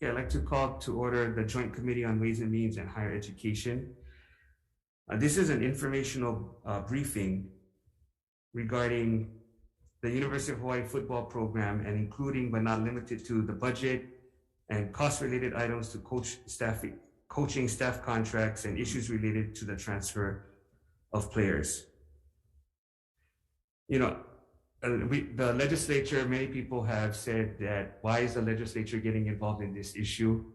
Okay, I'd like to call to order the Joint Committee on Ways and Means and Higher Education. This is an informational briefing regarding the University of Hawaii football program, and including but not limited to the budget and cost-related items to coaching staff contracts and issues related to the transfer of players. You know, the legislature, many people have said that, why is the legislature getting involved in this issue?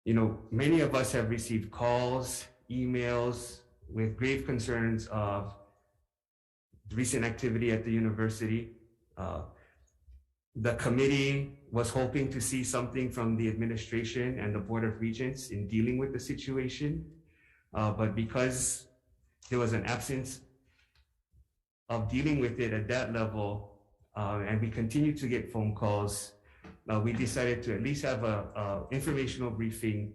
You know, many of us have received calls, emails with grave concerns of recent activity at the university. The committee was hoping to see something from the administration and the Board of Regents in dealing with the situation, but because there was an absence of dealing with it at that level, and we continue to get phone calls, we decided to at least have a informational briefing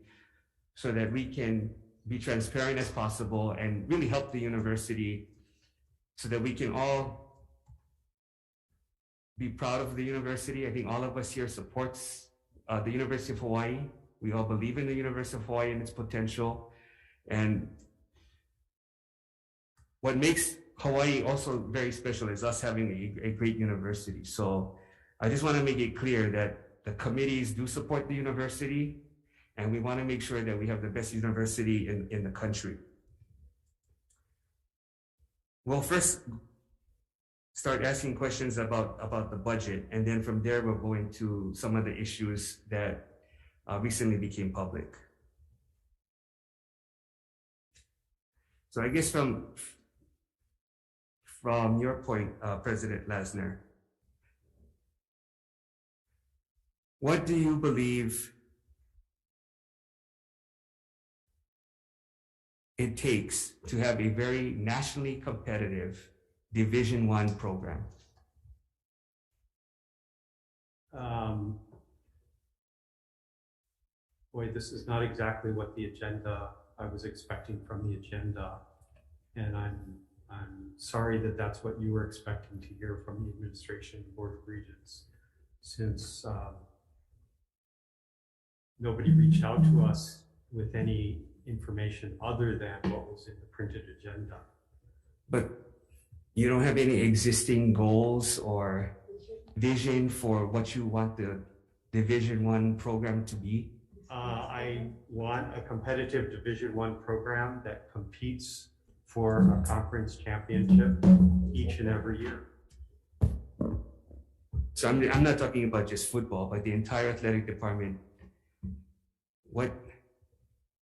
so that we can be transparent as possible and really help the university so that we can all be proud of the university. I think all of us here supports the University of Hawaii. We all believe in the University of Hawaii and its potential. And what makes Hawaii also very special is us having a great university. So I just want to make it clear that the committees do support the university, and we want to make sure that we have the best university in the country. We'll first start asking questions about the budget, and then from there we'll go into some of the issues that recently became public. So I guess from your point, President Lasner, what do you believe it takes to have a very nationally competitive Division I program? Boy, this is not exactly what the agenda I was expecting from the agenda, and I'm sorry that that's what you were expecting to hear from the administration Board of Regents, since nobody reached out to us with any information other than what was in the printed agenda. But you don't have any existing goals or vision for what you want the Division I program to be? I want a competitive Division I program that competes for a conference championship each and every year. So I'm not talking about just football, but the entire athletic department. What?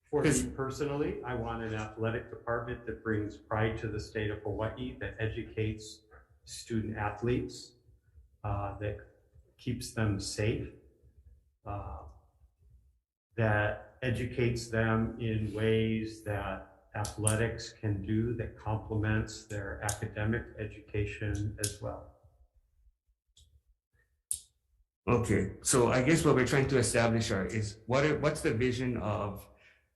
For me personally, I want an athletic department that brings pride to the state of Hawaii, that educates student athletes, that keeps them safe, that educates them in ways that athletics can do, that complements their academic education as well. Okay, so I guess what we're trying to establish is what's the vision of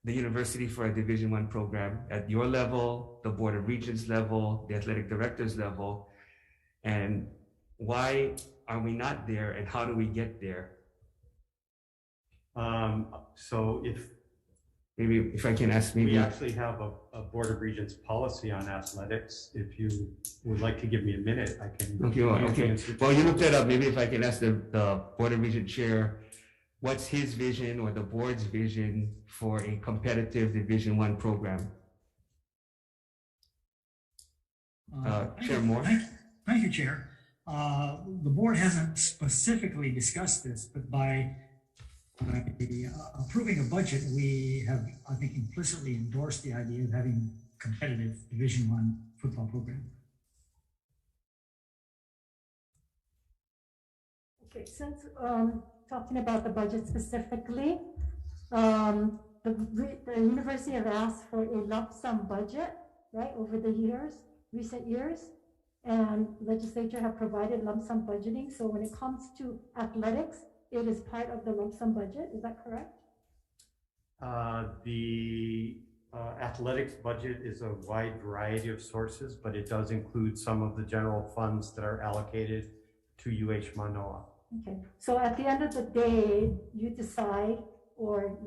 the university for a Division I program at your level, the Board of Regents level, the athletic directors level, and why are we not there, and how do we get there? So if I can ask, we actually have a Board of Regents policy on athletics. If you would like to give me a minute, I can. Okay. Well, you looked that up. Maybe if I can ask the Board of Regents chair, what's his vision or the board's vision for a competitive Division I program? Chair Moore. Thank you, Chair. The board hasn't specifically discussed this, but by approving a budget, we have, I think, implicitly endorsed the idea of having competitive Division I football program. Okay, since talking about the budget specifically, the university have asked for a lump sum budget, right, over the recent years, and legislature have provided lump sum budgeting. So when it comes to athletics, it is part of the lump sum budget. Is that correct? The athletics budget is a wide variety of sources, but it does include some of the general funds that are allocated to UH Manoa. Okay, so at the end of the day, you decide, or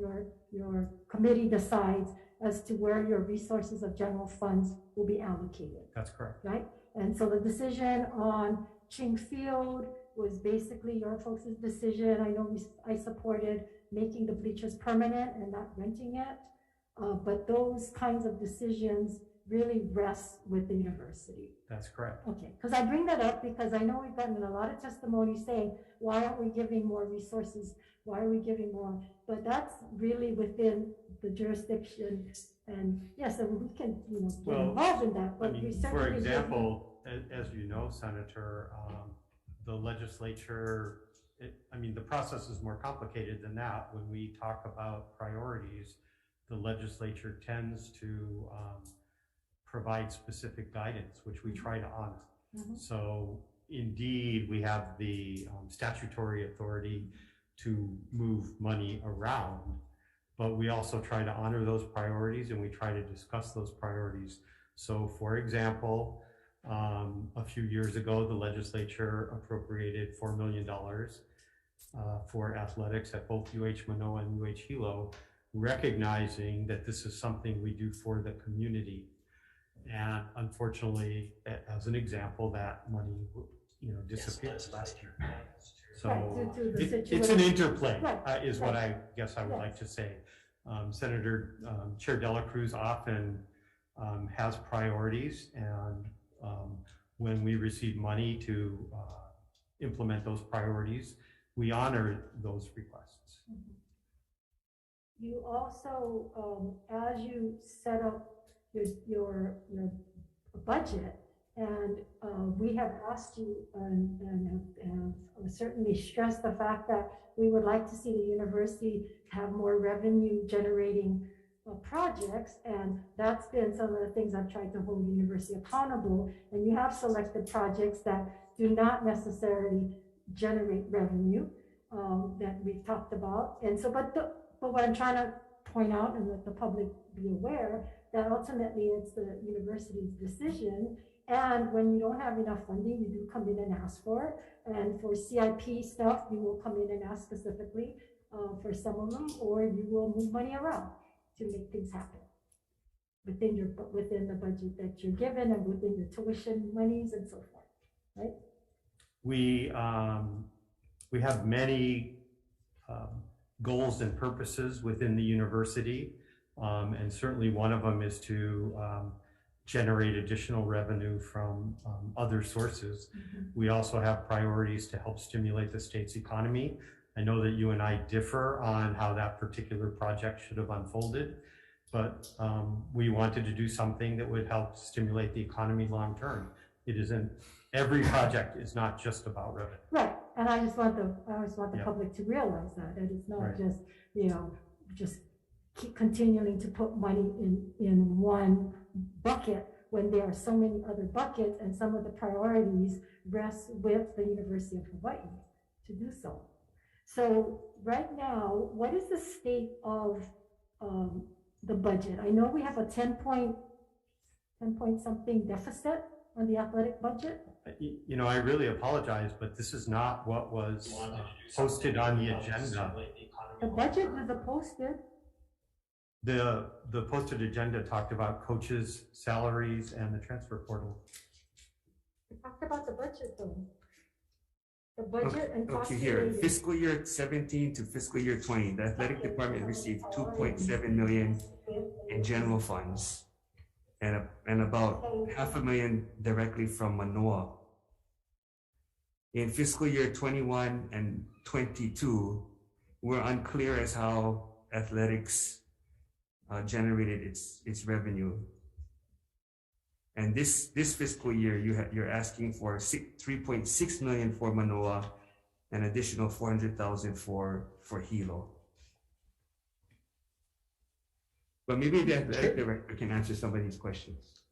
your committee decides as to where your resources of general funds will be allocated, That's correct. right? And so the decision on Ching Field was basically your folks' decision. I know I supported making the bleachers permanent and not renting it. But those kinds of decisions really rest with the university. That's correct. Okay, because I bring that up because I know we've gotten a lot of testimony saying, why aren't we giving more resources? Why are we giving more? But that's really within the jurisdiction. And yes, and we can, get involved in that. But we certainly for example, as you know, Senator, the legislature, the process is more complicated than that. When we talk about priorities, the legislature tends to provide specific guidance, which we try to honor. Mm-hmm. So indeed, we have the statutory authority to move money around, but we also try to honor those priorities and we try to discuss those priorities. So for example, a few years ago, the legislature appropriated $4 million for athletics at both UH Manoa and UH Hilo, recognizing that this is something we do for the community. And unfortunately, as an example, that money, disappeared last year. So it's an interplay, is what I guess I would like to say. Senator Chair Dela Cruz often has priorities, and when we receive money to implement those priorities, we honor those requests. Mm-hmm. You also, as you set up your budget, and we have asked you and have certainly stressed the fact that we would like to see the university have more revenue generating projects, and that's been some of the things I've tried to hold the university accountable. And you have selected projects that do not necessarily generate revenue that we've talked about. And so, but what I'm trying to point out and let the public be aware that ultimately it's the university's decision. And when you don't have enough funding, you do come in and ask for it. And for CIP stuff, you will come in and ask specifically for some of them, or you will move money around to make things happen within the budget that you're given and within the tuition monies and so forth, right? We have many goals and purposes within the university, and certainly one of them is to generate additional revenue from other sources. Mm-hmm. We also have priorities to help stimulate the state's economy. I know that you and I differ on how that particular project should have unfolded, but we wanted to do something that would help stimulate the economy long term. It isn't, every project is not just about revenue. Right, and I just want the public to realize that it's not just, just keep continuing to put money in one bucket when there are so many other buckets, and some of the priorities rest with the University of Hawaii to do so. So right now, what is the state of the budget? I know we have a 10 point something deficit on the athletic budget. I really apologize, but this is not what was posted on the agenda. The budget was posted. The posted agenda talked about coaches' salaries and the transfer portal. We talked about the budget though. The budget and cost. Okay, here, fiscal year 17 to fiscal year 20, the athletic department received $2.7 million in general funds and about $500,000 directly from Manoa. In fiscal year 21 and 22, we're unclear as how athletics generated its revenue. And this fiscal year, you're asking for $3.6 million for Manoa, and additional $400,000 for Hilo. But maybe the athletic director can answer some of these questions.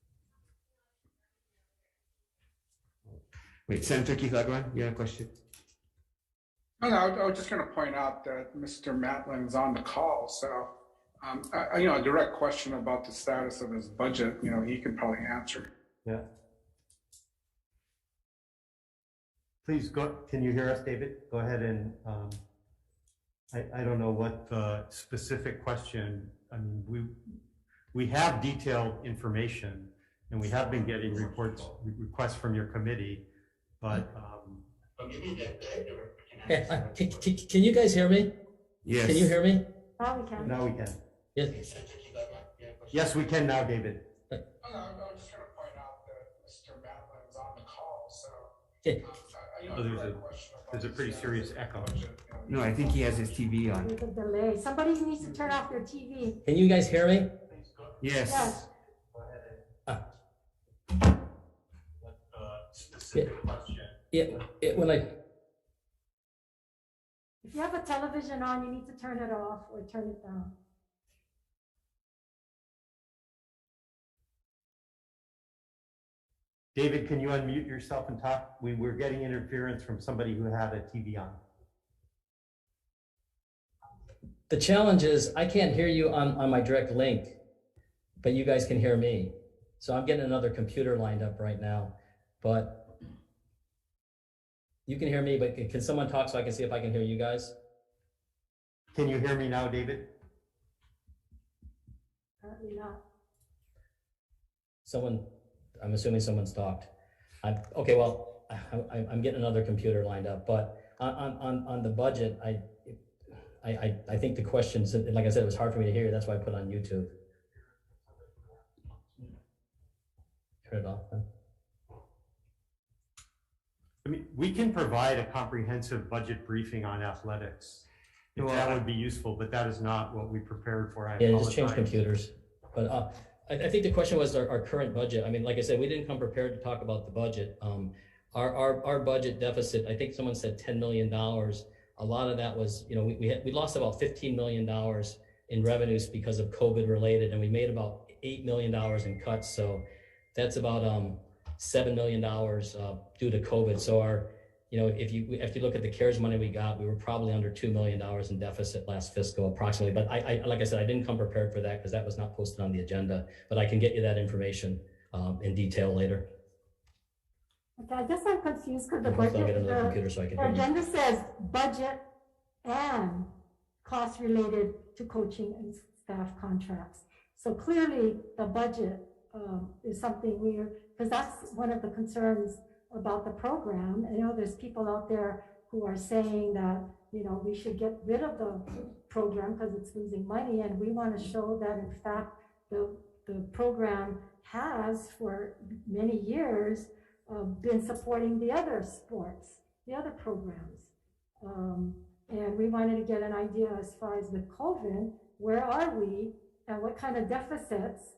Wait, Senator Keith Lagran, you have a question? No, I was just going to point out that Mr. Matlin is on the call, so a direct question about the status of his budget, he can probably answer. Yeah. Please go, can you hear us, David? Go ahead and, I don't know what the specific question, I mean, we have detailed information and we have been getting requests from your committee, but. Can you guys hear me? Yes. Can you hear me? Now we can. Now we can. Yes. Yes, we can now, David. I was just going to point out that Mr. Matlin is on the call, so. Okay. There's a pretty serious echo. No, I think he has his TV on. There's a delay. Somebody needs to turn off their TV. Can you guys hear me? Yes. Yes. When I If you have a television on, you need to turn it off or turn it down. David, can you unmute yourself and talk? We were getting interference from somebody who had a TV on. The challenge is I can't hear you on my direct link, but you guys can hear me. So I'm getting another computer lined up right now, but you can hear me, but can someone talk so I can see if I can hear you guys? Can you hear me now, David? Apparently not. I'm assuming someone's talked. Okay, well, I'm getting another computer lined up, but on the budget, I think the questions, like I said, it was hard for me to hear. That's why I put it on YouTube. Turn it off then. I mean, we can provide a comprehensive budget briefing on athletics. If that would be useful, but that is not what we prepared for. I Yeah, apologize. just change computers. But I think the question was our current budget. I mean, like I said, we didn't come prepared to talk about the budget. Our budget deficit, I think someone said $10 million. A lot of that was, you know, we lost about $15 million in revenues because of COVID related, and we made about $8 million in cuts. So that's about $7 million due to COVID. So our, you know, if you look at the CARES money we got, we were probably under $2 million in deficit last fiscal approximately. But I like I said, I didn't come prepared for that because that was not posted on the agenda, but I can get you that information in detail later. Okay, I guess I'm confused because the Hopefully I'll get budget, another computer so I can the hear you. agenda says budget and costs related to coaching and staff contracts. So clearly the budget is something because that's one of the concerns about the program. I know there's people out there who are saying that, you know, we should get rid of the program because it's losing money, and we want to show that in fact the program has for many years been supporting the other sports, the other programs. And we wanted to get an idea as far as with COVID, where are we and what kind of deficits.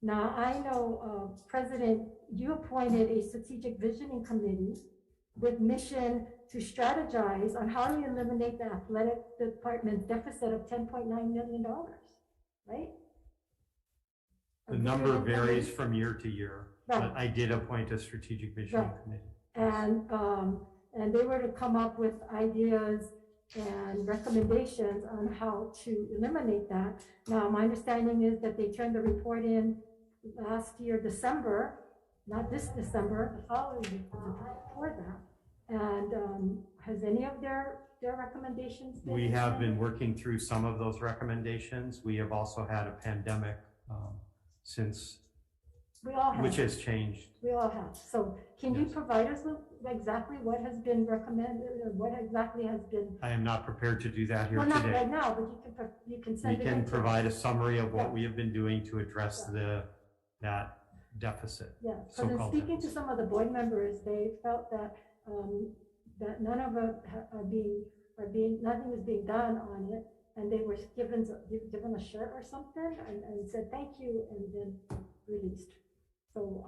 Now, I know, President, you appointed a strategic visioning committee with mission to strategize on how to eliminate the athletic department's deficit of $10.9 million, right? The number varies from year to year, Right. but I did appoint a strategic vision Right. committee. And they were to come up with ideas and recommendations on how to eliminate that. Now, my understanding is that they turned the report in last year, December, not this December, the following before that. And has any of their recommendations been? We have been working through some of those recommendations. We have also had a pandemic since, We all have. which has changed. We all have. So can you Yes. provide us with exactly what has been recommended or what exactly has been? I am not prepared to do that here Well, not right today. now, but you can We send it. can in to- provide a summary of what we have been doing to address that deficit. Yeah, because in So-called speaking to deficit. some of the board members, they felt that, that none of it nothing is being done on it. And they were given a shirt or something and said, thank you, and then released. So,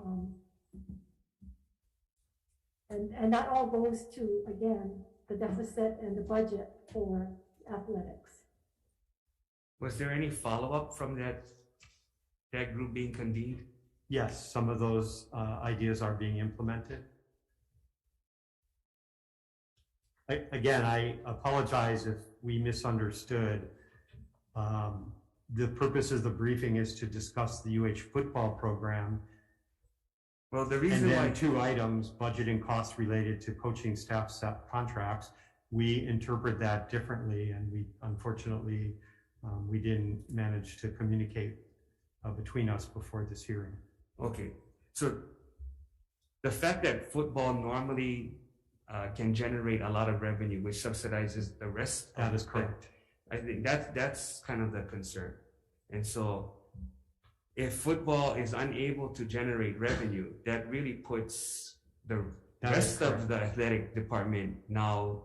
and that all goes to, again, the deficit and the budget for athletics. Was there any follow-up from that group being convened? Yes, some of those ideas are being implemented. Again, I apologize if we misunderstood. The purpose of the briefing is to discuss the UH football program. Well, the And reason then why, 2 items, budgeting costs related to coaching staff contracts. We interpret that differently, and we unfortunately, we didn't manage to communicate between us before this hearing. okay, so the fact that football normally can generate a lot of revenue, which subsidizes the rest. That is correct. I think that's kind of the concern. And so if football is unable to generate revenue, that really puts the rest of the athletic department now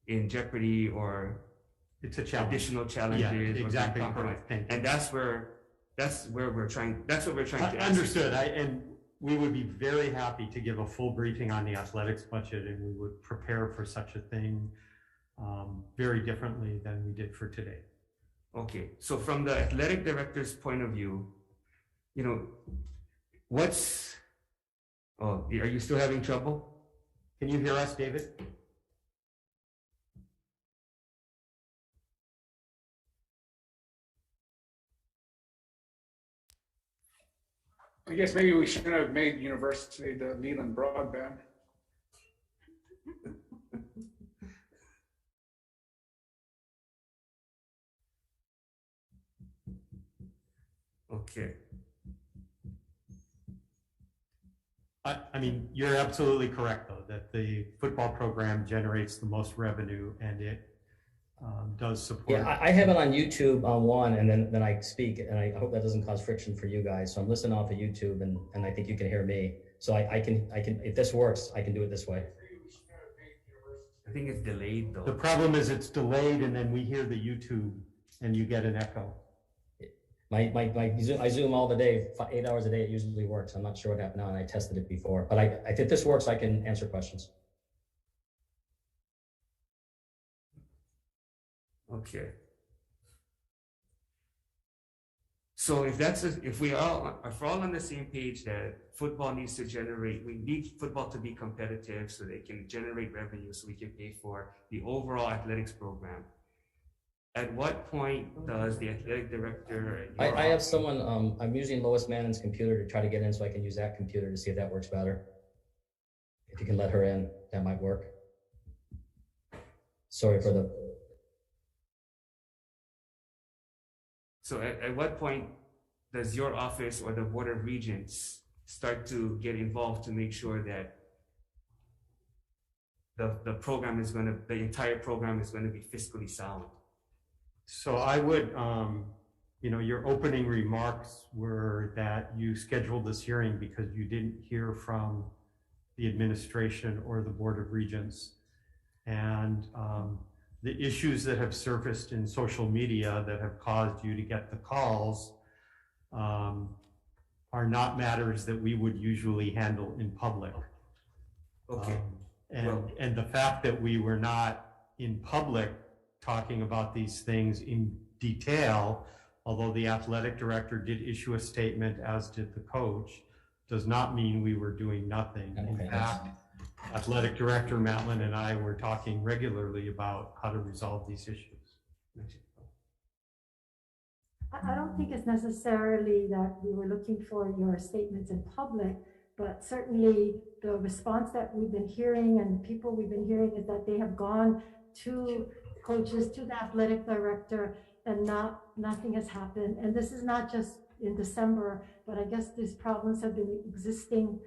in jeopardy, or It's a challenge. additional challenges. Yeah, or exactly compromise. correct. Thank you. And that's where we're trying, that's what we're trying to Understood. And we would be very happy to give a full briefing on the athletics budget, and we would prepare for such a thing very differently than we did for today. Okay, so from the athletic director's point of view, you know, are you still having trouble? Can you hear us, David? I guess maybe we shouldn't have made university the Leland broadband. Okay, I mean, you're absolutely correct, though, that the football program generates the most revenue, and it does support. Yeah, I have it on YouTube on one, and then I speak, and I hope that doesn't cause friction for you guys. So I'm listening off of YouTube, and I think you can hear me. So I can, if this works, I can do it this way. I think it's delayed The though. problem is it's delayed, and then we hear the YouTube, and you get an echo. I Zoom all the day, 8 hours a day. It usually works. I'm not sure what happened now, and I tested it before. But if this works, I can answer questions. Okay. So if we're all on the same page that football needs to generate, we need football to be competitive so they can generate revenue so we can pay for the overall athletics program. At what point does the athletic director? I have someone, I'm using Lois Mannon's computer to try to get in, so I can use that computer to see if that works better. If you can let her in, that might work. Sorry for the. So at what point does your office or the Board of Regents start to get involved to make sure that the program is going to, the entire program is going to be fiscally sound? So I would, your opening remarks were that you scheduled this hearing because you didn't hear from the administration or the Board of Regents. And the issues that have surfaced in social media that have caused you to get the calls are not matters that we would usually handle in public. Okay. And the fact that we were not in public talking about these things in detail, although the athletic director did issue a statement, as did the coach, does not mean we were doing nothing. In fact, athletic director Matlin and I were talking regularly about how to resolve these issues. I don't think it's necessarily that we were looking for your statements in public, but certainly the response that we've been hearing and people we've been hearing is that they have gone to coaches, to the athletic director, and nothing has happened. And this is not just in December, but I guess these problems have been existing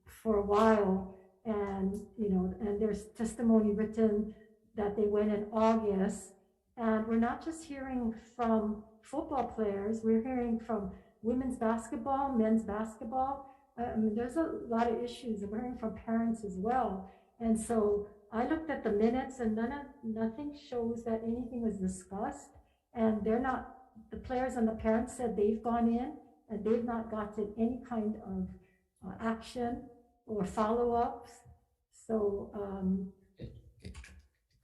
for a while. And, and there's testimony written that they went in August. And we're not just hearing from football players, we're hearing from women's basketball, men's basketball. I mean, there's a lot of issues, and we're hearing from parents as well. And so I looked at the minutes, and nothing shows that anything was discussed. And the players and the parents said they've gone in and they've not gotten any kind of action or follow-ups. So,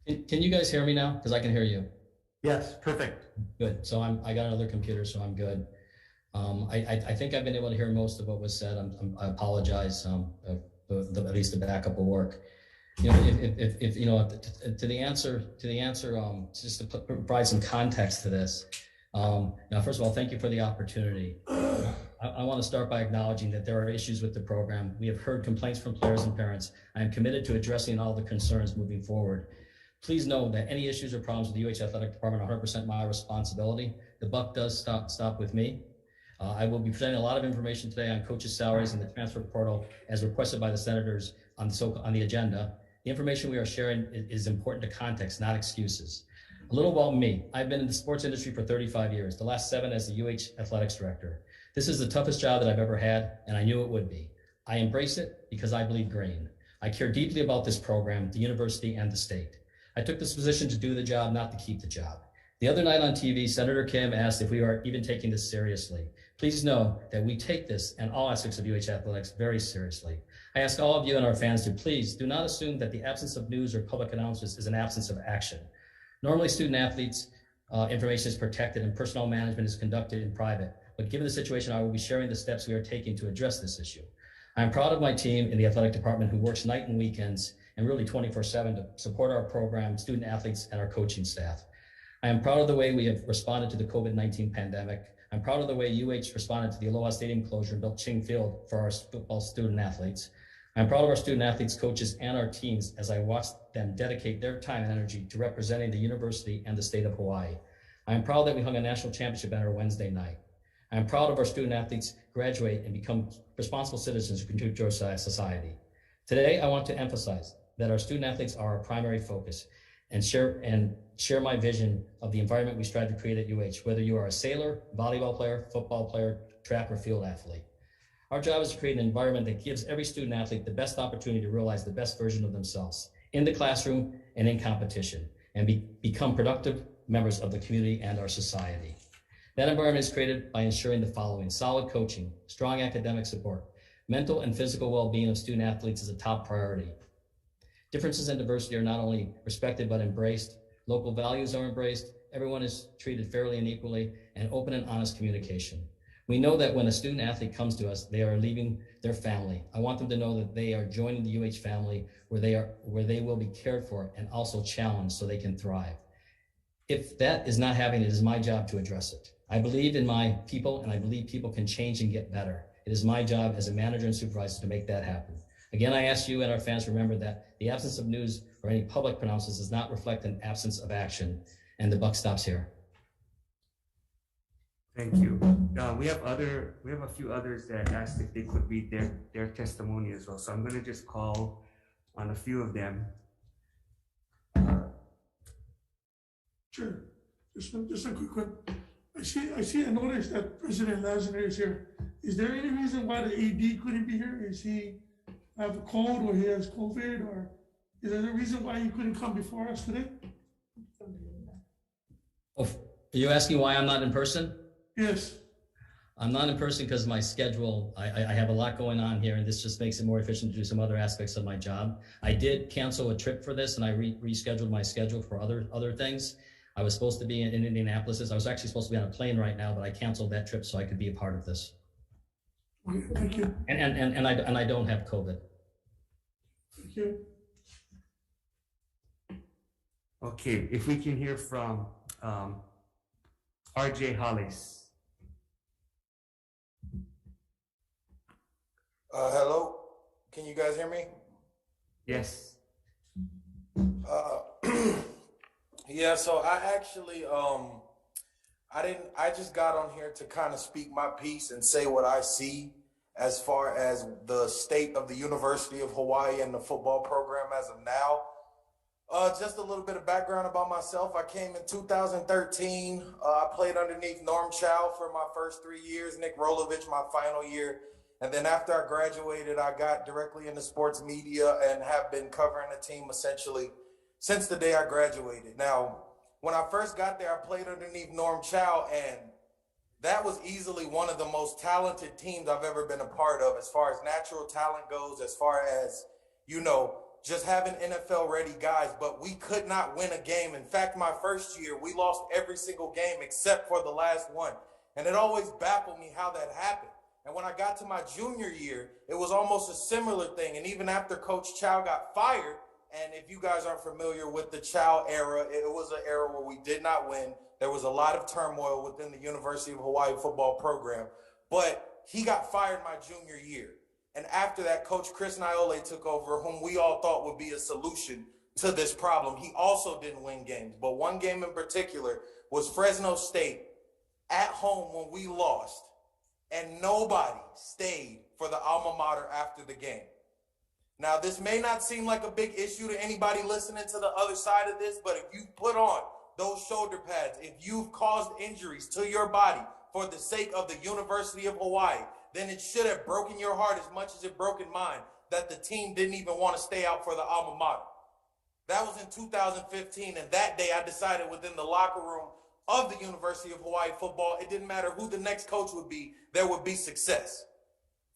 Can you guys hear me now? Because I can hear you. Yes, perfect. Good. So I got another computer, so I'm good. I think I've been able to hear most of what was said. I apologize. At least the backup will work. If to the answer, just to provide some context to this. Now, first of all, thank you for the opportunity. I want to start by acknowledging that there are issues with the program. We have heard complaints from players and parents. I am committed to addressing all the concerns moving forward. Please know that any issues or problems with the UH Athletic Department are 100% my responsibility. The buck does stop with me. I will be presenting a lot of information today on coaches' salaries and the transfer portal as requested by the senators on the agenda. The information we are sharing is important to context, not excuses. A little about me. I've been in the sports industry for 35 years, the last 7 as the UH Athletics Director. This is the toughest job that I've ever had, and I knew it would be. I embrace it because I believe green. I care deeply about this program, the university, and the state. I took this position to do the job, not to keep the job. The other night on TV, Senator Kim asked if we are even taking this seriously. Please know that we take this and all aspects of UH athletics very seriously. I ask all of you and our fans to please do not assume that the absence of news or public announcements is an absence of action. Normally, student athletes' information is protected and personnel management is conducted in private. But given the situation, I will be sharing the steps we are taking to address this issue. I am proud of my team in the athletic department who works night and weekends and really 24/7 to support our program, student athletes, and our coaching staff. I am proud of the way we have responded to the COVID-19 pandemic. I'm proud of the way UH responded to the Aloha Stadium closure and built Ching Field for our football student athletes. I'm proud of our student athletes, coaches, and our teams as I watched them dedicate their time and energy to representing the university and the state of Hawaii. I am proud that we hung a national championship banner Wednesday night. I am proud of our student athletes graduate and become responsible citizens who contribute to our society. Today, I want to emphasize that our student athletes are our primary focus and share my vision of the environment we strive to create at UH, whether you are a sailor, volleyball player, football player, track or field athlete. Our job is to create an environment that gives every student athlete the best opportunity to realize the best version of themselves in the classroom and in competition and become productive members of the community and our society. That environment is created by ensuring the following: solid coaching, strong academic support, mental and physical well-being of student athletes is a top priority. Differences in diversity are not only respected but embraced. Local values are embraced. Everyone is treated fairly and equally, and open and honest communication. We know that when a student athlete comes to us, they are leaving their family. I want them to know that they are joining the UH family where they will be cared for and also challenged so they can thrive. If that is not happening, it is my job to address it. I believe in my people, and I believe people can change and get better. It is my job as a manager and supervisor to make that happen. Again, I ask you and our fans to remember that the absence of news or any public pronouncements does not reflect an absence of action, and the buck stops here. Thank you. We have a few others that asked if they could read their testimony as well. So I'm going to just call on a few of them. Sure. Just a quick one. I noticed that President Lasner is here. Is there any reason why the AD couldn't be here? Is he have a cold or he has COVID, or is there a reason why he couldn't come before us today? Oh, are you asking why I'm not in person? Yes. I'm not in person because of my schedule. I have a lot going on here, and this just makes it more efficient to do some other aspects of my job. I did cancel a trip for this, and I rescheduled my schedule for other things. I was supposed to be in Indianapolis. I was actually supposed to be on a plane right now, but I canceled that trip so I could be a part of this. Okay, thank you. And I don't have COVID. Thank you. Okay, if we can hear from RJ Hollis. Hello, can you guys hear me? Yes. Yeah, so I actually, I just got on here to kind of speak my piece and say what I see as far as the state of the University of Hawaii and the football program as of now. Just a little bit of background about myself. I came in 2013. I played underneath Norm Chow for my first 3 years, Nick Rolovich my final year. And then after I graduated, I got directly into sports media and have been covering the team essentially since the day I graduated. Now, when I first got there, I played underneath Norm Chow, and that was easily one of the most talented teams I've ever been a part of as far as natural talent goes, as far as, you know, just having NFL-ready guys, but we could not win a game. In fact, my first year, we lost every single game except for the last one. And it always baffled me how that happened. And when I got to my junior year, it was almost a similar thing. And even after Coach Chow got fired, and if you guys aren't familiar with the Chow era, it was an era where we did not win. There was a lot of turmoil within the University of Hawaii football program. But he got fired my junior year. And after that, Coach Chris Niole took over, whom we all thought would be a solution to this problem. He also didn't win games, but one game in particular was Fresno State at home when we lost, and nobody stayed for the alma mater after the game. Now, this may not seem like a big issue to anybody listening to the other side of this, but if you put on those shoulder pads, if you've caused injuries to your body for the sake of the University of Hawaii, then it should have broken your heart as much as it broke mine that the team didn't even want to stay out for the alma mater. That was in 2015, and that day I decided within the locker room of the University of Hawaii football, it didn't matter who the next coach would be, there would be success.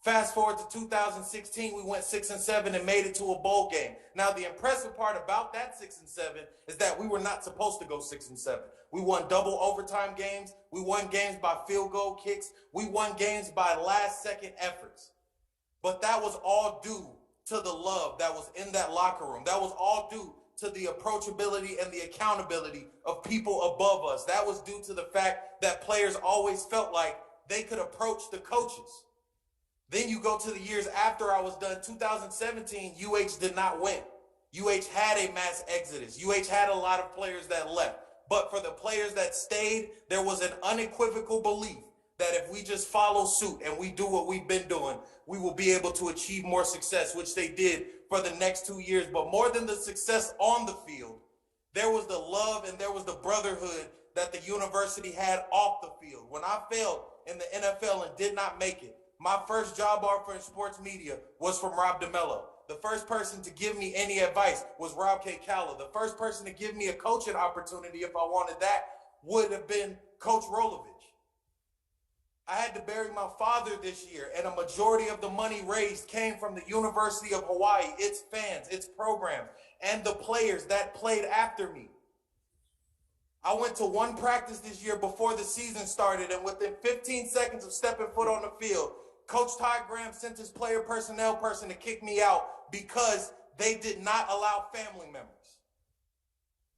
Fast forward to 2016, we went 6-7 and made it to a bowl game. Now, the impressive part about that 6-7 is that we were not supposed to go 6-7. We won double overtime games. We won games by field goal kicks. We won games by last-second efforts. But that was all due to the love that was in that locker room. That was all due to the approachability and the accountability of people above us. That was due to the fact that players always felt like they could approach the coaches. Then you go to the years after I was done. 2017, UH did not win. UH had a mass exodus. UH had a lot of players that left. But for the players that stayed, there was an unequivocal belief that if we just follow suit and we do what we've been doing, we will be able to achieve more success, which they did for the next 2 years. But more than the success on the field, there was the love and there was the brotherhood that the university had off the field. When I failed in the NFL and did not make it, my first job offer in sports media was from Rob DeMello. The first person to give me any advice was Rob K. Calla. The first person to give me a coaching opportunity, if I wanted that, would have been Coach Rolovich. I had to bury my father this year, and a majority of the money raised came from the University of Hawaii, its fans, its programs, and the players that played after me. I went to one practice this year before the season started, and within 15 seconds of stepping foot on the field, Coach Todd Graham sent his player personnel person to kick me out because they did not allow family members.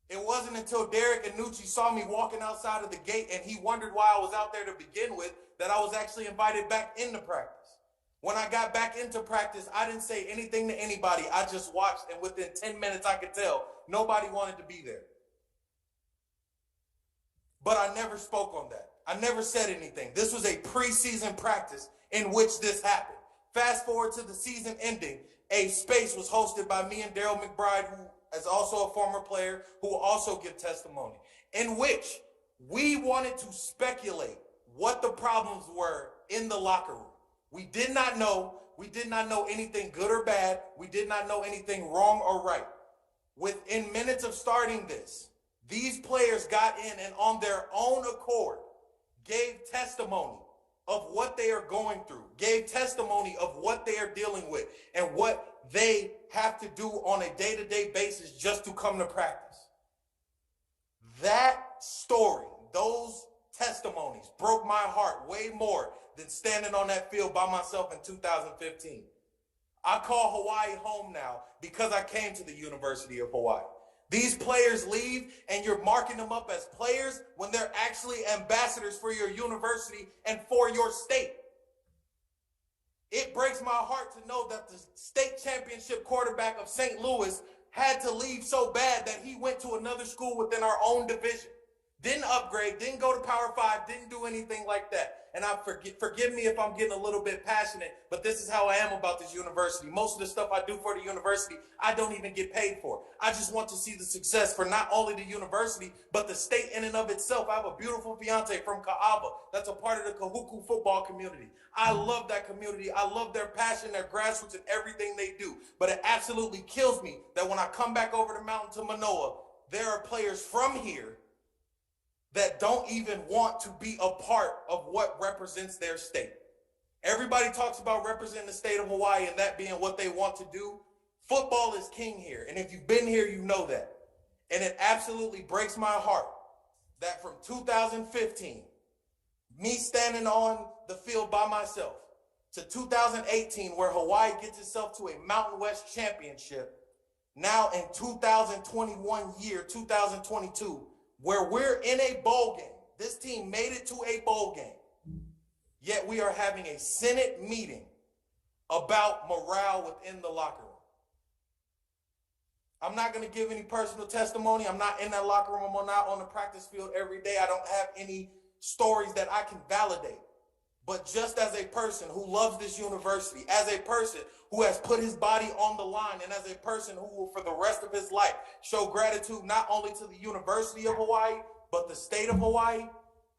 It wasn't until Derek Anucci saw me walking outside of the gate and he wondered why I was out there to begin with that I was actually invited back into practice. When I got back into practice, I didn't say anything to anybody. I just watched, and within 10 minutes I could tell nobody wanted to be there. But I never spoke on that. I never said anything. This was a preseason practice in which this happened. Fast forward to the season ending, a space was hosted by me and Daryl McBride, who is also a former player, who will also give testimony, in which we wanted to speculate what the problems were in the locker room. We did not know. We did not know anything good or bad. We did not know anything wrong or right. Within minutes of starting this, these players got in and on their own accord gave testimony of what they are going through, gave testimony of what they are dealing with and what they have to do on a day-to-day basis just to come to practice. That story, those testimonies broke my heart way more than standing on that field by myself in 2015. I call Hawaii home now because I came to the University of Hawaii. These players leave and you're marking them up as players when they're actually ambassadors for your university and for your state. It breaks my heart to know that the state championship quarterback of St. Louis had to leave so bad that he went to another school within our own division. Didn't upgrade, didn't go to Power 5, didn't do anything like that. And forgive me if I'm getting a little bit passionate, but this is how I am about this university. Most of the stuff I do for the university, I don't even get paid for. I just want to see the success for not only the university, but the state in and of itself. I have a beautiful fiance from Ka'ava that's a part of the Kahuku football community. I love that community. I love their passion, their grassroots, and everything they do. But it absolutely kills me that when I come back over the mountain to Manoa, there are players from here that don't even want to be a part of what represents their state. Everybody talks about representing the state of Hawaii and that being what they want to do. Football is king here. And if you've been here, you know that. And it absolutely breaks my heart that from 2015, me standing on the field by myself, to 2018, where Hawaii gets itself to a Mountain West championship, now in 2021 year, 2022, where we're in a bowl game. This team made it to a bowl game. yet we are having a Senate meeting about morale within the locker room. I'm not going to give any personal testimony. I'm not in that locker room. I'm not on the practice field every day. I don't have any stories that I can validate. But just as a person who loves this university, as a person who has put his body on the line, and as a person who will for the rest of his life show gratitude not only to the University of Hawaii, but the state of Hawaii,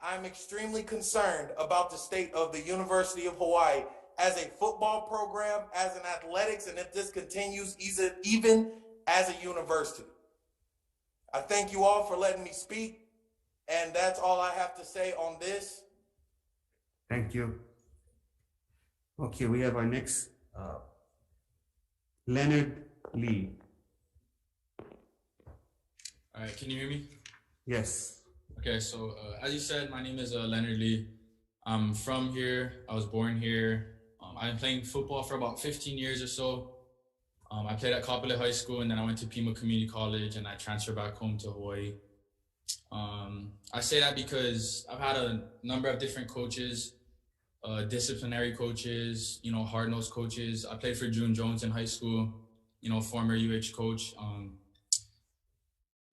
I'm extremely concerned about the state of the University of Hawaii as a football program, as an athletics, and if this continues even as a university. I thank you all for letting me speak, and that's all I have to say on this. Thank you. Okay, we have our next, Leonard Lee. All right, can you hear me? Yes. Okay, so as you said, my name is Leonard Lee. I'm from here. I was born here. I've been playing football for about 15 years or so. I played at Kapolei High School, and then I went to Pima Community College, and I transferred back home to Hawaii. I say that because I've had a number of different coaches, disciplinary coaches, hard-nosed coaches. I played for June Jones in high school, former UH coach.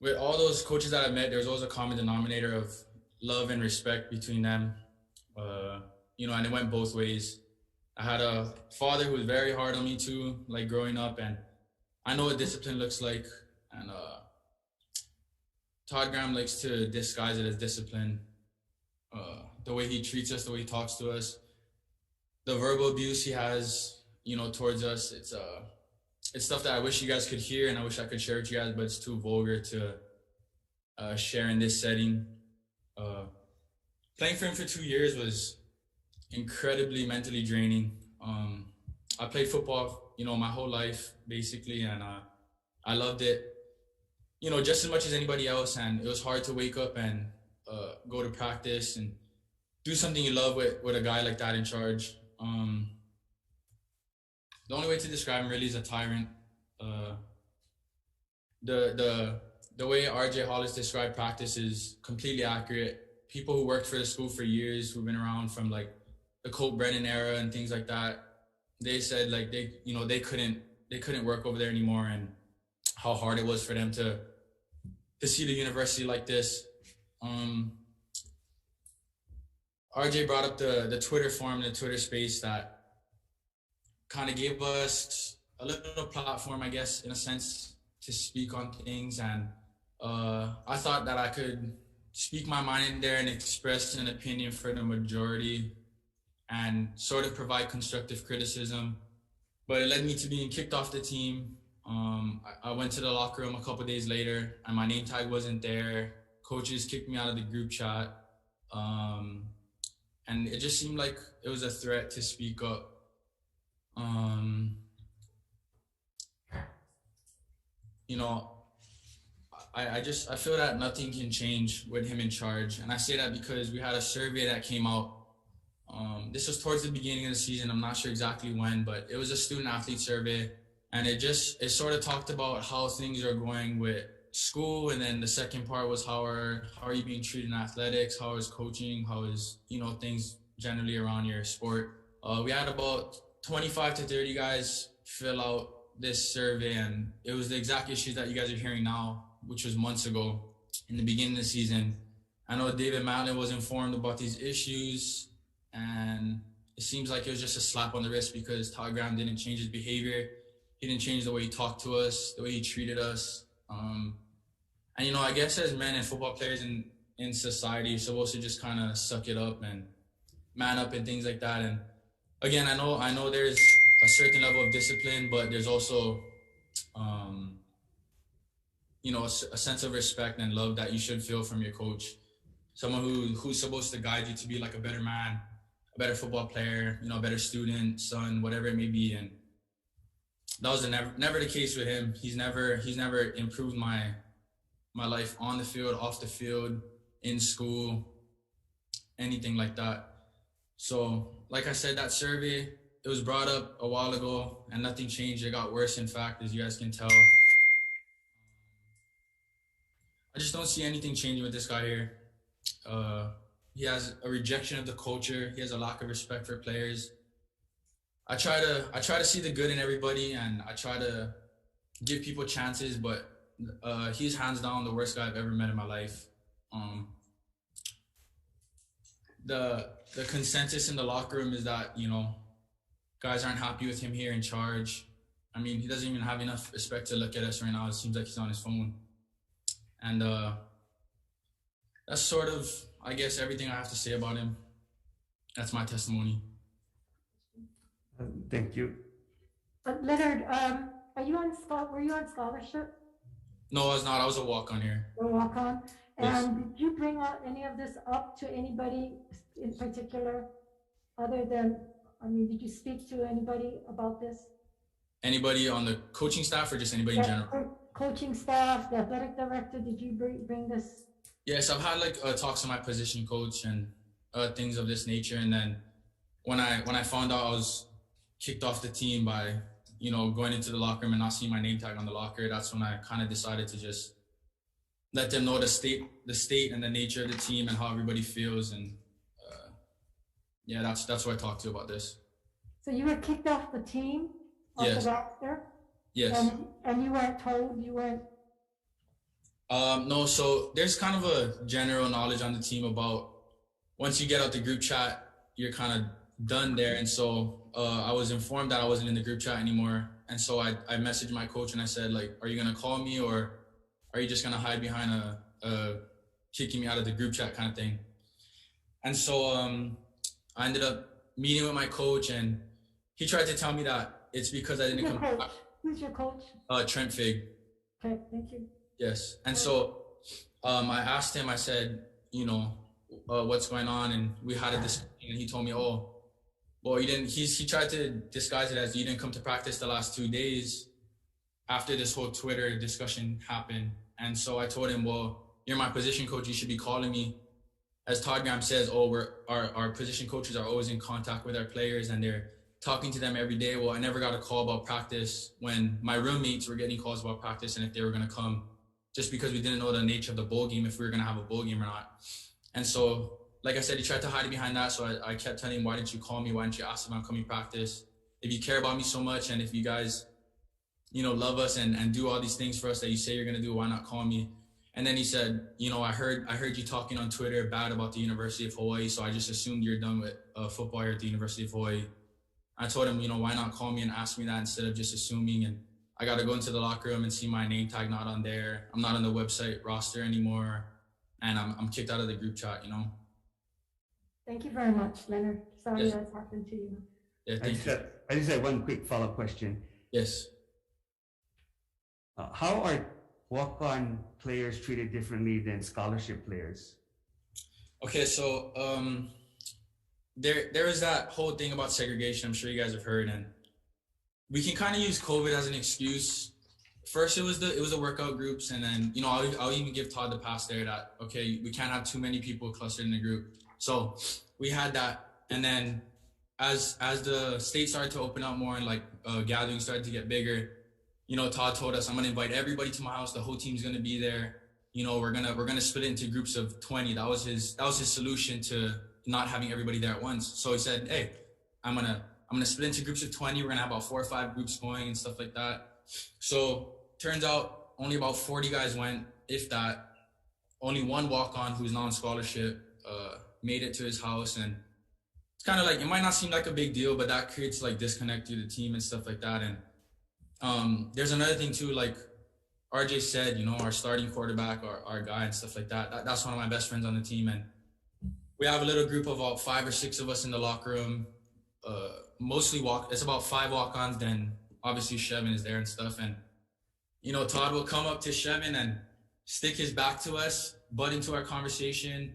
With all those coaches that I met, there's always a common denominator of love and respect between them, and it went both ways. I had a father who was very hard on me too, like growing up, and I know what discipline looks like, and Todd Graham likes to disguise it as discipline. The way he treats us, the way he talks to us, the verbal abuse he has, towards us, it's stuff that I wish you guys could hear, and I wish I could share with you guys, but it's too vulgar to share in this setting. Playing for him for 2 years was incredibly mentally draining. I played football, my whole life basically, and I loved it, just as much as anybody else. And it was hard to wake up and go to practice and do something you love with a guy like that in charge. The only way to describe him really is a tyrant. The way RJ Hollis described practice is completely accurate. People who worked for the school for years, who've been around from like the Colt Brennan era and things like that, they said like they couldn't work over there anymore, and how hard it was for them to see the university like this. RJ brought up the Twitter forum, the Twitter space that kind of gave us a little platform, I guess, in a sense, to speak on things. And I thought that I could speak my mind in there and express an opinion for the majority and sort of provide constructive criticism. But it led me to being kicked off the team. I went to the locker room a couple of days later, and my name tag wasn't there. Coaches kicked me out of the group chat. And it just seemed like it was a threat to speak up. I feel that nothing can change with him in charge. And I say that because we had a survey that came out. This was towards the beginning of the season. I'm not sure exactly when, but it was a student athlete survey. And it sort of talked about how things are going with school. And then the second part was how are you being treated in athletics? How is coaching? How is, things generally around your sport? We had about 25 to 30 guys fill out this survey, and it was the exact issues that you guys are hearing now, which was months ago in the beginning of the season. I know David Matlin was informed about these issues, and it seems like it was just a slap on the wrist because Todd Graham didn't change his behavior. He didn't change the way he talked to us, the way he treated us. And, I guess as men and football players in society, you're supposed to just kind of suck it up and man up and things like that. And again, I know there's a certain level of discipline, but there's also, a sense of respect and love that you should feel from your coach. Someone who's supposed to guide you to be like a better man, a better football player, a better student, son, whatever it may be. And that was never the case with him. He's never improved my life on the field, off the field, in school, anything like that. So, like I said, that survey, it was brought up a while ago and nothing changed. It got worse, in fact, as you guys can tell. I just don't see anything changing with this guy here. He has a rejection of the culture. He has a lack of respect for players. I try to see the good in everybody, and I try to give people chances, but he's hands down the worst guy I've ever met in my life. The consensus in the locker room is that, you know, guys aren't happy with him here in charge. I mean, he doesn't even have enough respect to look at us right now. It seems like he's on his phone. And that's sort of, I guess, everything I have to say about him. That's my testimony. Thank you. Leonard, were you on scholarship? No, I was not. I was a walk-on here. Or walk-on? Yes. And did you bring any of this up to anybody in particular, other than, I mean, did you speak to anybody about this? Anybody on the coaching staff or just anybody in general? Coaching staff, the athletic director, did you bring this? Yes, I've had like talks to my position coach and things of this nature. And then when I found out I was kicked off the team by, you know, going into the locker room and not seeing my name tag on the locker, that's when I kind of decided to just let them know the state and the nature of the team and how everybody feels. And yeah, that's what I talked to about this. So you were kicked off the team, off Yes. the roster? Yes. And you weren't told, you weren't? No, so there's kind of a general knowledge on the team about once you get out the group chat, you're kind of done there. And so I was informed that I wasn't in the group chat anymore. And so I messaged my coach and I said, like, are you going to call me or are you just going to hide behind a kicking me out of the group chat kind of thing? And so I ended up meeting with my coach and he tried to tell me that it's because I didn't come. Who's your coach? Trent Fig. Okay, thank you. Yes. And so I asked him, I said, you know, what's going on? And we had a discussion and he told me, oh, well, you didn't, he tried to disguise it as you didn't come to practice the last 2 days after this whole Twitter discussion happened. And so I told him, well, you're my position coach. You should be calling me. As Todd Graham says, oh, our position coaches are always in contact with our players and they're talking to them every day. Well, I never got a call about practice when my roommates were getting calls about practice and if they were going to come, just because we didn't know the nature of the bowl game, if we were going to have a bowl game or not. And so, like I said, he tried to hide behind that. So I kept telling him, why didn't you call me? Why didn't you ask if I'm coming practice? If you care about me so much and if you guys, you know, love us and do all these things for us that you say you're going to do, why not call me? And then he said, you know, I heard you talking on Twitter bad about the University of Hawaii. So I just assumed you're done with football here at the University of Hawaii. I told him, you know, why not call me and ask me that instead of just assuming? And I got to go into the locker room and see my name tag not on there. I'm not on the website roster anymore. And I'm kicked out of the group chat, you know? Thank you very much, Leonard. Sorry Yes. that's happened to you. Yeah, I thank you. just had one quick follow-up question. Yes. How are walk-on players treated differently than scholarship players? Okay, so there is that whole thing about segregation. I'm sure you guys have heard, and we can kind of use COVID as an excuse. First, it was the workout groups, and then, you know, I'll even give Todd the pass there that, okay, we can't have too many people clustered in a group. So we had that, and then as the state started to open up more and like gatherings started to get bigger, you know, Todd told us, I'm gonna invite everybody to my house. The whole team's gonna be there. You know, we're gonna split it into groups of 20. That was his solution to not having everybody there at once. So he said, hey, I'm gonna split into groups of 20. We're gonna have about 4 or 5 groups going and stuff like that. So turns out only about 40 guys went, if that. Only one walk-on who's not on scholarship made it to his house. And it's kind of like, it might not seem like a big deal, but that creates like disconnect to the team and stuff like that. And there's another thing too, like RJ said, you know, our starting quarterback, our guy and stuff like that. That's one of my best friends on the team. And we have a little group of about 5 or 6 of us in the locker room. Mostly it's about 5 walk-ons, then obviously Shevin is there and stuff. And, you know, Todd will come up to Shevin and stick his back to us, butt into our conversation,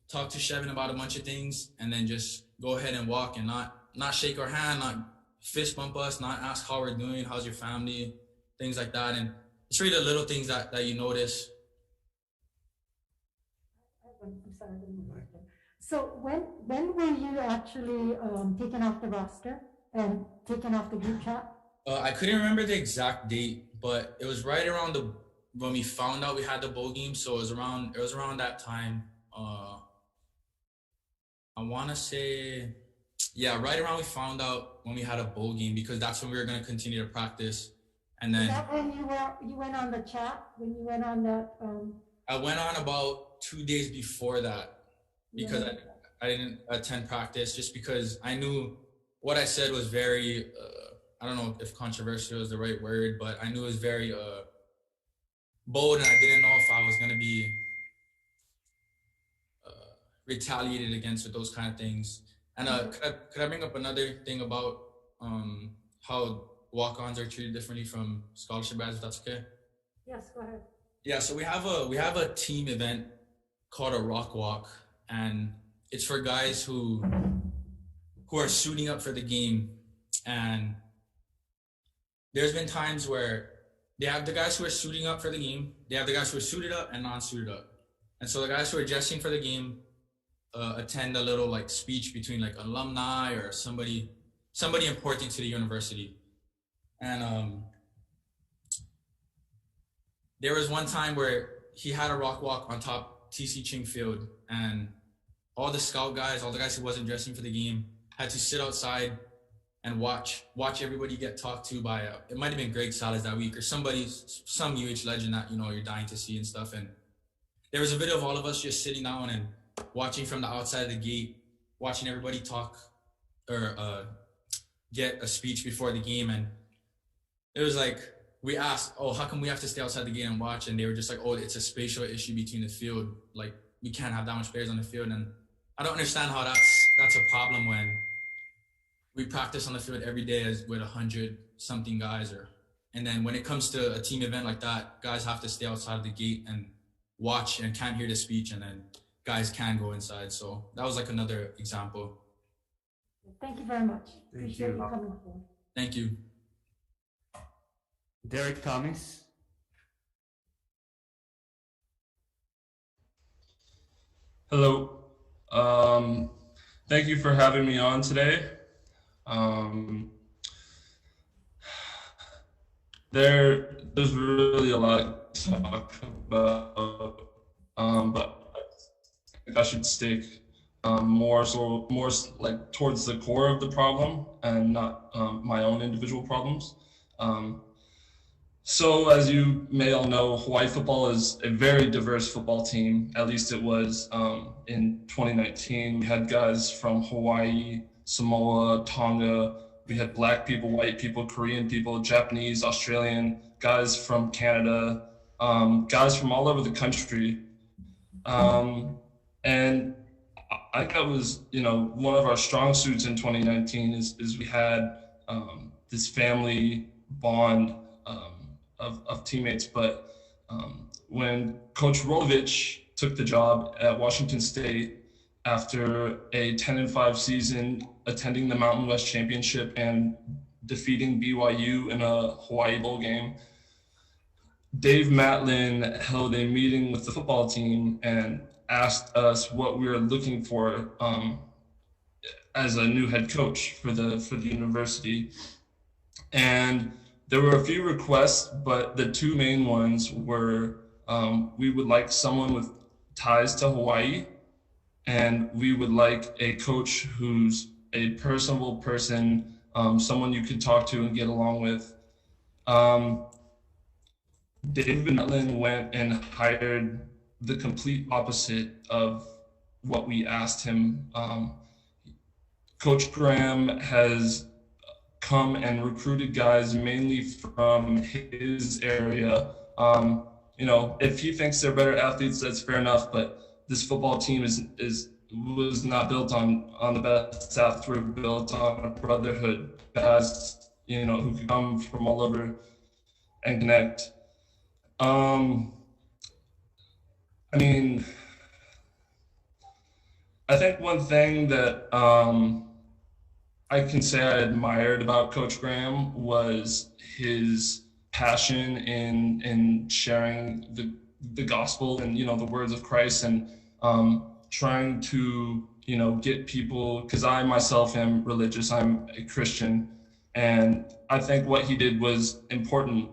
talk to Shevin about a bunch of things, and then just go ahead and walk and not shake our hand, not fist bump us, not ask how we're doing, how's your family, things like that. And it's really the little things that you notice. I'm sorry, I didn't know that. So when were you actually taken off the roster and taken off the group chat? I couldn't remember the exact date, but it was right around when we found out we had the bowl game. So it was around that time. I want to say, yeah, right around we found out when we had a bowl game, because that's when we were going to continue to practice. And Is then that when you went on the chat, when you went on that, I went on about 2 days before that, because Yeah. I didn't attend practice, just because I knew what I said was very, I don't know if controversial is the right word, but I knew it was very bold, and I didn't know if I was going to be retaliated against with those kind of things. And could I bring up another thing about how walk-ons are treated differently from scholarship guys, if that's okay? yes, go ahead. Yeah, so we have a team event called a rock walk, and it's for guys who are suiting up for the game. And there's been times where they have the guys who are suiting up for the game, they have the guys who are suited up and non-suited up. And so the guys who are dressing for the game attend a little like speech between like alumni or somebody important to the university. And there was one time where he had a rock walk on top TC Ching Field, and all the scout guys, all the guys who wasn't dressing for the game, had to sit outside and watch everybody get talked to by it might have been Greg Salas that week, or some UH legend that you're dying to see and stuff. And there was a video of all of us just sitting down and watching from the outside of the gate, watching everybody talk or get a speech before the game. And it was like, we asked, oh, how come we have to stay outside the gate and watch? And they were just like, oh, it's a spatial issue between the field. Like, we can't have that much players on the field. And I don't understand how that's a problem when we practice on the field every day with 100-something guys. And then when it comes to a team event like that, guys have to stay outside of the gate and watch and can't hear the speech, and then guys can go inside. So that was like another example. Thank you very much. Thank Appreciate you. you coming forward. Thank you. Derek Thomas. Hello. Thank you for having me on today. There's really a lot to talk about, but I think I should stick more like towards the core of the problem and not my own individual problems. So as you may all know, Hawaii football is a very diverse football team. At least it was in 2019. We had guys from Hawaii, Samoa, Tonga. We had Black people, white people, Korean people, Japanese, Australian, guys from Canada, guys from all over the country. And I think that was, one of our strong suits in 2019 is we had this family bond of teammates. But when Coach Rolovich took the job at Washington State after a 10-5 season, attending the Mountain West Championship and defeating BYU in a Hawaii Bowl game, Dave Matlin held a meeting with the football team and asked us what we were looking for as a new head coach for the university. And there were a few requests, but the two main ones were we would like someone with ties to Hawaii, and we would like a coach who's a personable person, someone you could talk to and get along with. David Matlin went and hired the complete opposite of what we asked him. Coach Graham has come and recruited guys mainly from his area. If he thinks they're better athletes, that's fair enough, but this football team was not built on the best athletes. We're built on a brotherhood, guys, who can come from all over and connect. I think one thing that I can say I admired about Coach Graham was his passion in sharing the gospel and, the words of Christ, and trying to, get people, because I myself am religious, I'm a Christian, and I think what he did was important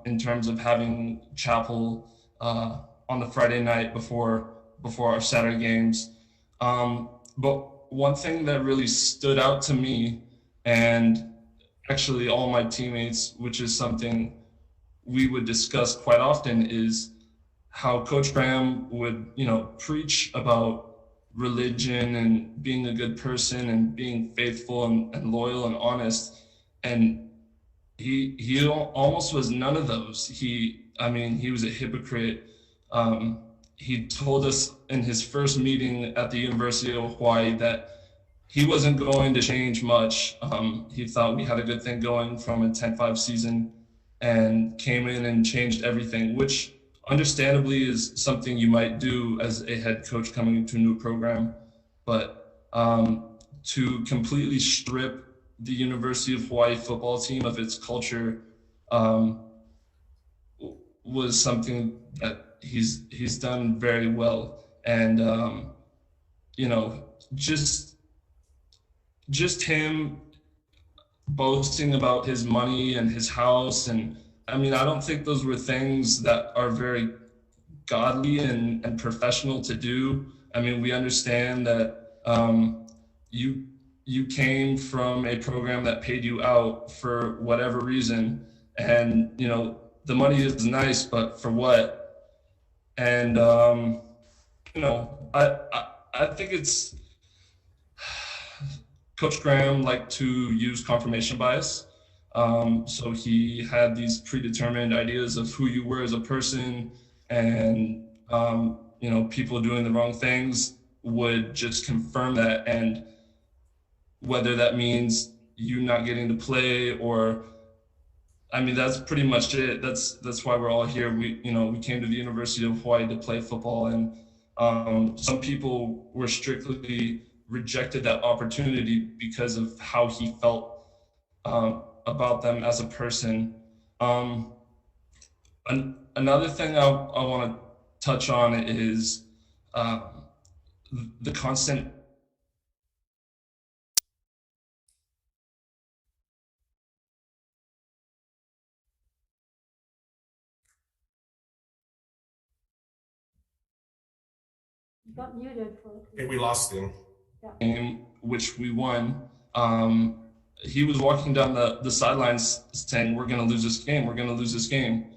in terms of having chapel on the Friday night before our Saturday games. But one thing that really stood out to me, and actually all my teammates, which is something we would discuss quite often, is how Coach Graham would, preach about religion and being a good person and being faithful and loyal and honest. And he almost was none of those. He was a hypocrite. He told us in his first meeting at the University of Hawaii that he wasn't going to change much. He thought we had a good thing going from a 10-5 season and came in and changed everything, which understandably is something you might do as a head coach coming into a new program. But to completely strip the University of Hawaii football team of its culture was something that he's done very well. And just him boasting about his money and his house, and I don't think those were things that are very godly and professional to do. We understand that you came from a program that paid you out for whatever reason, and the money is nice, but for what? And I think it's Coach Graham liked to use confirmation bias. So he had these predetermined ideas of who you were as a person, and people doing the wrong things would just confirm that. And whether that means you not getting to play or, that's pretty much it. That's why we're all here. We came to the University of Hawaii to play football, and some people were strictly rejected that opportunity because of how he felt about them as a person. Another thing I want to touch on is the constant Got muted for. I think we lost him. game, which we won. He was walking down the sidelines saying, "We're going to lose this game. We're going to lose this game."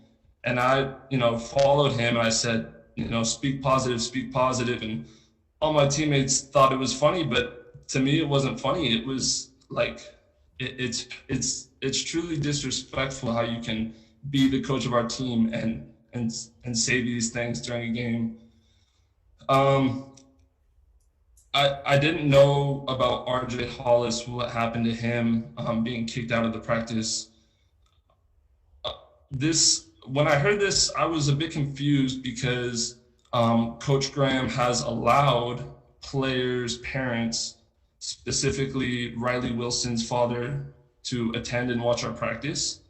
And I, followed him, and I said, speak positive, speak positive. And all my teammates thought it was funny, but to me, it wasn't funny. It was like, it's truly disrespectful how you can be the coach of our team and say these things during a game. I didn't know about RJ Hollis, what happened to him being kicked out of the practice. When I heard this, I was a bit confused because Coach Graham has allowed players' parents, specifically Riley Wilson's father, to attend and watch our practice.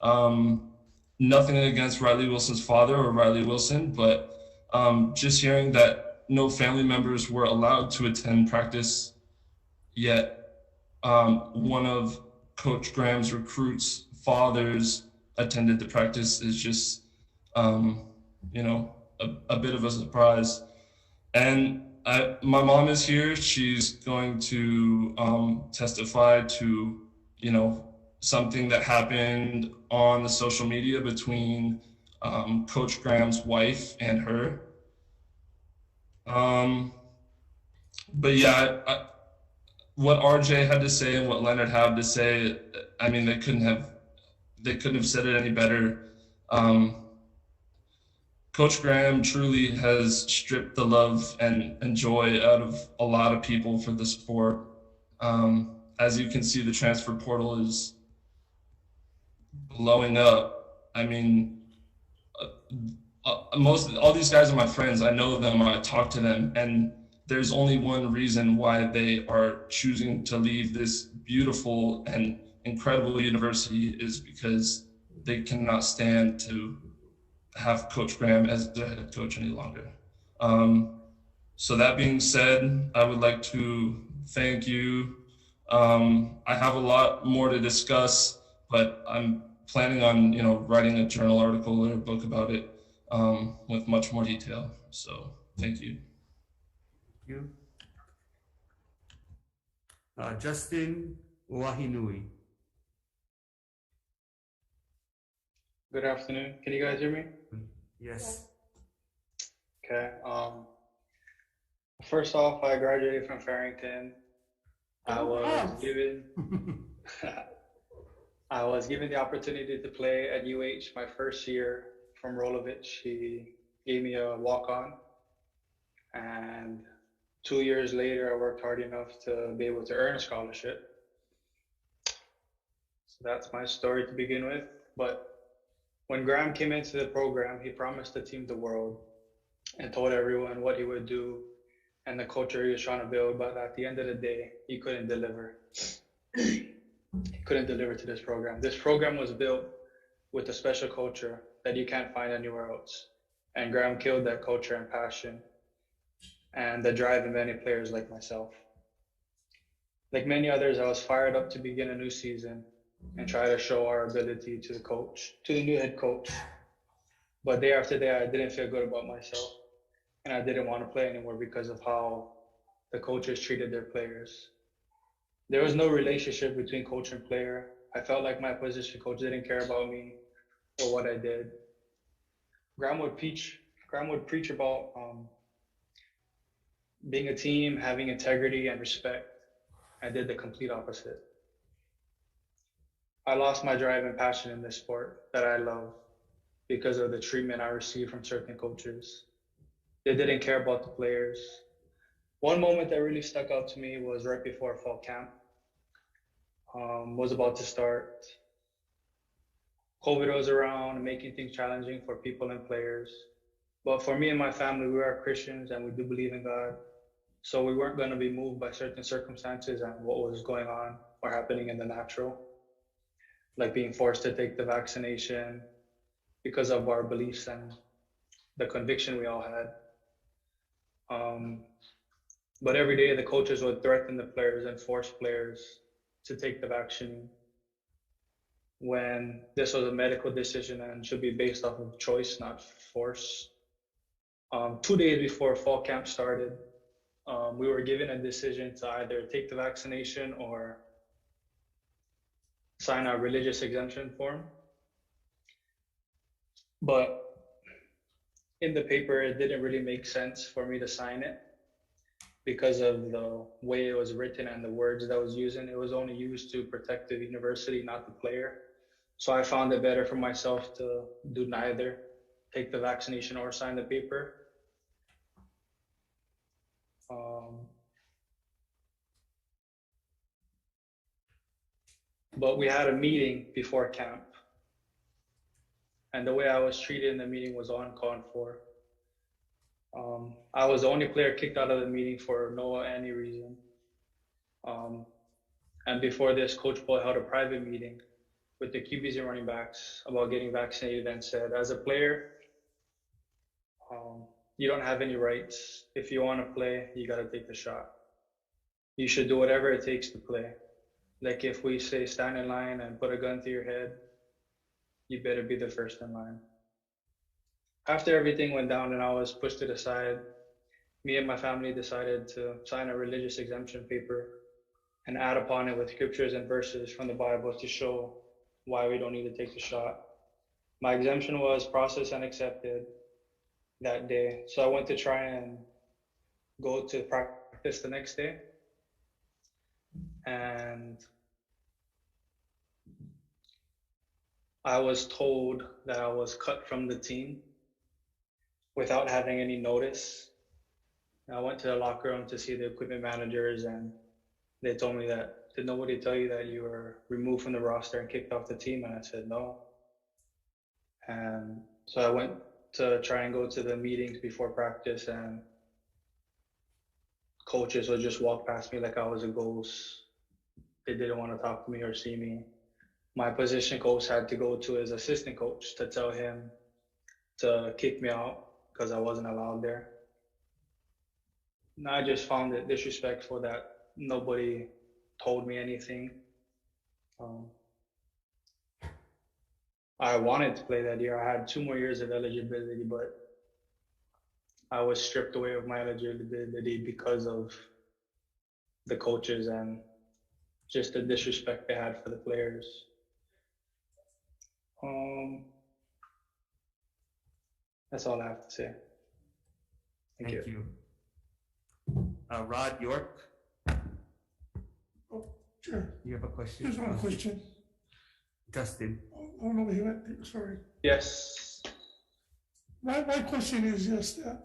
Nothing against Riley Wilson's father or Riley Wilson, but just hearing that no family members were allowed to attend practice, yet one of Coach Graham's recruits' fathers attended the practice is just, a bit of a surprise. And my mom is here. She's going to testify to, something that happened on the social media between Coach Graham's wife and her. But yeah, what RJ had to say and what Leonard had to say, they couldn't have said it any better. Coach Graham truly has stripped the love and joy out of a lot of people for the sport. As you can see, the transfer portal is blowing up. All these guys are my friends. I know them, I talk to them, and there's only one reason why they are choosing to leave this beautiful and incredible university is because they cannot stand to have Coach Graham as their head coach any longer. So that being said, I would like to thank you. I have a lot more to discuss, but I'm planning on, writing a journal article or a book about it with much more detail. So thank you. You. Justin Wahinui. Good afternoon. Can you guys hear me? Yes. Okay. First off, I graduated from Farrington. I was given I was given the opportunity to play at UH my first year from Rolovich. He gave me a walk-on, and 2 years later, I worked hard enough to be able to earn a scholarship. So that's my story to begin with. But when Graham came into the program, he promised the team the world and told everyone what he would do and the culture he was trying to build. But at the end of the day, he couldn't deliver. He couldn't deliver to this program. This program was built with a special culture that you can't find anywhere else. And Graham killed that culture and passion and the drive in many players like myself. Like many others, I was fired up to begin a new season and try to show our ability to the new head coach. But day after day, I didn't feel good about myself, and I didn't want to play anymore because of how the coaches treated their players. There was no relationship between coach and player. I felt like my position coach didn't care about me or what I did. Graham would preach about being a team, having integrity and respect. I did the complete opposite. I lost my drive and passion in this sport that I love because of the treatment I received from certain coaches. They didn't care about the players. One moment that really stuck out to me was right before fall camp was about to start. COVID was around, making things challenging for people and players. But for me and my family, we are Christians and we do believe in God. So we weren't going to be moved by certain circumstances and what was going on or happening in the natural, like being forced to take the vaccination because of our beliefs and the conviction we all had. But every day the coaches would threaten the players and force players to take the vaccine when this was a medical decision and should be based off of choice, not force. 2 days before fall camp started, we were given a decision to either take the vaccination or sign a religious exemption form. But in the paper, it didn't really make sense for me to sign it because of the way it was written and the words that I was using. It was only used to protect the university, not the player. So I found it better for myself to do neither, take the vaccination or sign the paper. But we had a meeting before camp, and the way I was treated in the meeting was uncalled for. I was the only player kicked out of the meeting for no any reason. And before this, Coach Paul held a private meeting with the QBs and running backs about getting vaccinated and said, as a player, you don't have any rights. If you want to play, you got to take the shot. You should do whatever it takes to play. Like if we say stand in line and put a gun to your head, you better be the first in line. After everything went down and I was pushed to the side, me and my family decided to sign a religious exemption paper and add upon it with scriptures and verses from the Bible to show why we don't need to take the shot. My exemption was processed and accepted that day. So I went to try and go to practice the next day. And I was told that I was cut from the team without having any notice. I went to the locker room to see the equipment managers and they told me that, did nobody tell you that you were removed from the roster and kicked off the team? And I said, no. And so I went to try and go to the meetings before practice and coaches would just walk past me like I was a ghost. They didn't want to talk to me or see me. My position coach had to go to his assistant coach to tell him to kick me out because I wasn't allowed there. And I just found it disrespectful that nobody told me anything. I wanted to play that year. I had 2 more years of eligibility, but I was stripped away of my eligibility because of the coaches and just the disrespect they had for the players. That's all I have to say. Thank you. Rod York, Oh, sure. you have a question? Just one question. Justin. Oh, no, he went, sorry. Yes. My question is just that,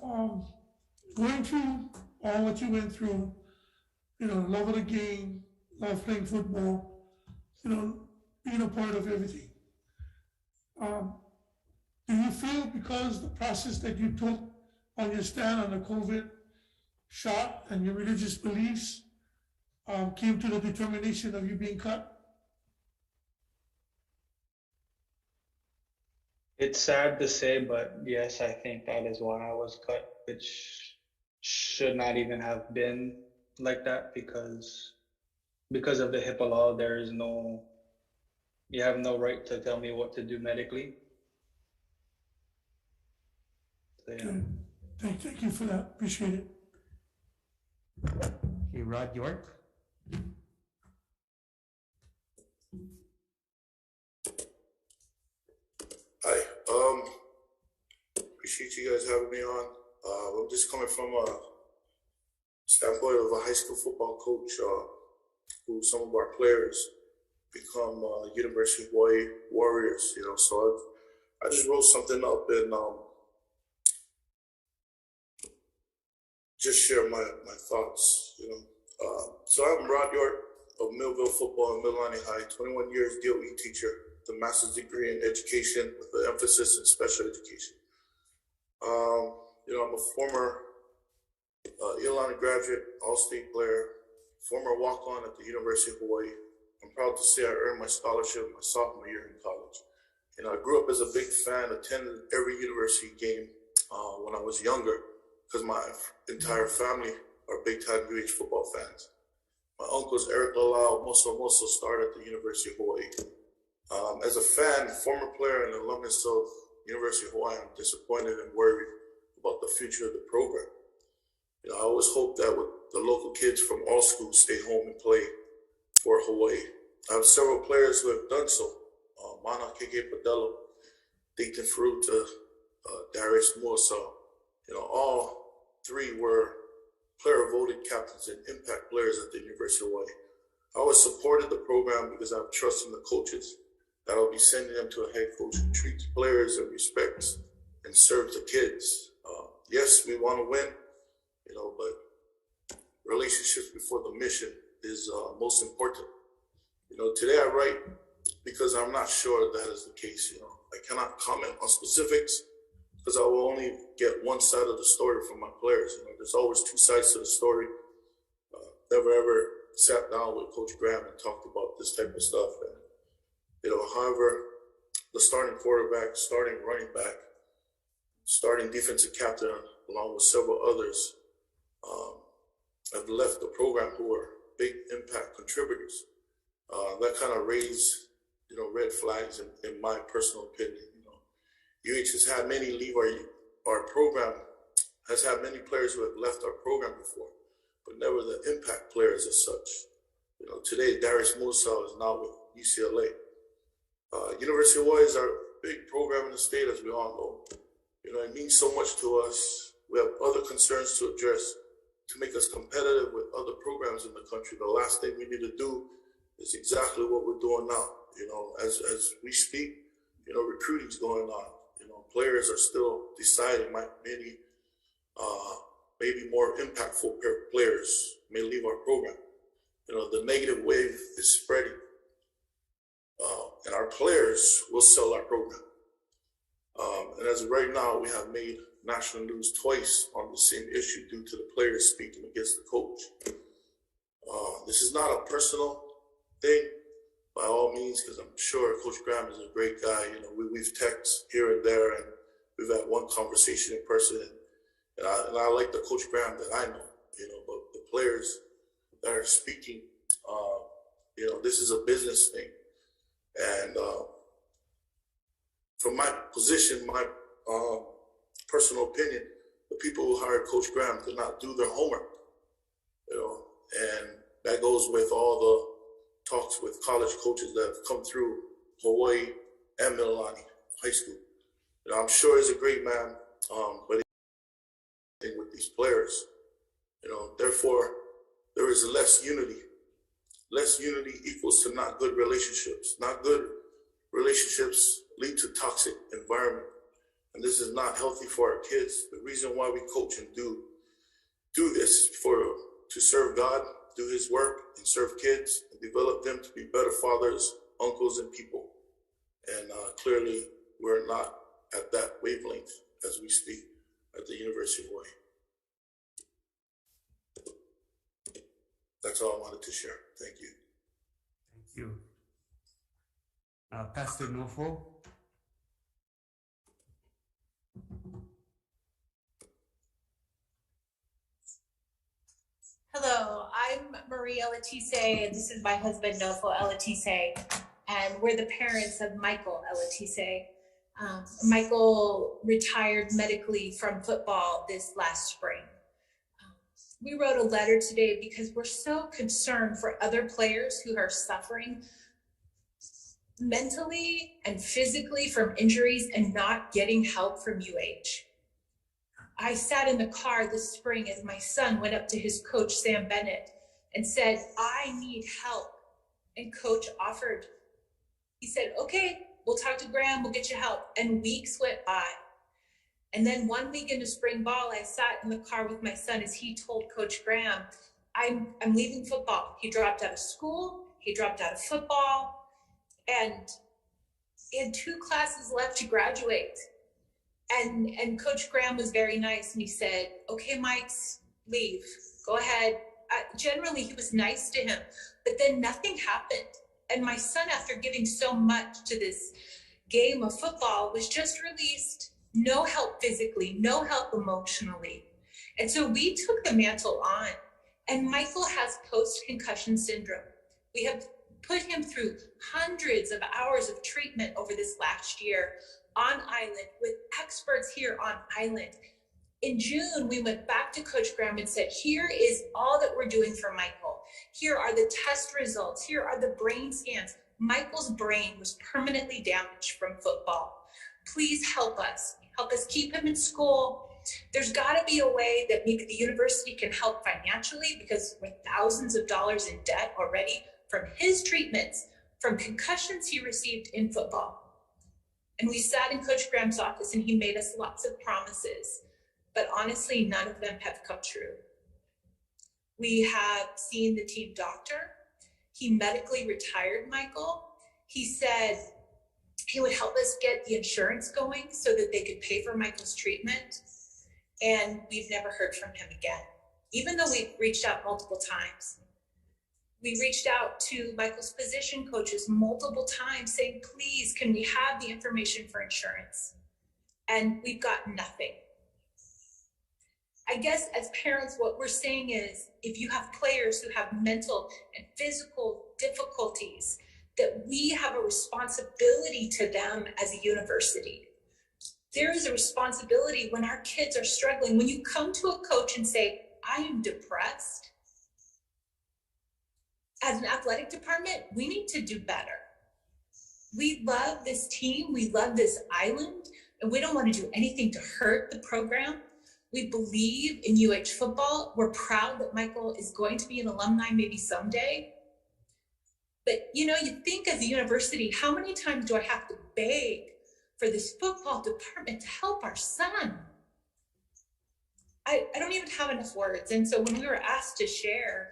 going through all what you went through, you know, love of the game, love playing football, you know, being a part of everything. Do you feel because the process that you took on your stand on the COVID shot and your religious beliefs came to the determination of you being cut? It's sad to say, but yes, I think that is why I was cut, which should not even have been like that because of the HIPAA law, you have no right to tell me what to do medically. So, yeah. Thank you for that. Appreciate it. Okay, Rod York. Hi, appreciate you guys having me on. I'm just coming from a standpoint of a high school football coach who some of our players become University of Hawaii Warriors, you know, so I just wrote something up and just share my thoughts, you know. So I'm Rod York of Millville Football and Mililani High, 21 years DOE teacher, the master's degree in education with an emphasis in special education. You know, I'm a former Ilani graduate, all-state player, former walk-on at the University of Hawaii. I'm proud to say I earned my scholarship my sophomore year in college. You know, I grew up as a big fan, attended every university game when I was younger, because my entire family are big-time UH football fans. My uncles, Eric Lalau, Moso started at the University of Hawaii. As a fan, former player, and alumnus of University of Hawaii, I'm disappointed and worried about the future of the program. You know, I always hope that with the local kids from all schools stay home and play for Hawaii. I have several players who have done so. Mana Keke Padello, Dayton Fruta, Darius Musa, you know, all three were player-voted captains and impact players at the University of Hawaii. I always supported the program because I have trust in the coaches that I'll be sending them to a head coach who treats players and respects and serves the kids. Yes, we want to win, you know, but relationships before the mission is most important. You know, today I write because I'm not sure that is the case. You know, I cannot comment on specifics because I will only get one side of the story from my players. You know, there's always two sides to the story. Never ever sat down with Coach Graham and talked about this type of stuff. And, you know, however, the starting quarterback, starting running back, starting defensive captain, along with several others, have left the program who are big impact contributors. That kind of raised, you know, red flags in my personal opinion. You know, UH has had many leave our program, has had many players who have left our program before, but never the impact players as such. You know, today Darius Musa is now with UCLA. University of Hawaii is our big program in the state, as we all know. You know, it means so much to us. We have other concerns to address to make us competitive with other programs in the country. The last thing we need to do is exactly what we're doing now. You know, as we speak, you know, recruiting's going on. You know, players are still deciding, maybe more impactful players may leave our program. You know, the negative wave is spreading. And our players will sell our program. And as of right now, we have made national news twice on the same issue due to the players speaking against the coach. This is not a personal thing, by all means, because I'm sure Coach Graham is a great guy. You know, we've texted here and there, and we've had one conversation in person. And I like the Coach Graham that I know, you know, but the players that are speaking, you know, this is a business thing. And from my position, my personal opinion, the people who hired Coach Graham did not do their homework, you know, and that goes with all talks with college coaches that have come through Hawaii and Mililani High School. You know, I'm sure he's a great man, but with these players, you know, therefore there is less unity. Less unity equals to not good relationships. Not good relationships lead to toxic environment. And this is not healthy for our kids. The reason why we coach and do this to serve God, do his work and serve kids and develop them to be better fathers, uncles, and people. And clearly we're not at that wavelength as we speak at the University of Hawaii. That's all I wanted to share. Thank you. Thank you. Pastor Nofo. Hello, I'm Maria Elatise, and this is my husband, Nofo Elatise, and we're the parents of Michael Elatise. Michael retired medically from football this last spring. We wrote a letter today because we're so concerned for other players who are suffering mentally and physically from injuries and not getting help from UH. I sat in the car this spring as my son went up to his coach, Sam Bennett, and said, I need help. And coach offered. He said, okay, we'll talk to Graham, we'll get you help. And weeks went by. And then 1 week into spring ball, I sat in the car with my son as he told Coach Graham, I'm leaving football. He dropped out of school, he dropped out of football, and he had 2 classes left to graduate. And Coach Graham was very nice, and he said, okay, Mike, leave, go ahead. Generally, he was nice to him, but then nothing happened. And my son, after giving so much to this game of football, was just released. No help physically, no help emotionally. And so we took the mantle on, and Michael has post-concussion syndrome. We have put him through hundreds of hours of treatment over this last year on island with experts here on island. In June, we went back to Coach Graham and said, here is all that we're doing for Michael. Here are the test results. Here are the brain scans. Michael's brain was permanently damaged from football. Please help us. Help us keep him in school. There's got to be a way that maybe the university can help financially, because we're thousands of dollars in debt already from his treatments, from concussions he received in football. And we sat in Coach Graham's office and he made us lots of promises, but honestly, none of them have come true. We have seen the team doctor. He medically retired Michael. He said he would help us get the insurance going so that they could pay for Michael's treatment. And we've never heard from him again, even though we've reached out multiple times. We reached out to Michael's position coaches multiple times saying, please, can we have the information for insurance? And we've got nothing. I guess as parents, what we're saying is, if you have players who have mental and physical difficulties, that we have a responsibility to them as a university. There is a responsibility when our kids are struggling. When you come to a coach and say, I am depressed, as an athletic department, we need to do better. We love this team, we love this island, and we don't want to do anything to hurt the program. We believe in UH football. We're proud that Michael is going to be an alumni maybe someday. But you know, you think as a university, how many times do I have to beg for this football department to help our son? I don't even have enough words. And so when we were asked to share,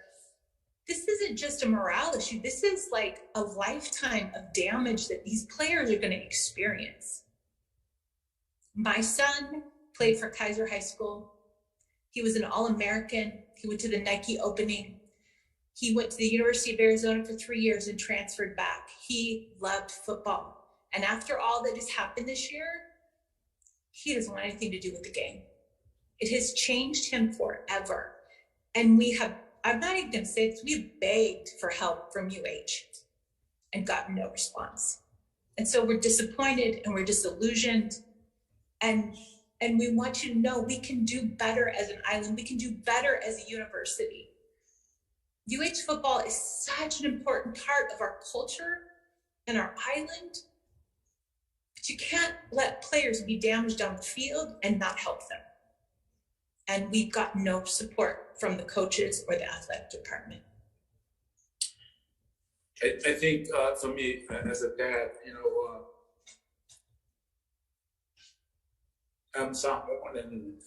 this isn't just a morale issue. This is like a lifetime of damage that these players are going to experience. My son played for Kaiser High School. He was an All-American. He went to the Nike opening. He went to the University of Arizona for 3 years and transferred back. He loved football. And after all that has happened this year, he doesn't want anything to do with the game. It has changed him forever. And we have, I'm not even going to say this, we've begged for help from UH and gotten no response. And so we're disappointed and we're disillusioned. And we want you to know we can do better as an island. We can do better as a university. UH football is such an important part of our culture and our island, but you can't let players be damaged on the field and not help them. And we've got no support from the coaches or the athletic department. I think for me, as a dad, I'm someone, and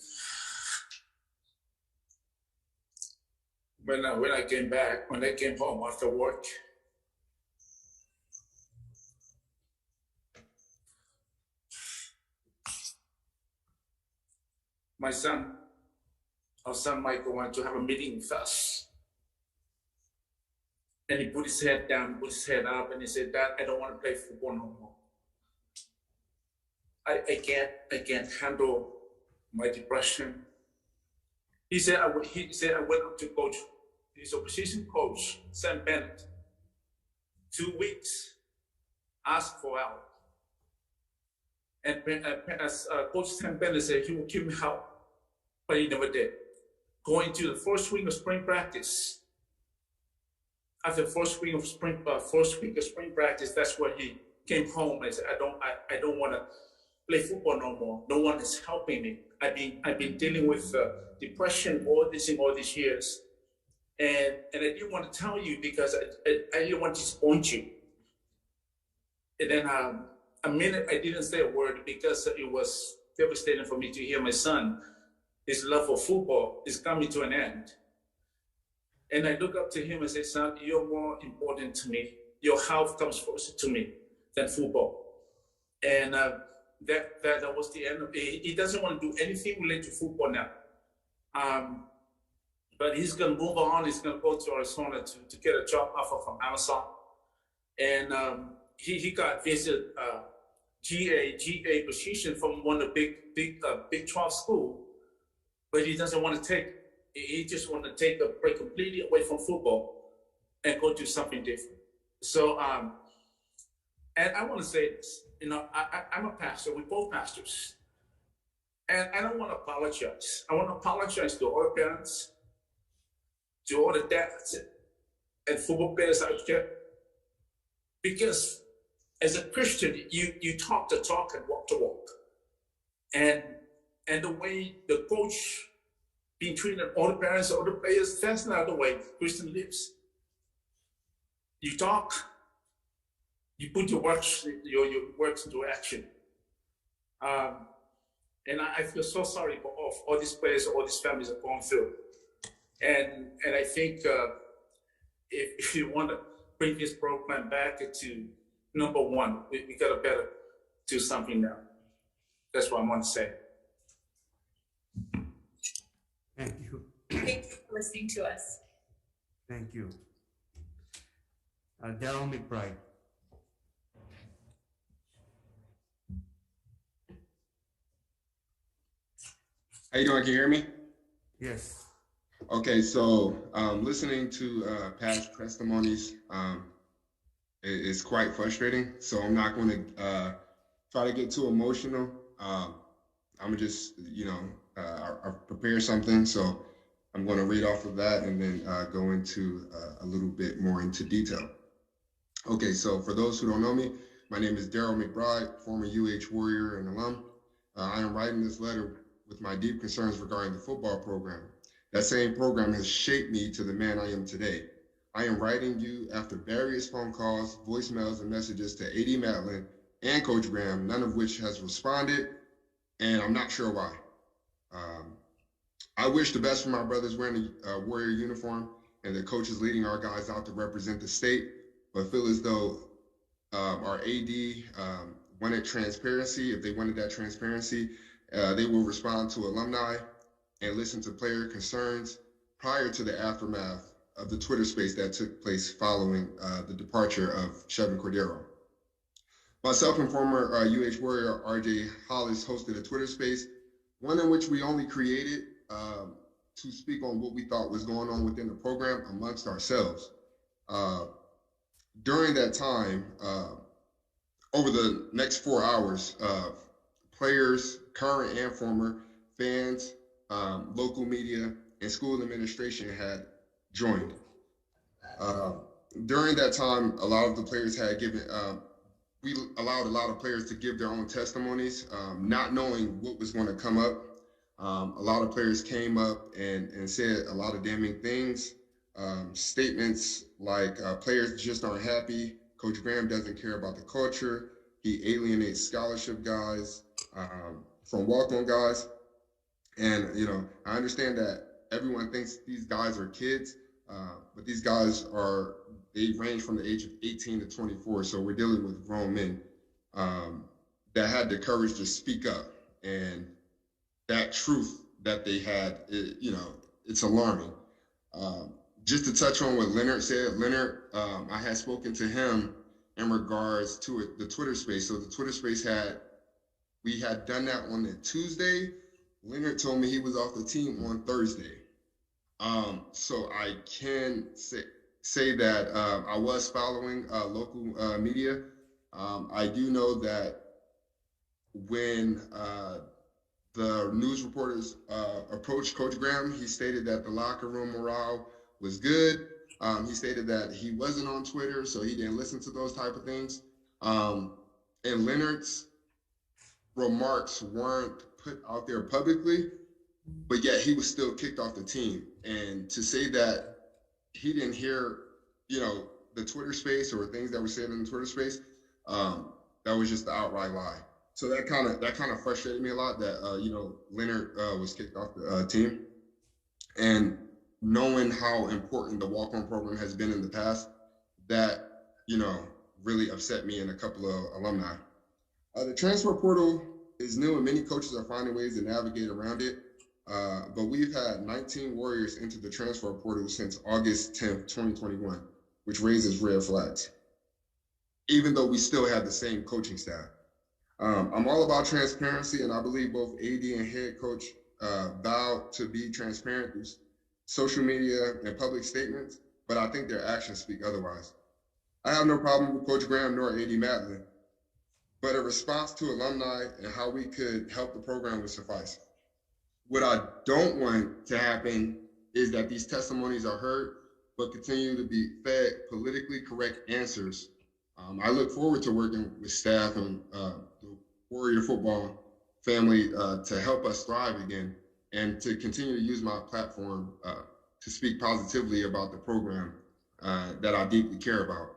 when I came home after work, our son Michael wanted to have a meeting with us. And he put his head down, put his head up, and he said, "Dad, I don't want to play football no more. I can't handle my depression." He said, I went up to coach, his opposition coach, Sam Bennett, 2 weeks, asked for help. And as Coach Sam Bennett said, he will give me help, but he never did. Going to the first week of spring practice, after the first week of spring practice, that's when he came home and said, I don't want to play football no more. No one is helping me. I've been dealing with depression all these years, and I didn't want to tell you because I didn't want to disappoint you. And then a minute I didn't say a word because it was devastating for me to hear my son, his love for football is coming to an end. And I look up to him and say, "Son, you're more important to me. Your health comes first to me than football." And that was the end of it. He doesn't want to do anything related to football now. But he's going to move on. He's going to go to Arizona to get a job offer from Amazon. And he got visit GA position from one of the Big 12 school, but he doesn't want to take. He just want to take a break completely away from football and go do something different. So, and I want to say this, I'm a pastor, we're both pastors. And I don't want to apologize. I want to apologize to all the parents, to all the dads and football players out there. Because as a Christian, you talk the talk and walk the walk. And the way the coach being treated, all the parents, all the players, that's not the way Christian lives. You talk, you put your works into action. And I feel so sorry for all these players, all these families are going through. And I think if you want to bring this program back to number one, we got to better do something now. That's what I want to say. Thank you. Thank you for listening to us. Thank you. Daryl McBride. How you doing? Can you hear me? Yes. Okay, so listening to past testimonies is quite frustrating. So I'm not going to try to get too emotional. I'm gonna just, I prepared something, so I'm going to read off of that and then go into a little bit more into detail. Okay, so for those who don't know me, my name is Daryl McBride, former Warrior and alum. I am writing this letter with my deep concerns regarding the football program. That same program has shaped me to the man I am today. I am writing you after various phone calls, voicemails, and messages to AD Matlin and Coach Graham, none of which has responded, and I'm not sure why. I wish the best for my brothers wearing a Warrior uniform and the coaches leading our guys out to represent the state, but feel as though our AD wanted transparency. If they wanted that transparency, they will respond to alumni and listen to player concerns prior to the aftermath of the Twitter space that took place following the departure of Chevin Cordero. Myself and former Warrior RJ Hollis hosted a Twitter space, one in which we only created to speak on what we thought was going on within the program amongst ourselves. During that time, over the next 4 hours, players, current and former, fans, local media, and school administration had joined. During that time, a lot of the players had given, we allowed a lot of players to give their own testimonies, not knowing what was going to come up. A lot of players came up and said a lot of damning things. Statements like players just aren't happy. Coach Graham doesn't care about the culture. He alienates scholarship guys from walk-on guys. And, I understand that everyone thinks these guys are kids, but these guys they range from the age of 18 to 24. So we're dealing with grown men that had the courage to speak up. And that truth that they had, it's alarming. Just to touch on what Leonard said, I had spoken to him in regards to the Twitter space. So the Twitter space we had done that on a Tuesday. Leonard told me he was off the team on Thursday. So I can say that I was following local media. I do know that when the news reporters approached Coach Graham, he stated that the locker room morale was good. He stated that he wasn't on Twitter, so he didn't listen to those type of things. And Leonard's remarks weren't put out there publicly, but yet he was still kicked off the team. And to say that he didn't hear, the Twitter space or things that were said in the Twitter space, that was just the outright lie. So that kind of frustrated me a lot that, Leonard was kicked off the team. And knowing how important the walk-on program has been in the past, that, really upset me and a couple of alumni. The transfer portal is new and many coaches are finding ways to navigate around it. But we've had 19 Warriors enter the transfer portal since August 10th, 2021, which raises red flags, even though we still have the same coaching staff. I'm all about transparency, and I believe both AD and head coach vowed to be transparent through social media and public statements, but I think their actions speak otherwise. I have no problem with Coach Graham nor AD Matlin, but a response to alumni and how we could help the program would suffice. What I don't want to happen is that these testimonies are heard, but continue to be fed politically correct answers. I look forward to working with staff and the Warrior football family to help us thrive again and to continue to use my platform to speak positively about the program that I deeply care about.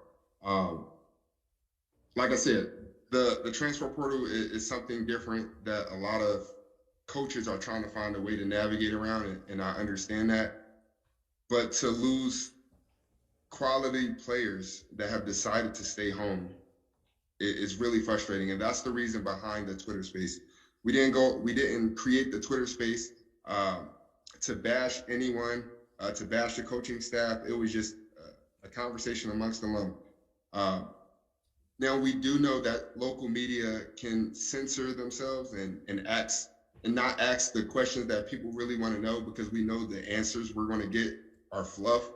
Like I said, the transfer portal is something different that a lot of coaches are trying to find a way to navigate around, and I understand that. But to lose quality players that have decided to stay home is really frustrating, and that's the reason behind the Twitter space. We didn't create the Twitter space to bash anyone, to bash the coaching staff. It was just a conversation amongst alum. Now we do know that local media can censor themselves and not ask the questions that people really want to know, because we know the answers we're going to get are fluff,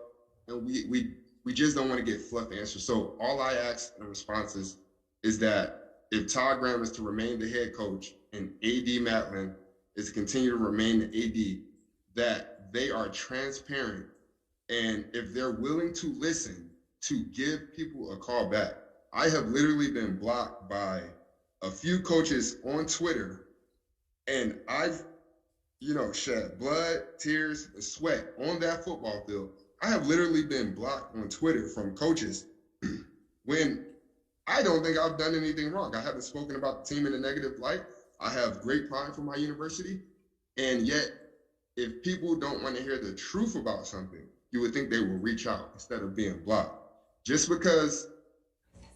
and we just don't want to get fluff answers. So all I ask in responses is that if Todd Graham is to remain the head coach and AD Matlin is to continue to remain the AD, that they are transparent, and if they're willing to listen, to give people a call back. I have literally been blocked by a few coaches on Twitter, and I've, shed blood, tears, and sweat on that football field. I have literally been blocked on Twitter from coaches when I don't think I've done anything wrong. I haven't spoken about the team in a negative light. I have great pride for my university. And yet, if people don't want to hear the truth about something, you would think they will reach out instead of being blocked. Just because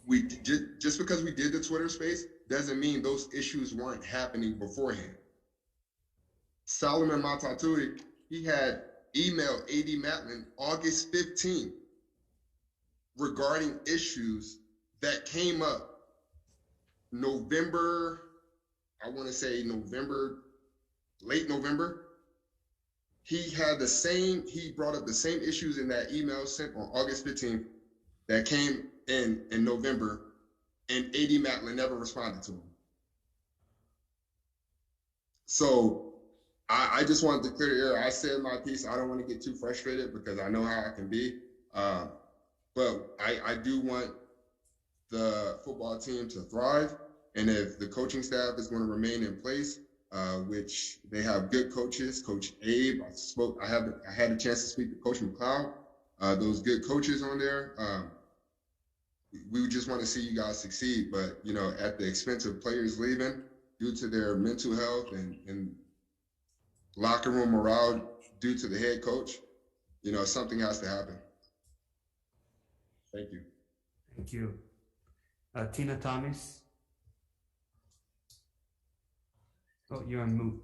we did the Twitter space doesn't mean those issues weren't happening beforehand. Solomon Matatui, he had emailed AD Matlin August 15th regarding issues that came up November, late November. He brought up the same issues in that email sent on August 15th that came in November, and AD Matlin never responded to him. So I just wanted to clear the air. I said my piece. I don't want to get too frustrated because I know how I can be. but I do want the football team to thrive. And if the coaching staff is going to remain in place, which they have good coaches, Coach Abe, I had a chance to speak to Coach McLeod, those good coaches on there. We just want to see you guys succeed, but at the expense of players leaving due to their mental health and locker room morale due to the head coach, something has to happen. Thank you. Thank you. Tina Thomas. Oh, you're on mute.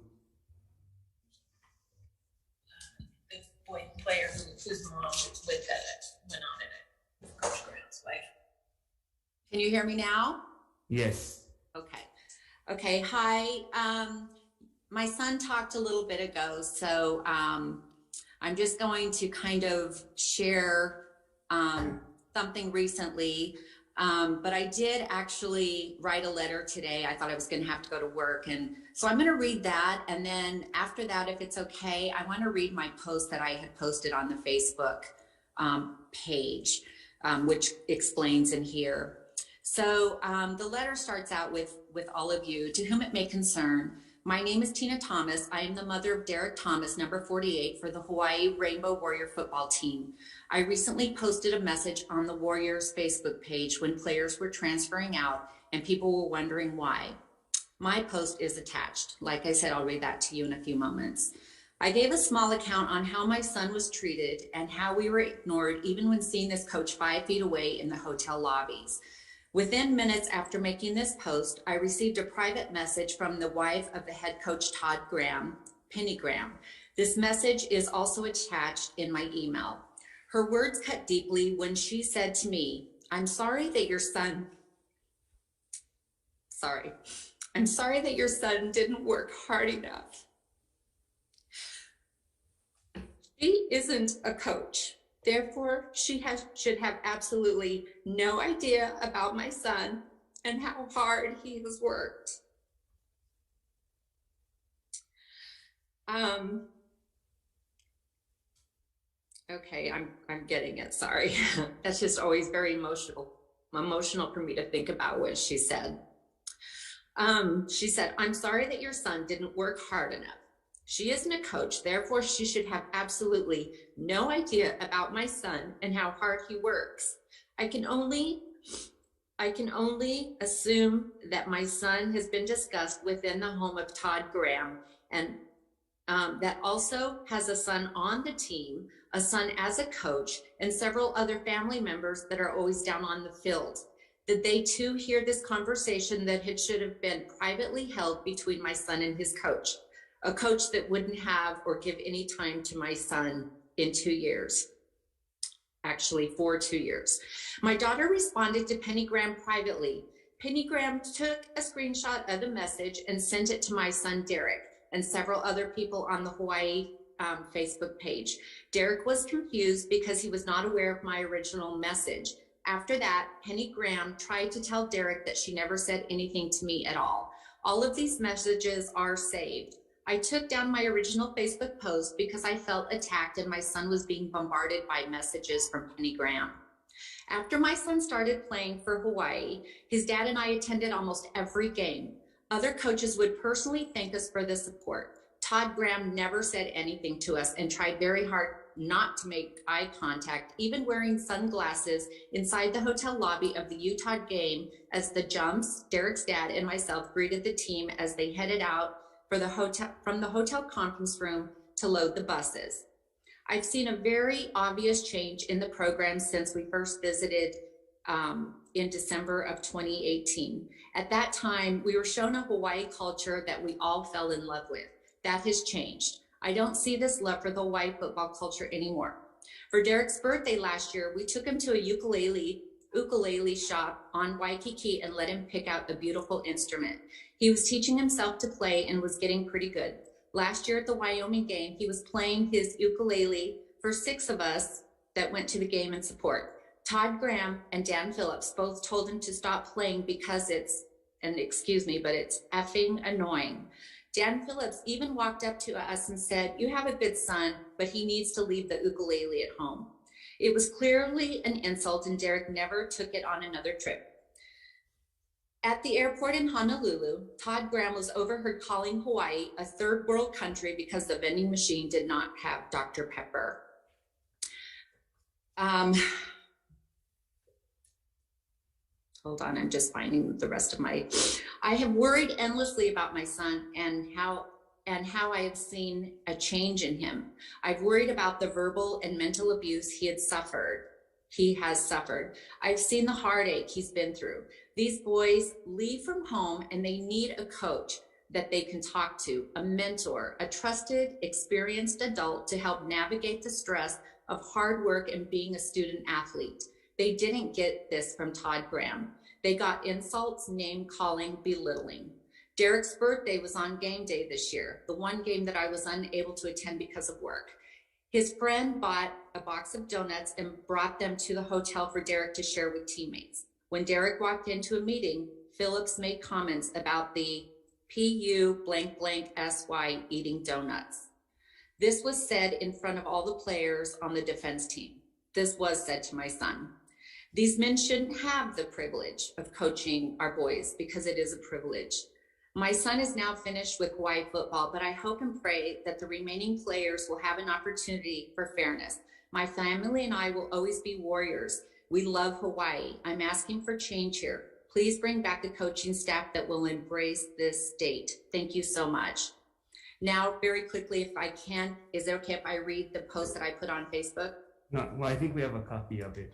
The boy player whose mom was with that went on in it, Coach Grant's wife. Can you hear me now? Yes. Okay. Hi. My son talked a little bit ago, so I'm just going to kind of share something recently. But I did actually write a letter today. I thought I was going to have to go to work. And so I'm going to read that. And then after that, if it's okay, I want to read my post that I had posted on the Facebook page, which explains in here. So the letter starts out with all of you, to whom it may concern. My name is Tina Thomas. I am the mother of Derek Thomas, number 48, for the Hawaii Rainbow Warrior football team. I recently posted a message on the Warriors Facebook page when players were transferring out and people were wondering why. My post is attached. Like I said, I'll read that to you in a few moments. I gave a small account on how my son was treated and how we were ignored even when seeing this coach 5 feet away in the hotel lobbies. Within minutes after making this post, I received a private message from the wife of the head coach, Todd Graham, Penny Graham. This message is also attached in my email. Her words cut deeply when she said to me, I'm sorry that your son didn't work hard enough. She isn't a coach. Therefore, she should have absolutely no idea about my son and how hard he has worked. Okay, I'm getting it, sorry. That's just always very emotional for me to think about what she said. She said, I'm sorry that your son didn't work hard enough. She isn't a coach, therefore she should have absolutely no idea about my son and how hard he works. I can only assume that my son has been discussed within the home of Todd Graham, and that also has a son on the team, a son as a coach, and several other family members that are always down on the field. Did they too hear this conversation that it should have been privately held between my son and his coach? A coach that wouldn't have or give any time to my son in 2 years. Actually, for 2 years. My daughter responded to Penny Graham privately. Penny Graham took a screenshot of the message and sent it to my son, Derek, and several other people on the Hawaii Facebook page. Derek was confused because he was not aware of my original message. After that, Penny Graham tried to tell Derek that she never said anything to me at all. All of these messages are saved. I took down my original Facebook post because I felt attacked and my son was being bombarded by messages from Penny Graham. After my son started playing for Hawaii, his dad and I attended almost every game. Other coaches would personally thank us for the support. Todd Graham never said anything to us and tried very hard not to make eye contact, even wearing sunglasses inside the hotel lobby of the Utah game as the Jumps, Derek's dad, and myself greeted the team as they headed out from the hotel conference room to load the buses. I've seen a very obvious change in the program since we first visited in December of 2018. At that time, we were shown a Hawaii culture that we all fell in love with. That has changed. I don't see this love for the Hawaii football culture anymore. For Derek's birthday last year, we took him to a ukulele shop on Waikiki and let him pick out a beautiful instrument. He was teaching himself to play and was getting pretty good. Last year at the Wyoming game, he was playing his ukulele for 6 of us that went to the game in support. Todd Graham and Dan Phillips both told him to stop playing because it's effing annoying. Dan Phillips even walked up to us and said, "You have a good son, but he needs to leave the ukulele at home." It was clearly an insult, and Derek never took it on another trip. At the airport in Honolulu, Todd Graham was overheard calling Hawaii a third world country because the vending machine did not have Dr. Pepper. Hold on, I'm just finding the rest of my. I have worried endlessly about my son and how I have seen a change in him. I've worried about the verbal and mental abuse he has suffered. I've seen the heartache he's been through. These boys leave from home and they need a coach that they can talk to, a mentor, a trusted, experienced adult to help navigate the stress of hard work and being a student athlete. They didn't get this from Todd Graham. They got insults, name calling, belittling. Derek's birthday was on game day this year, the one game that I was unable to attend because of work. His friend bought a box of donuts and brought them to the hotel for Derek to share with teammates. When Derek walked into a meeting, Phillips made comments about the PU blank blank SY eating donuts. This was said in front of all the players on the defense team. This was said to my son. These men shouldn't have the privilege of coaching our boys because it is a privilege. My son is now finished with Hawaii football, but I hope and pray that the remaining players will have an opportunity for fairness. My family and I will always be warriors. We love Hawaii. I'm asking for change here. Please bring back a coaching staff that will embrace this state. Thank you so much. Now, very quickly, if I can, is it okay if I read the post that I put on Facebook? No, well, I think we have a copy of it.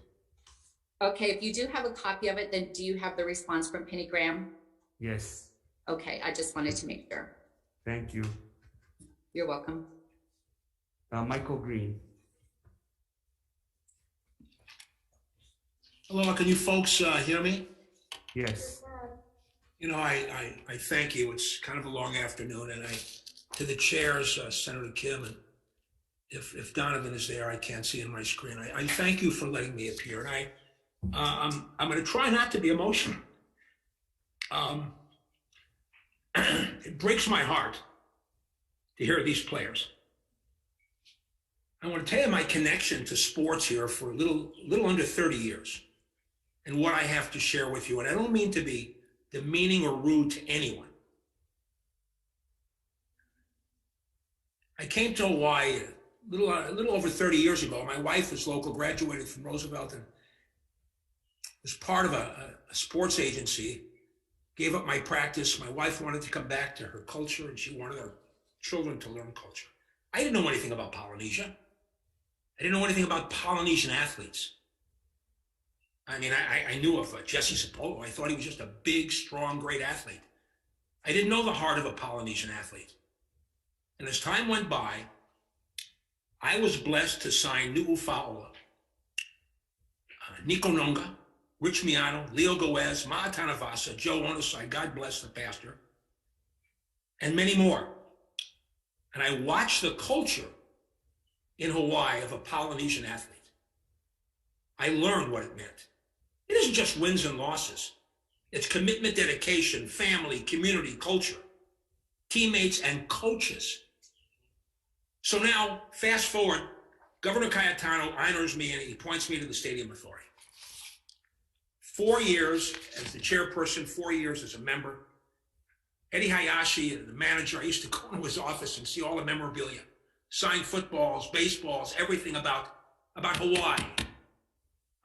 Okay, if you do have a copy of it, then do you have the response from Penny Graham? Yes. Okay, I just wanted to make sure. Thank you. You're welcome. Michael Green. Hello, can you folks hear me? Yes. You know, I thank you. It's kind of a long afternoon, and to the chairs, Senator Kim, and if Donovan is there, I can't see on my screen. I thank you for letting me appear, and I'm going to try not to be emotional. It breaks my heart to hear these players. I want to tell you my connection to sports here for a little under 30 years and what I have to share with you. And I don't mean to be demeaning or rude to anyone. I came to Hawaii a little over 30 years ago. My wife is local, graduated from Roosevelt, and was part of a sports agency. Gave up my practice. My wife wanted to come back to her culture, and she wanted her children to learn culture. I didn't know anything about Polynesia. I didn't know anything about Polynesian athletes. I mean, I knew of Jesse Sapolo. I thought he was just a big, strong, great athlete. I didn't know the heart of a Polynesian athlete. And as time went by, I was blessed to sign Nu'ufaola, Nico Nonga, Rich Miano, Leo Goez, Ma'a Tanavasa, Joe Onosai, God bless the pastor, and many more. And I watched the culture in Hawaii of a Polynesian athlete. I learned what it meant. It isn't just wins and losses. It's commitment, dedication, family, community, culture, teammates, and coaches. So now, fast forward, Governor Cayetano honors me and he appoints me to the Stadium Authority. 4 years as the chairperson, 4 years as a member. Eddie Hayashi, the manager, I used to go to his office and see all the memorabilia, signed footballs, baseballs, everything about Hawaii,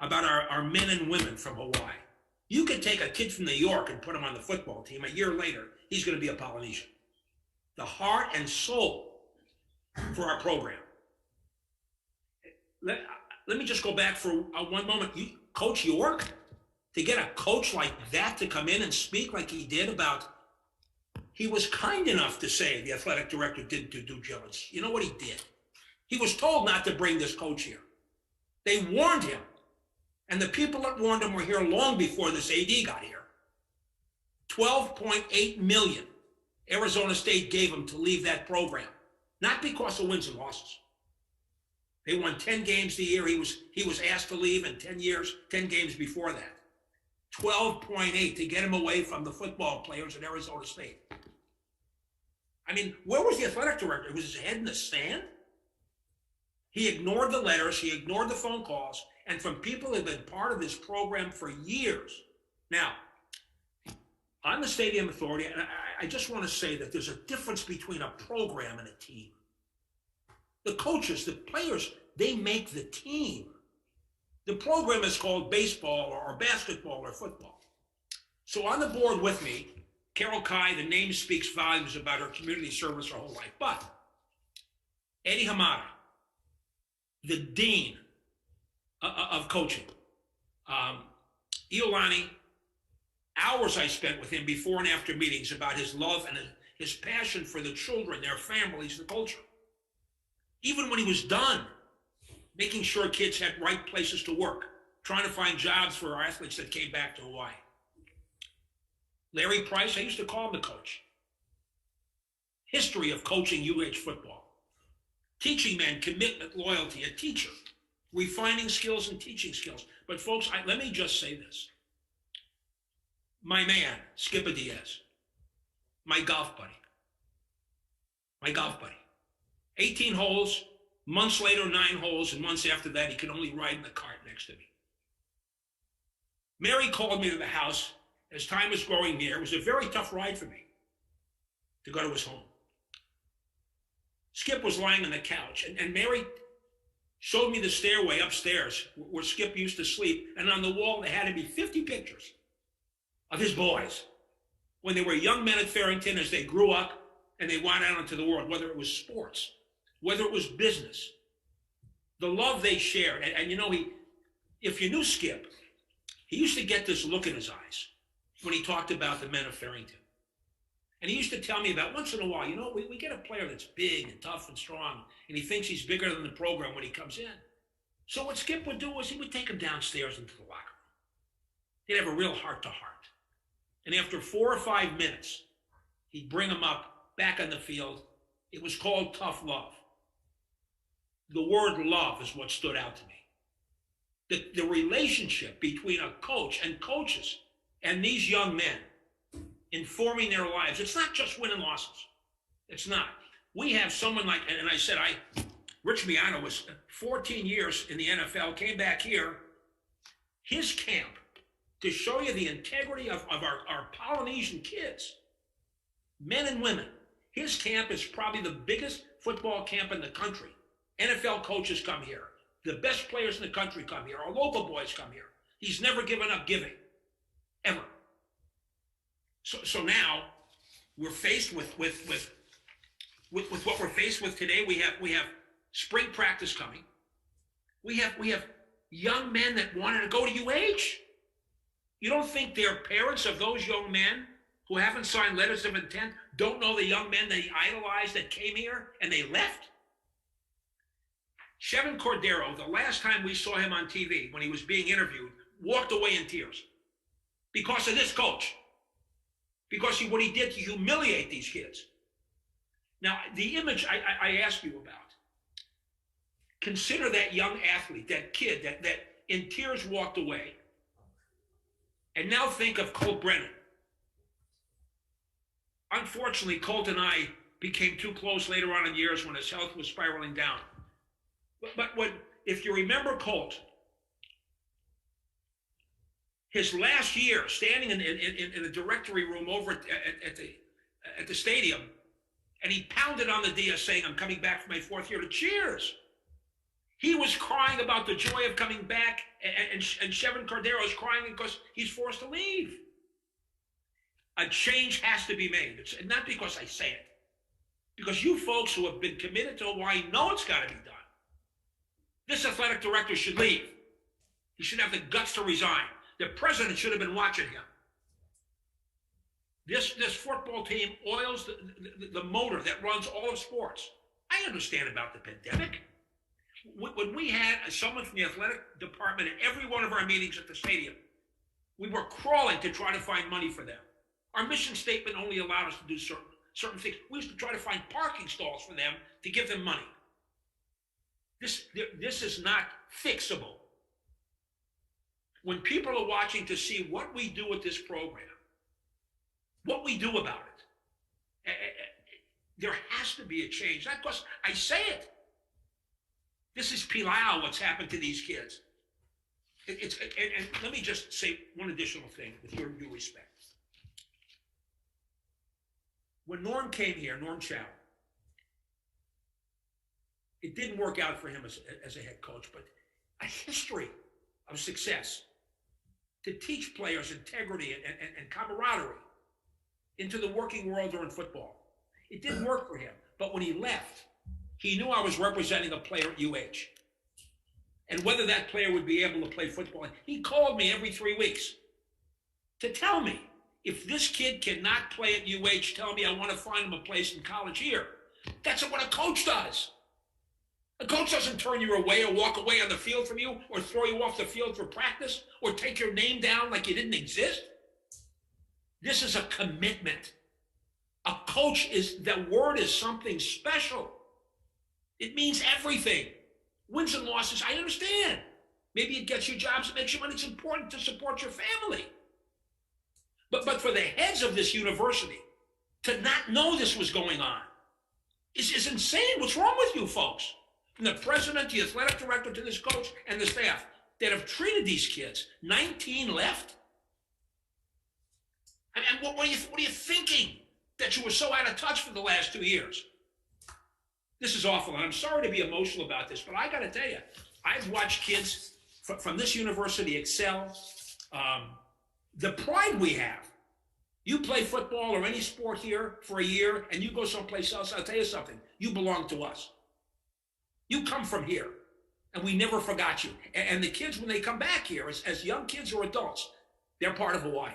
about our men and women from Hawaii. You could take a kid from New York and put him on the football team. A year later, he's going to be a Polynesian. The heart and soul for our program. Let me just go back for one moment. Coach York, to get a coach like that to come in and speak like he did about, he was kind enough to say the athletic director didn't do due diligence. You know what he did? He was told not to bring this coach here. They warned him. And the people that warned him were here long before this AD got here. $12.8 million Arizona State gave him to leave that program, not because of wins and losses. They won 10 games the year he was asked to leave, and 10 games before that. 12.8 to get him away from the football players at Arizona State. I mean, where was the athletic director? Was his head in the sand? He ignored the letters, he ignored the phone calls, and from people who have been part of this program for years. Now, I'm the stadium authority, and I just want to say that there's a difference between a program and a team. The coaches, the players, they make the team. The program is called baseball or basketball or football. So on the board with me, Carol Kai, the name speaks volumes about her community service her whole life. But Eddie Hamada, the dean of coaching, Iolani, hours I spent with him before and after meetings about his love and his passion for the children, their families, the culture. Even when he was done, making sure kids had right places to work, trying to find jobs for our athletes that came back to Hawaii. Larry Price, I used to call him the coach. History of coaching UH football. Teaching men, commitment, loyalty, a teacher, refining skills and teaching skills. But folks, let me just say this. My man, Skipper Diaz, my golf buddy. 18 holes, months later, 9 holes, and months after that, he could only ride in the cart next to me. Mary called me to the house as time was growing near. It was a very tough ride for me to go to his home. Skip was lying on the couch, and Mary showed me the stairway upstairs where Skip used to sleep, and on the wall there had to be 50 pictures of his boys when they were young men at Farrington as they grew up and they went out into the world, whether it was sports, whether it was business, the love they shared. And you know, if you knew Skip, he used to get this look in his eyes when he talked about the men of Farrington. And he used to tell me about once in a while, you know, we get a player that's big and tough and strong, and he thinks he's bigger than the program when he comes in. So what Skip would do was he would take him downstairs into the locker room. They'd have a real heart-to-heart. And after 4 or 5 minutes, he'd bring him up back on the field. It was called tough love. The word love is what stood out to me. The relationship between a coach and coaches and these young men informing their lives. It's not just win and losses. It's not. We have someone like, and I said, Rich Miano was 14 years in the NFL, came back here. His camp, to show you the integrity of our Polynesian kids, men and women, his camp is probably the biggest football camp in the country. NFL coaches come here. The best players in the country come here. Our local boys come here. He's never given up giving, ever. So now we're faced with what we're faced with today. We have spring practice coming. We have young men that wanted to go to UH. You don't think they're parents of those young men who haven't signed letters of intent, don't know the young men they idolized that came here and they left? Chevin Cordero, the last time we saw him on TV when he was being interviewed, walked away in tears because of this coach, because of what he did to humiliate these kids. Now, the image I ask you about, consider that young athlete, that kid that in tears walked away, and now think of Colt Brennan. Unfortunately, Colt and I became too close later on in years when his health was spiraling down. But if you remember Colt, his last year standing in the directory room over at the stadium, and he pounded on the dais saying, "I'm coming back for my 4th year," to cheers. He was crying about the joy of coming back, and Chevin Cordero is crying because he's forced to leave. A change has to be made. It's not because I say it, because you folks who have been committed to Hawaii know it's got to be done. This athletic director should leave. He should have the guts to resign. The president should have been watching him. This football team oils the motor that runs all of sports. I understand about the pandemic. When we had someone from the athletic department at every one of our meetings at the stadium, we were crawling to try to find money for them. Our mission statement only allowed us to do certain things. We used to try to find parking stalls for them to give them money. This is not fixable. When people are watching to see what we do with this program, what we do about it, there has to be a change. Not because I say it. This is Pilau, what's happened to these kids. And let me just say one additional thing with your due respect. When Norm came here, Norm Chow, it didn't work out for him as a head coach, but a history of success to teach players integrity and camaraderie into the working world or in football. It didn't work for him, but when he left, he knew I was representing a player at UH. And whether that player would be able to play football, he called me every 3 weeks to tell me, if this kid cannot play at UH, tell me I want to find him a place in college here. That's what a coach does. A coach doesn't turn you away or walk away on the field from you or throw you off the field for practice or take your name down like you didn't exist. This is a commitment. A coach that word is something special. It means everything. Wins and losses, I understand. Maybe it gets you jobs, it makes you money. It's important to support your family. But for the heads of this university to not know this was going on is insane. What's wrong with you folks? From the president, the athletic director, to this coach and the staff that have treated these kids. 19 left? And what are you thinking that you were so out of touch for the last 2 years? This is awful, and I'm sorry to be emotional about this, but I got to tell you, I've watched kids from this university excel. The pride we have. You play football or any sport here for a year, and you go someplace else, I'll tell you something. You belong to us. You come from here, and we never forgot you. And the kids, when they come back here, as young kids or adults, they're part of Hawaii.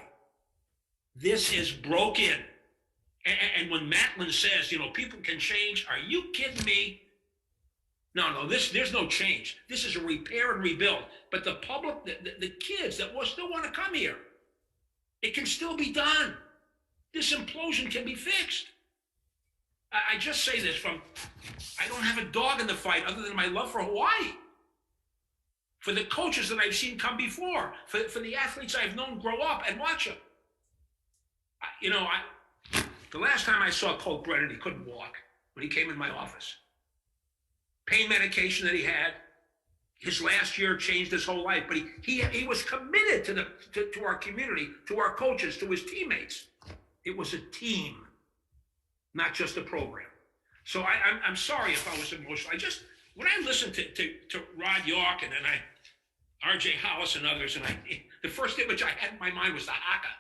This is broken. And when Matlin says, people can change, are you kidding me? No, there's no change. This is a repair and rebuild. But the public, the kids that will still want to come here, it can still be done. This implosion can be fixed. I just say this I don't have a dog in the fight other than my love for Hawaii. For the coaches that I've seen come before, for the athletes I've known grow up and watch them. The last time I saw Colt Brennan, he couldn't walk when he came in my office. Pain medication that he had, his last year changed his whole life, but he was committed to our community, to our coaches, to his teammates. It was a team, not just a program. So I'm sorry if I was emotional. When I listened to Rod York and then R.J. Hollis and others, and the first image I had in my mind was the haka.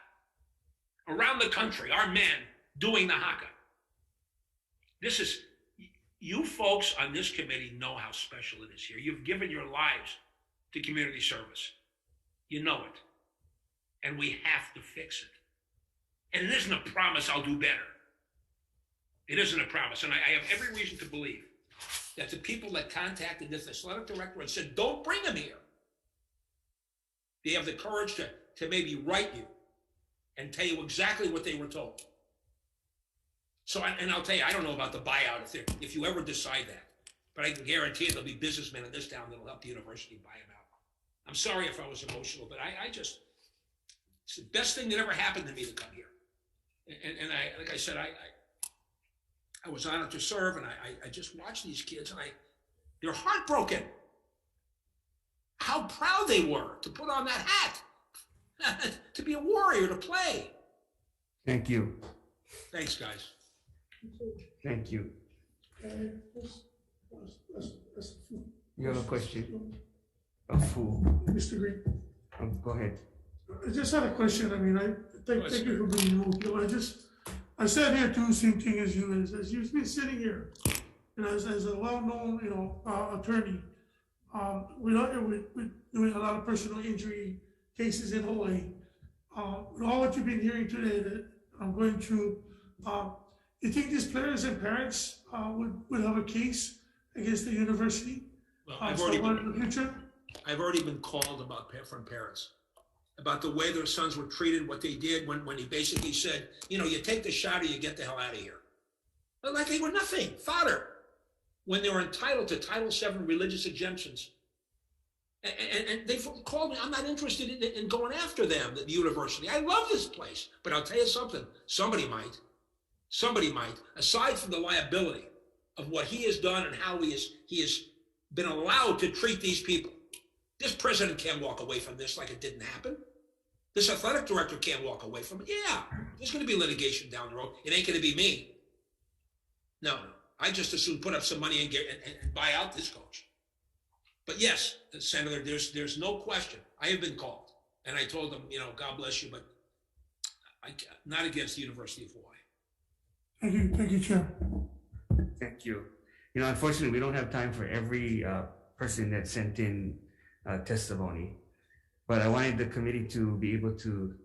Around the country, our men doing the haka. You folks on this committee know how special it is here. You've given your lives to community service. You know it. And we have to fix it. And it isn't a promise I'll do better. It isn't a promise. And I have every reason to believe that the people that contacted this athletic director and said, don't bring him here, they have the courage to maybe write you and tell you exactly what they were told. So, and I'll tell you, I don't know about the buyout if you ever decide that, but I can guarantee you there'll be businessmen in this town that'll help the university buy him out. I'm sorry if I was emotional, but it's the best thing that ever happened to me to come here. And like I said, I was honored to serve, and I just watched these kids, and they're heartbroken. How proud they were to put on that hat, to be a warrior, to play. Thank you. Thanks, guys. Thank you. You have a question? A fool. Mr. Green. Go ahead. I just had a question. Thank you for being here. I sat here too, same thing as you, as you've been sitting here, and as a well-known, attorney, we're doing a lot of personal injury cases in Hawaii. With all what you've been hearing today that I'm going through, you think these players and parents would have a case against the university? Well, I've already been called from parents about the way their sons were treated, what they did when he basically said, you take the shot or you get the hell out of here. Like they were nothing, fodder, when they were entitled to Title VII religious exemptions. And they called me, I'm not interested in going after them, the university. I love this place. But I'll tell you something, somebody might, aside from the liability of what he has done and how he has been allowed to treat these people. This president can't walk away from this like it didn't happen. This athletic director can't walk away from it. Yeah, there's going to be litigation down the road. It ain't going to be me. No, I just as soon put up some money and buy out this coach. But yes, Senator, there's no question. I have been called, and I told them, you know, God bless you, but not against the University of Hawaii. Thank you, Chair. Thank you. You know, unfortunately, we don't have time for every person that sent in testimony, but I wanted the committee to be able to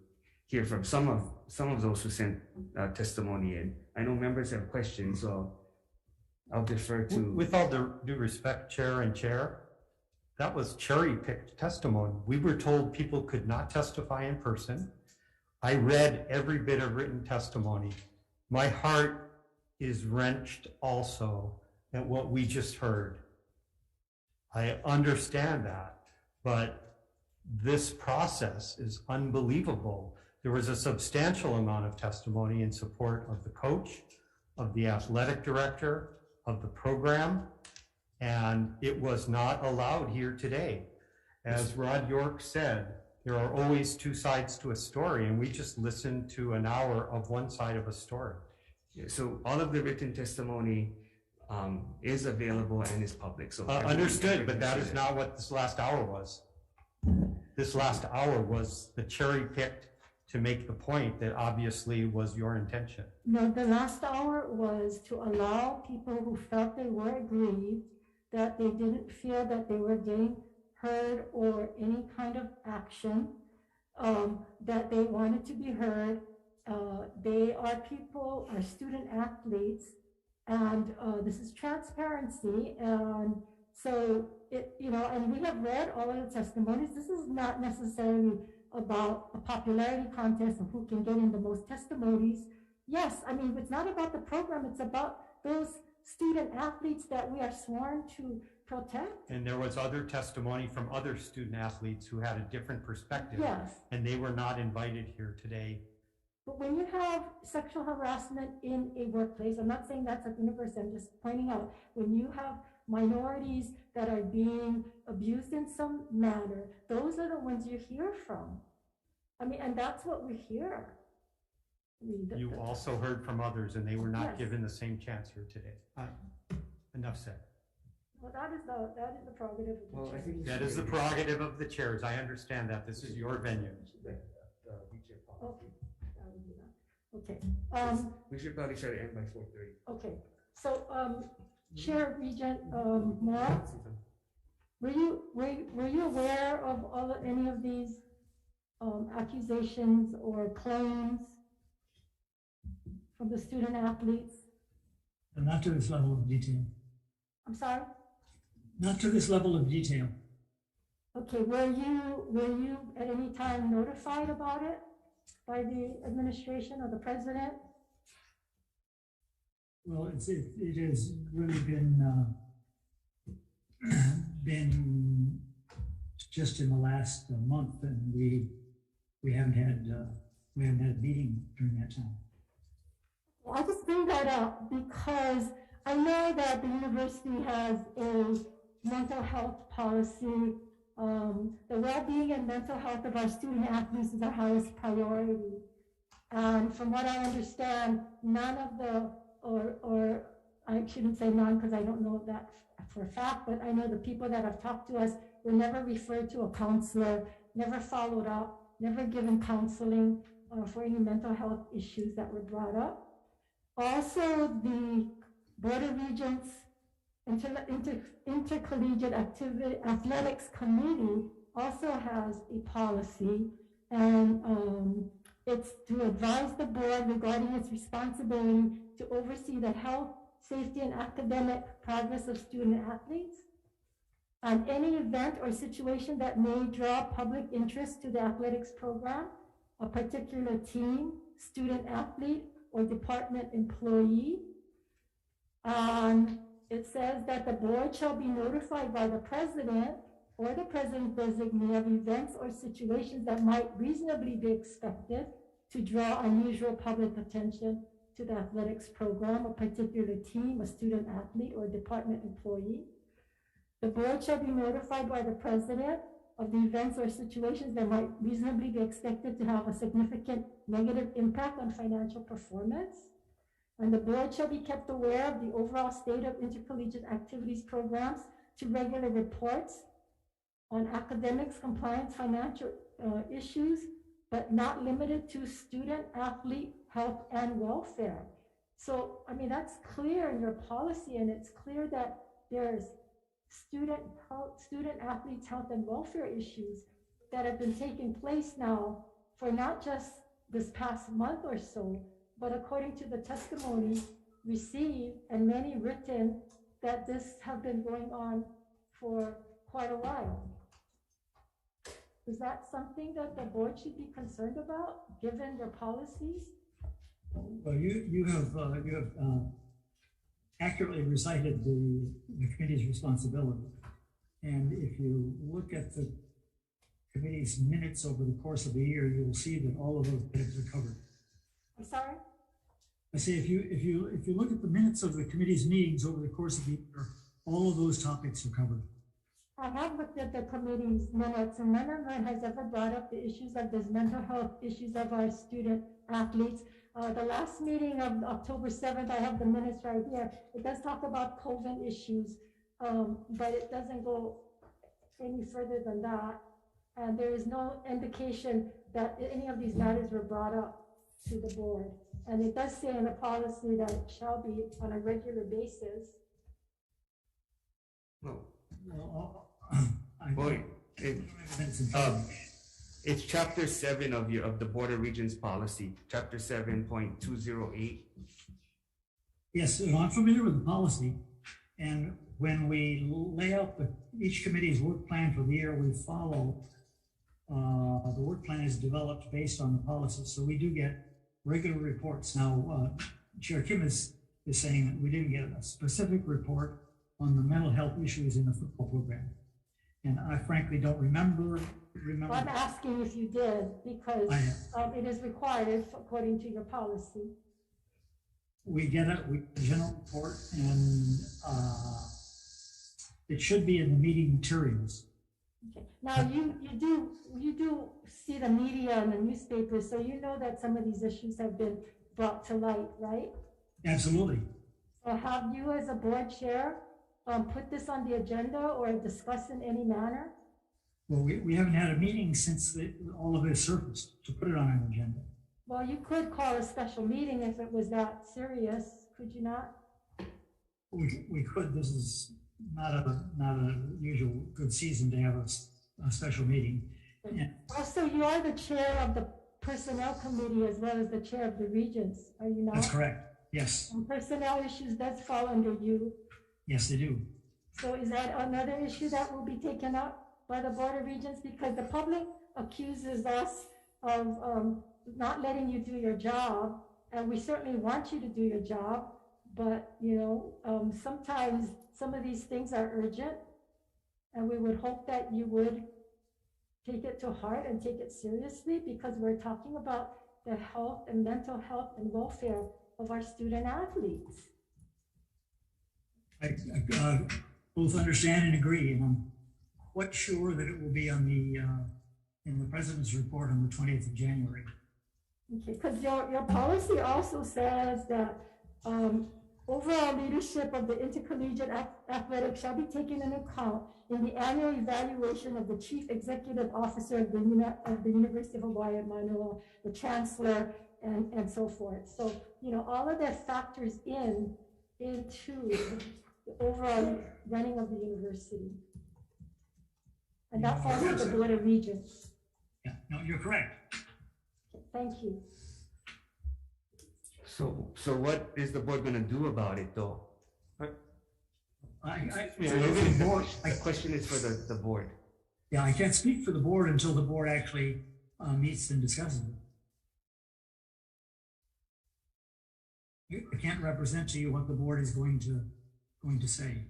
hear from some of those who sent testimony in. I know members have questions, so I'll defer to. With all due respect, Chair and Chair, that was cherry-picked testimony. We were told people could not testify in person. I read every bit of written testimony. My heart is wrenched also at what we just heard. I understand that, but this process is unbelievable. There was a substantial amount of testimony in support of the coach, of the athletic director, of the program, and it was not allowed here today. As Rod York said, there are always two sides to a story, and we just listened to an hour of one side of a story. Yeah, so all of the written testimony is available and is public. So understood, but that is not what this last hour was. This last hour was the cherry picked to make the point that obviously was your intention. No, the last hour was to allow people who felt they were aggrieved, that they didn't feel that they were getting heard or any kind of action, that they wanted to be heard. They are people, are student athletes, and this is transparency. And so, and we have read all of the testimonies. This is not necessarily about a popularity contest of who can get in the most testimonies. Yes, I mean, it's not about the program, it's about those student athletes that we are sworn to protect. And there was other testimony from other student athletes who had a different perspective. Yes. And they were not invited here today. But when you have sexual harassment in a workplace, I'm not saying that's at the university, I'm just pointing out, when you have minorities that are being abused in some manner, those are the ones you hear from. I mean, and that's what we hear. I mean, You also heard from others, and they were not Yes. given the same chance here today. Enough said. Well, that is the prerogative of the Well, I chair. think That is the prerogative of the chairs. I understand that. This is your venue. Okay, I will do that. Okay, we should probably try to end by 4:30. okay. So, Chair Regent Moore, were you aware of any of these accusations or claims from the student athletes? And not to this level of detail. I'm sorry? Not to this level of detail. Okay, were you at any time notified about it by the administration or the president? Well, it has really been just in the last month, and we haven't had a meeting during that time. Well, I just bring that up because I know that the university has a mental health policy. The well-being and mental health of our student athletes is our highest priority. And from what I understand, none of the, or I shouldn't say none because I don't know that for a fact, but I know the people that have talked to us were never referred to a counselor, never followed up, never given counseling for any mental health issues that were brought up. Also, the Board of Regents Intercollegiate Athletics Committee also has a policy, and it's to advise the board regarding its responsibility to oversee the health, safety, and academic progress of student athletes, and any event or situation that may draw public interest to the athletics program, a particular team, student athlete, or department employee. It says that the board shall be notified by the president or the president designee of events or situations that might reasonably be expected to draw unusual public attention to the athletics program, a particular team, a student athlete, or department employee. The board shall be notified by the president of the events or situations that might reasonably be expected to have a significant negative impact on financial performance. And the board shall be kept aware of the overall state of intercollegiate activities programs to regular reports on academics, compliance, financial issues, but not limited to student, athlete, health, and welfare. So, I mean, that's clear in your policy, and it's clear that there's student athletes, health, and welfare issues that have been taking place now for not just this past month or so, but according to the testimonies received and many written, that this have been going on for quite a while. Is that something that the board should be concerned about, given their policies? Well, you have accurately recited the committee's responsibility. And if you look at the committee's minutes over the course of the year, you will see that all of those items are covered. I'm sorry? I say if you look at the minutes of the committee's meetings over the course of the year, all of those topics are covered. I have looked at the committee's minutes, and none of them has ever brought up the issues of this mental health issues of our student athletes. The last meeting of October 7th, I have the minutes right here. It does talk about COVID issues, but it doesn't go any further than that. And there is no indication that any of these matters were brought up to the board. And it does say in the policy that it shall be on a regular basis. It's chapter 7 of the Board of Regents policy, chapter 7.208. Yes, so I'm familiar with the policy, and when we lay out each committee's work plan for the year, we follow. The work plan is developed based on the policy, so we do get regular reports. Now, Chair Kim is saying that we didn't get a specific report on the mental health issues in the football program, and I frankly don't remember. Well, I'm asking if you did, because it is required according to your policy. We get a general report, and it should be in the meeting materials. Okay. Now you do see the media and the newspapers, so you know that some of these issues have been brought to light, right? Absolutely. So have you, as a board chair, put this on the agenda or discuss in any manner? Well, we haven't had a meeting since all of this surfaced to put it on an agenda. Well, you could call a special meeting if it was that serious, could you not? We could. This is not a usual good season to have a special meeting. Yeah. Also, you are the chair of the personnel committee as well as the chair of the Regents, are you not? That's correct. Yes. And personnel issues does fall under you. Yes, they do. So is that another issue that will be taken up by the Board of Regents? Because the public accuses us of not letting you do your job, and we certainly want you to do your job, but you know, sometimes some of these things are urgent, and we would hope that you would take it to heart and take it seriously, because we're talking about the health and mental health and welfare of our student athletes. I both understand and agree, and I'm quite sure that it will be on in the President's report on the 20th of January. Okay, because your policy also says that overall leadership of the intercollegiate athletics shall be taken into account in the annual evaluation of the Chief Executive Officer of the University of Hawaii at Manoa, the Chancellor, and so forth. So, you know, all of that factors into the overall running of the university. And that falls with the Board of Regents. Yeah, no, you're correct. Thank you. So what is the board going to do about it, though? The question is for the board. Yeah, I can't speak for the board until the board actually meets and discusses it. I can't represent to you what the board is going to say.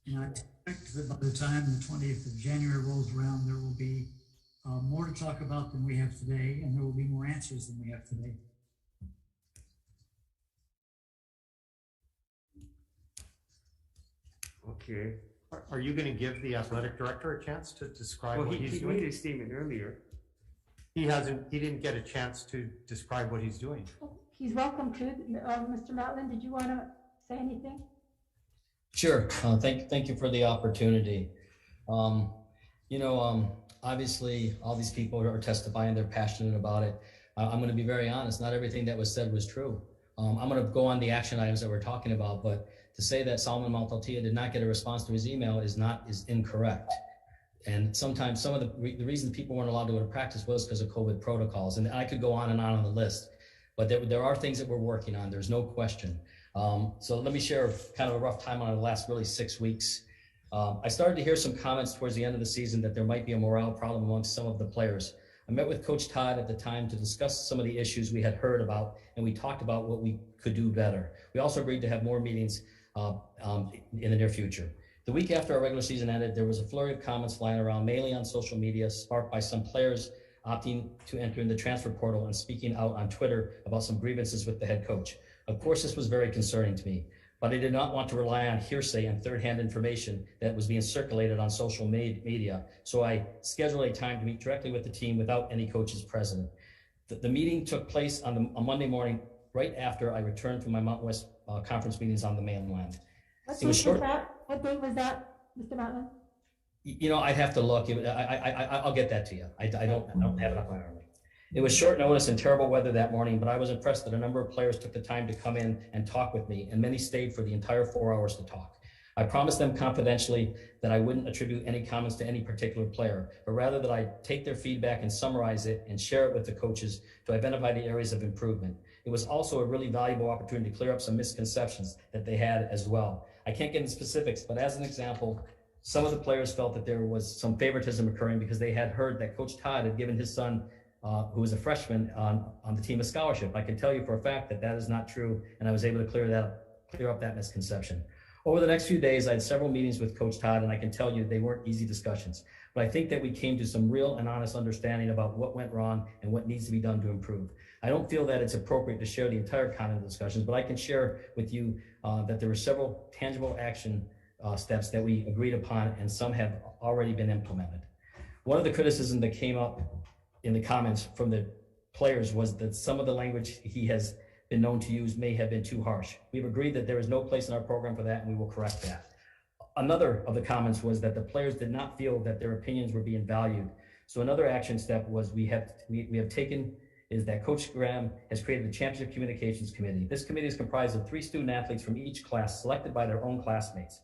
And I expect that by the time the 20th of January rolls around, there will be more to talk about than we have today, and there will be more answers than we have today. Okay. Are you going to give the athletic director a chance to describe Well, what he's he doing? made his statement earlier. He didn't get a chance to describe what he's doing. He's welcome to. Mr. Matlin, did you want to say anything? Sure. Thank you for the opportunity. Obviously, all these people are testifying. They're passionate about it. I'm going to be very honest. Not everything that was said was true. I'm going to go on the action items that we're talking about, but to say that Solomon Maltaltia did not get a response to his email is incorrect. And sometimes some of the reason people weren't allowed to go to practice was because of COVID protocols. And I could go on the list, but there are things that we're working on. There's no question. So let me share kind of a rough timeline of the last really 6 weeks. I started to hear some comments towards the end of the season that there might be a morale problem amongst some of the players. I met with Coach Todd at the time to discuss some of the issues we had heard about, and we talked about what we could do better. We also agreed to have more meetings in the near future. The week after our regular season ended, there was a flurry of comments flying around, mainly on social media, sparked by some players opting to enter in the transfer portal and speaking out on Twitter about some grievances with the head coach. Of course, this was very concerning to me, but I did not want to rely on hearsay and third-hand information that was being circulated on social media, so I scheduled a time to meet directly with the team without any coaches present. The meeting took place on Monday morning, right after I returned from my Mountain West conference meetings on the mainland. What date was that, Mr. Matlin? I'd have to look. I'll get that to you. I don't have it up my arm. It was short notice and terrible weather that morning, but I was impressed that a number of players took the time to come in and talk with me, and many stayed for the entire 4 hours to talk. I promised them confidentially that I wouldn't attribute any comments to any particular player, but rather that I'd take their feedback and summarize it and share it with the coaches to identify the areas of improvement. It was also a really valuable opportunity to clear up some misconceptions that they had as well. I can't get into specifics, but as an example, some of the players felt that there was some favoritism occurring because they had heard that Coach Todd had given his son, who was a freshman, on the team a scholarship. I can tell you for a fact that that is not true, and I was able to clear up that misconception. Over the next few days, I had several meetings with Coach Todd, and I can tell you they weren't easy discussions. But I think that we came to some real and honest understanding about what went wrong and what needs to be done to improve. I don't feel that it's appropriate to share the entire content of the discussions, but I can share with you that there were several tangible action steps that we agreed upon, and some have already been implemented. One of the criticisms that came up in the comments from the players was that some of the language he has been known to use may have been too harsh. We've agreed that there is no place in our program for that, and we will correct that. Another of the comments was that the players did not feel that their opinions were being valued. So another action step was we have taken is that Coach Graham has created the Championship Communications Committee. This committee is comprised of 3 student athletes from each class selected by their own classmates,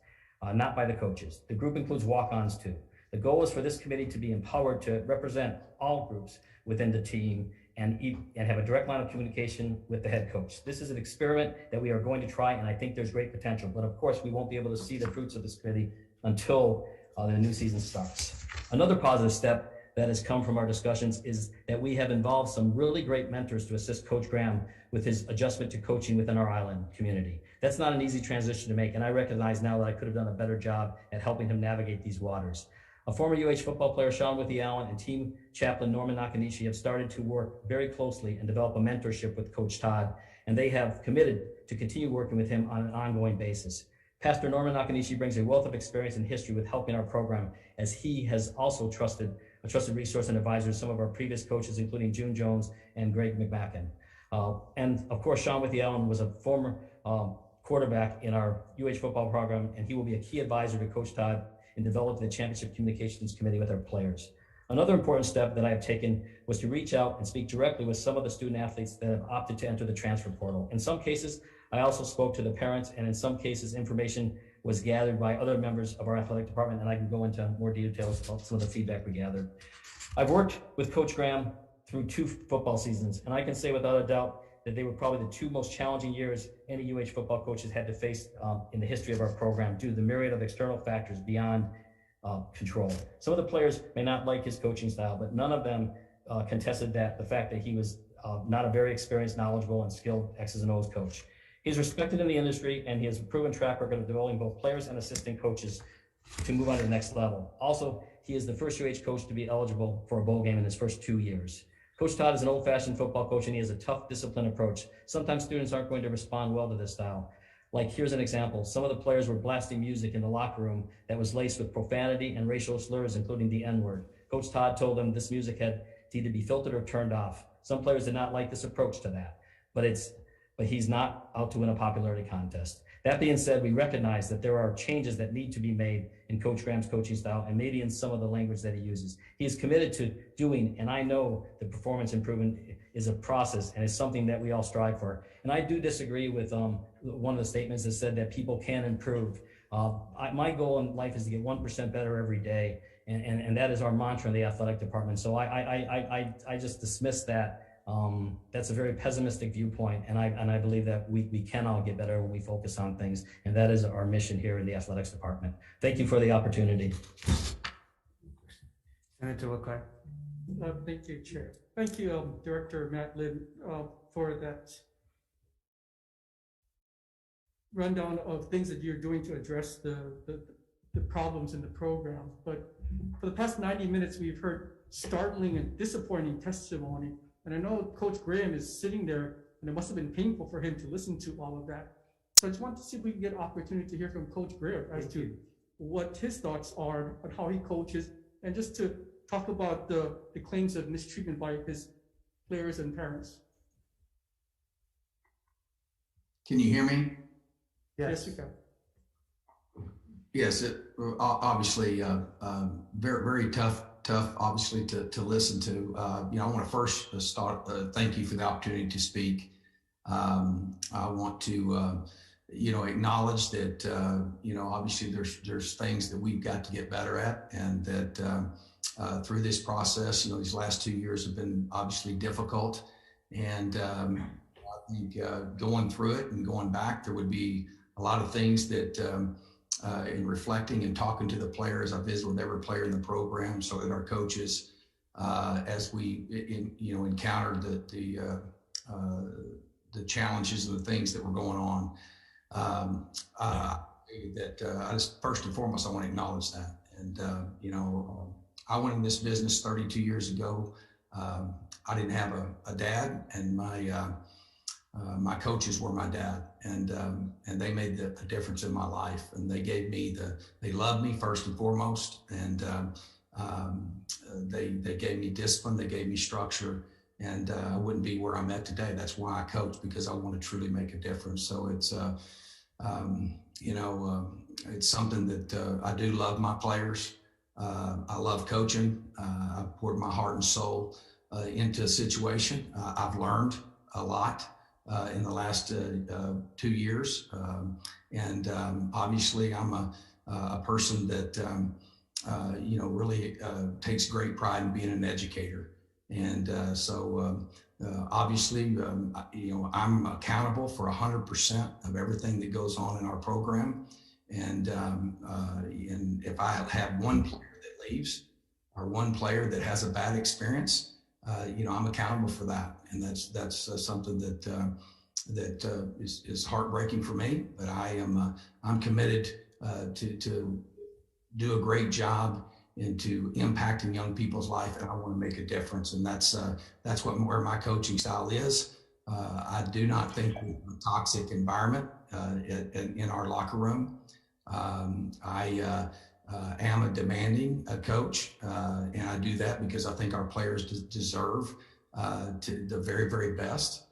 not by the coaches. The group includes walk-ons too. The goal is for this committee to be empowered to represent all groups within the team and have a direct line of communication with the head coach. This is an experiment that we are going to try, and I think there's great potential. But of course, we won't be able to see the fruits of this committee until the new season starts. Another positive step that has come from our discussions is that we have involved some really great mentors to assist Coach Graham with his adjustment to coaching within our island community. That's not an easy transition to make, and I recognize now that I could have done a better job at helping him navigate these waters. A former UH football player, Sean Withy Allen, and team chaplain Norman Nakanishi have started to work very closely and develop a mentorship with Coach Todd, and they have committed to continue working with him on an ongoing basis. Pastor Norman Nakanishi brings a wealth of experience and history with helping our program, as he has also a trusted resource and advisor to some of our previous coaches, including June Jones and Greg McMacken. And of course, Sean Withy Allen was a former quarterback in our UH football program, and he will be a key advisor to Coach Todd in developing the Championship Communications Committee with our players. Another important step that I have taken was to reach out and speak directly with some of the student athletes that have opted to enter the transfer portal. In some cases, I also spoke to the parents, and in some cases, information was gathered by other members of our athletic department, and I can go into more details about some of the feedback we gathered. I've worked with Coach Graham through 2 football seasons, and I can say without a doubt that they were probably the 2 most challenging years any UH football coaches had to face in the history of our program due to the myriad of external factors beyond control. Some of the players may not like his coaching style, but none of them contested the fact that he was not a very experienced, knowledgeable, and skilled X's and O's coach. He's respected in the industry, and he has a proven track record of developing both players and assistant coaches to move on to the next level. Also, he is the first UH coach to be eligible for a bowl game in his first 2 years. Coach Todd is an old-fashioned football coach, and he has a tough, disciplined approach. Sometimes students aren't going to respond well to this style. Like, here's an example. Some of the players were blasting music in the locker room that was laced with profanity and racial slurs, including the N-word. Coach Todd told them this music had to either be filtered or turned off. Some players did not like this approach to that, but he's not out to win a popularity contest. That being said, we recognize that there are changes that need to be made in Coach Graham's coaching style and maybe in some of the language that he uses. He is committed to doing, and I know the performance improvement is a process and is something that we all strive for. And I do disagree with one of the statements that said that people can improve. My goal in life is to get 1% better every day. And that is our mantra in the athletic department. So I just dismiss that. That's a very pessimistic viewpoint, and I believe that we can all get better when we focus on things, and that is our mission here in the athletics department. Thank you for the opportunity. Senator Wakai. Thank you, Chair. Thank you, Director Matlin, for that rundown of things that you're doing to address the problems in the program. But for the past 90 minutes, we've heard startling and disappointing testimony. And I know Coach Graham is sitting there, and it must have been painful for him to listen to all of that. So I just want to see if we can get an opportunity to hear from Coach Graham as to what his thoughts are on how he coaches, and just to talk about the claims of mistreatment by his players and parents. Can you hear me? Yes, you can. Yes, obviously very, very tough, obviously, to listen to. I want to first start, thank you for the opportunity to speak. I want to, acknowledge that, obviously there's things that we've got to get better at, and that through this process, these last 2 years have been obviously difficult. And I think going through it and going back, there would be a lot of things that, in reflecting and talking to the players, I visit with every player in the program, so that our coaches, as we encountered the challenges and the things that were going on, I just, first and foremost, I want to acknowledge that. And I went in this business 32 years ago. I didn't have a dad, and my coaches were my dad, and they made a difference in my life, and they gave me they loved me first and foremost, and they gave me discipline, they gave me structure, and I wouldn't be where I'm at today. That's why I coach, because I want to truly make a difference. So it's it's something that I do love my players. I love coaching. I've poured my heart and soul into a situation. I've learned a lot in the last 2 years. And obviously I'm a person that, really takes great pride in being an educator. And so obviously, I'm accountable for 100% of everything that goes on in our program. And if I have one player that leaves, or one player that has a bad experience, I'm accountable for that, and that's something that is heartbreaking for me. But I'm committed to do a great job into impacting young people's life, and I want to make a difference, and that's where my coaching style is. I do not think we have a toxic environment in our locker room. I am a demanding coach, and I do that because I think our players deserve the very, very best.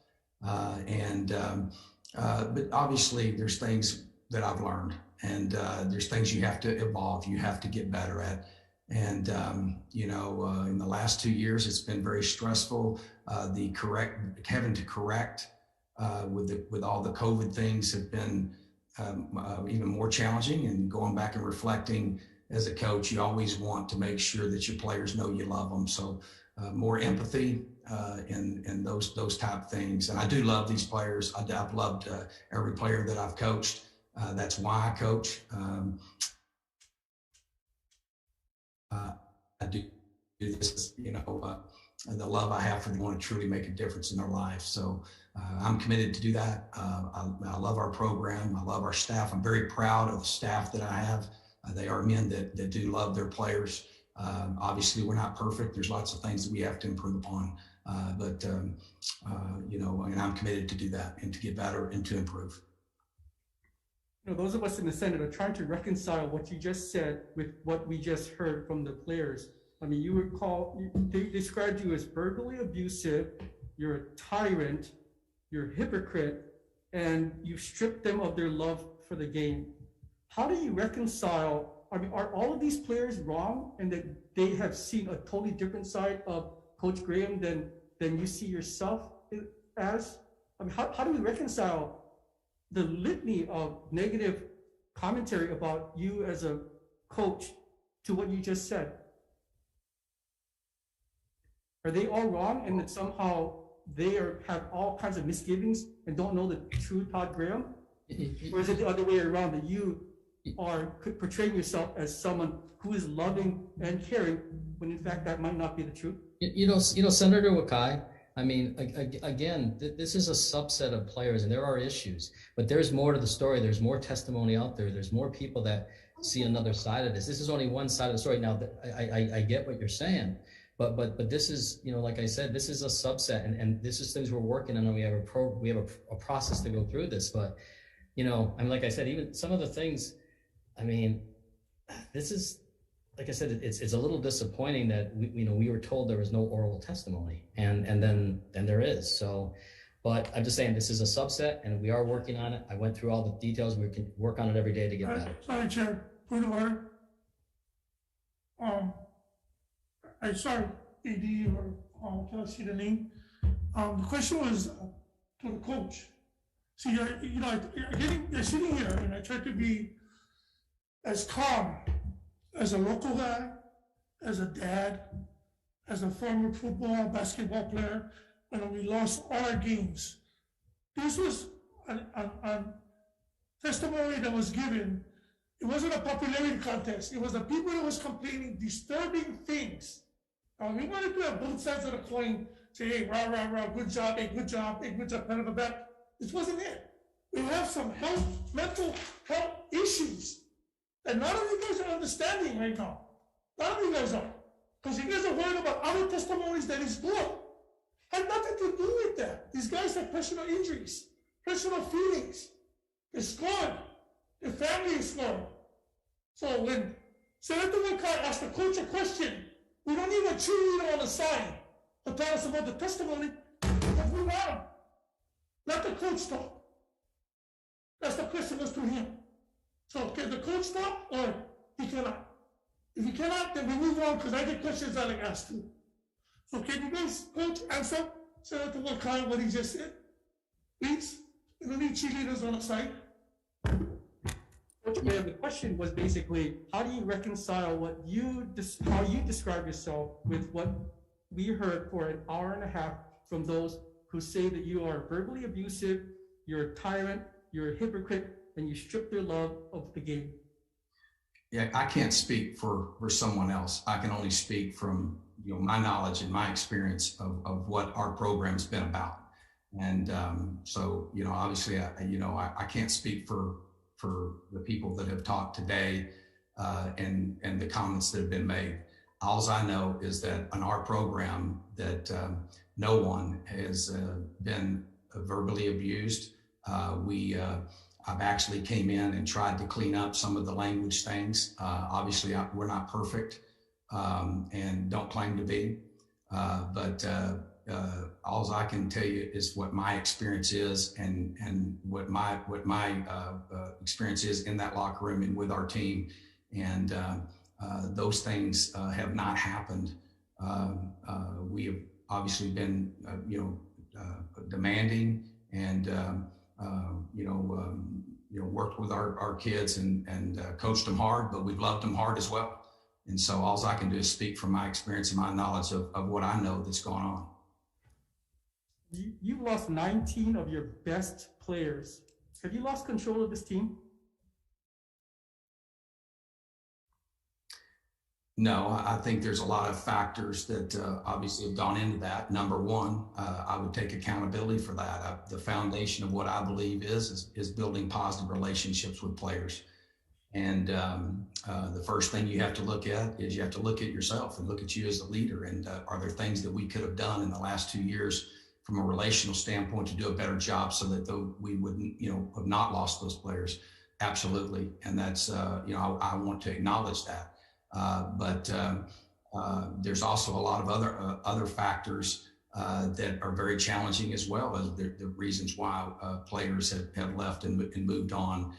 But obviously there's things that I've learned, and there's things you have to evolve, you have to get better at. And, in the last 2 years, it's been very stressful. Having to correct with all the COVID things have been even more challenging. And going back and reflecting as a coach, you always want to make sure that your players know you love them. So more empathy and those type of things. And I do love these players. I've loved every player that I've coached. That's why I coach. I do this, the love I have for them, want to truly make a difference in their life. So I'm committed to do that. I love our program. I love our staff. I'm very proud of the staff that I have. They are men that do love their players. Obviously, we're not perfect. There's lots of things that we have to improve upon. And I'm committed to do that and to get better and to improve. those of us in the Senate are trying to reconcile what you just said with what we just heard from the players. I mean, they described you as verbally abusive, you're a tyrant, you're a hypocrite, and you stripped them of their love for the game. How do you reconcile, I mean, are all of these players wrong and that they have seen a totally different side of Coach Graham than you see yourself as? I mean, how do we reconcile the litany of negative commentary about you as a coach to what you just said? Are they all wrong and that somehow they have all kinds of misgivings and don't know the true Todd Graham? Or is it the other way around, that you are portraying yourself as someone who is loving and caring when in fact that might not be the truth? Senator Wakai, I mean, again, this is a subset of players and there are issues, but there's more to the story. There's more testimony out there. There's more people that see another side of this. This is only one side of the story. Now, I get what you're saying, but this is, like I said, this is a subset, and this is things we're working on, and we have a process to go through this. But, I mean, like I said, even some of the things, I mean, this is, like I said, it's a little disappointing that we were told there was no oral testimony, and then there is. So, but I'm just saying this is a subset, and we are working on it. I went through all the details. We can work on it every day to get better. Sorry, Chair. Point of order. I'm sorry, AD, or can I see the name? The question was to the coach. See, you're sitting here, and I try to be as calm as a local guy, as a dad, as a former football, basketball player, when we lost all our games. This was a testimony that was given. It wasn't a popularity contest. It was the people that was complaining disturbing things. We wanted to have both sides of the coin, say, hey, rah, rah, rah, good job, hey, good job, hey, good job, pat on the back. This wasn't it. We have some mental health issues that none of you guys are understanding right now. None of you guys are. Because you guys are worried about other testimonies that is good. Had nothing to do with that. These guys have personal injuries, personal feelings. They're scorned. Their family is scorned. So when Senator Wakai asked the coach a question, we don't need a cheerleader on the side to tell us about the testimony. Let's move on. Let the coach talk. That's the question was to him. So can the coach talk or he cannot? If he cannot, then we move on because I get questions I like asked too. So can you guys, coach, answer Senator Wakai what he just said? Please. We don't need cheerleaders on the side. Yeah, the question was basically, how do you reconcile how you describe yourself with what we heard for an hour and a half from those who say that you are verbally abusive, you're a tyrant, you're a hypocrite, and you strip their love of the game? Yeah, I can't speak for someone else. I can only speak from my knowledge and my experience of what our program's been about. And so obviously I can't speak for the people that have talked today and the comments that have been made. All I know is that in our program that no one has been verbally abused. I've actually came in and tried to clean up some of the language things. Obviously, we're not perfect and don't claim to be, but all I can tell you is what my experience is and what my experience is in that locker room and with our team. And those things have not happened. We have obviously been, demanding and, worked with our kids and coached them hard, but we've loved them hard as well. And so all I can do is speak from my experience and my knowledge of what I know that's going on. You lost 19 of your best players. Have you lost control of this team? No, I think there's a lot of factors that obviously have gone into that. Number one, I would take accountability for that. The foundation of what I believe is building positive relationships with players. And the first thing you have to look at is you have to look at yourself and look at you as a leader. And are there things that we could have done in the last 2 years from a relational standpoint to do a better job so that we wouldn't, have not lost those players? Absolutely. And that's, I want to acknowledge that. But there's also a lot of other factors that are very challenging as well as the reasons why players have left and moved on.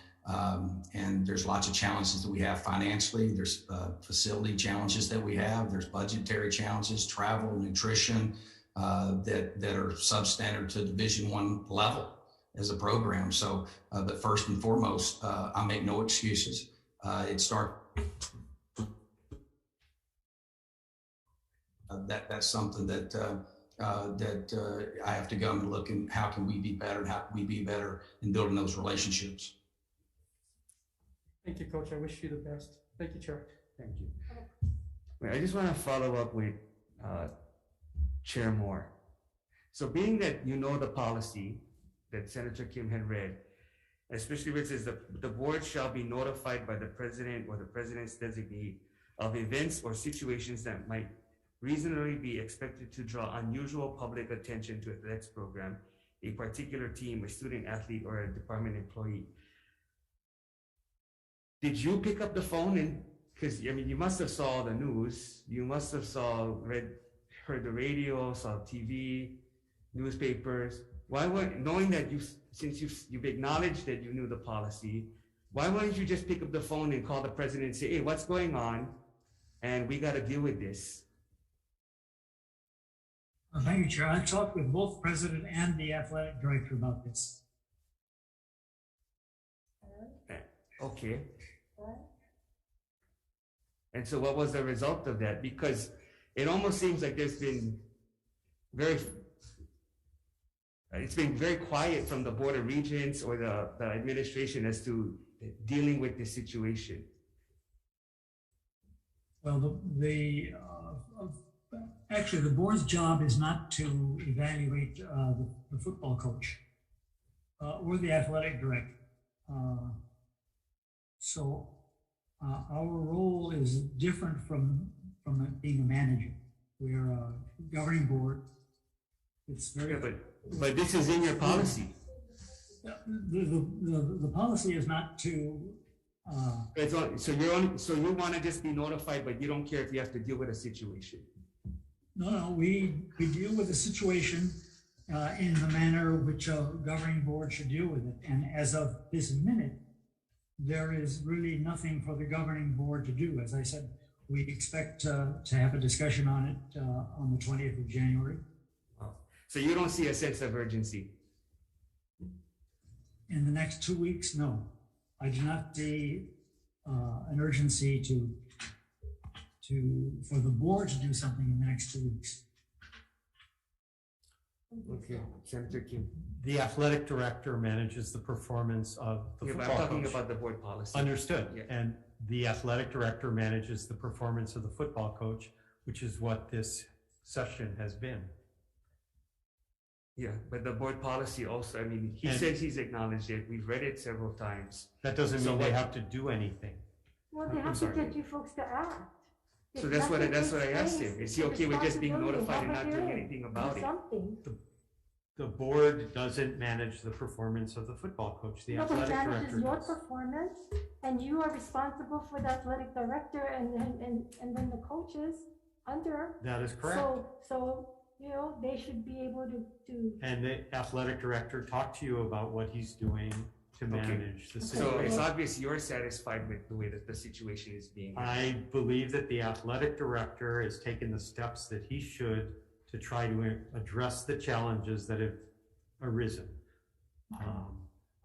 And there's lots of challenges that we have financially. There's facility challenges that we have. There's budgetary challenges, travel, nutrition that are substandard to Division I level as a program. So, but first and foremost, I make no excuses. It starts. That's something that I have to go and look and how can we be better and how can we be better in building those relationships. Thank you, Coach. I wish you the best. Thank you, Chair. Thank you. I just want to follow up with Chair Moore. So being that you know the policy that Senator Kim had read, especially where it says the board shall be notified by the president or the president's designee of events or situations that might reasonably be expected to draw unusual public attention to athletics program, a particular team, a student athlete, or a department employee. Did you pick up the phone and, because I mean, you must have saw the news, you must have heard the radio, saw TV, newspapers. Why weren't, knowing that since you've acknowledged that you knew the policy, why wouldn't you just pick up the phone and call the president and say, hey, what's going on? And we got to deal with this. Well, thank you, Chair. I talked with both president and the athletic director about this. Okay. And so what was the result of that? Because it almost seems like it's been very quiet from the Board of Regents or the administration as to dealing with this situation. Well, actually, the board's job is not to evaluate the football coach or the athletic director. So our role is different from being a manager. We're a governing board. It's very. Yeah, but this is in your policy. The policy is not to. So you want to just be notified, but you don't care if you have to deal with a situation. No, we deal with the situation in the manner which a governing board should deal with it. And as of this minute, there is really nothing for the governing board to do. As I said, we expect to have a discussion on it on the 20th of January. So you don't see a sense of urgency? In the next 2 weeks, no. I do not see an urgency for the board to do something in the next 2 weeks. Okay, Senator Kim. The athletic director manages the performance of the football I'm talking coach. about the board policy. Understood. Yeah. And the athletic director manages the performance of the football coach, which is what this session has been. Yeah, but the board policy also, I mean, he says he's acknowledged it. We've read it several times. That doesn't mean they have to do anything. Well, they have to get you folks to act. So that's what I asked him. Is he okay with just being notified and not doing anything about it? The board doesn't manage the performance of the football coach. The athletic director manages your does. performance, and you are responsible for the athletic director and then the coaches under. That is correct. So you know, they should be able to. And the athletic director talked to you about what he's doing to manage the situation. So it's obvious you're satisfied with the way that the situation is being handled. I believe that the athletic director has taken the steps that he should to try to address the challenges that have arisen.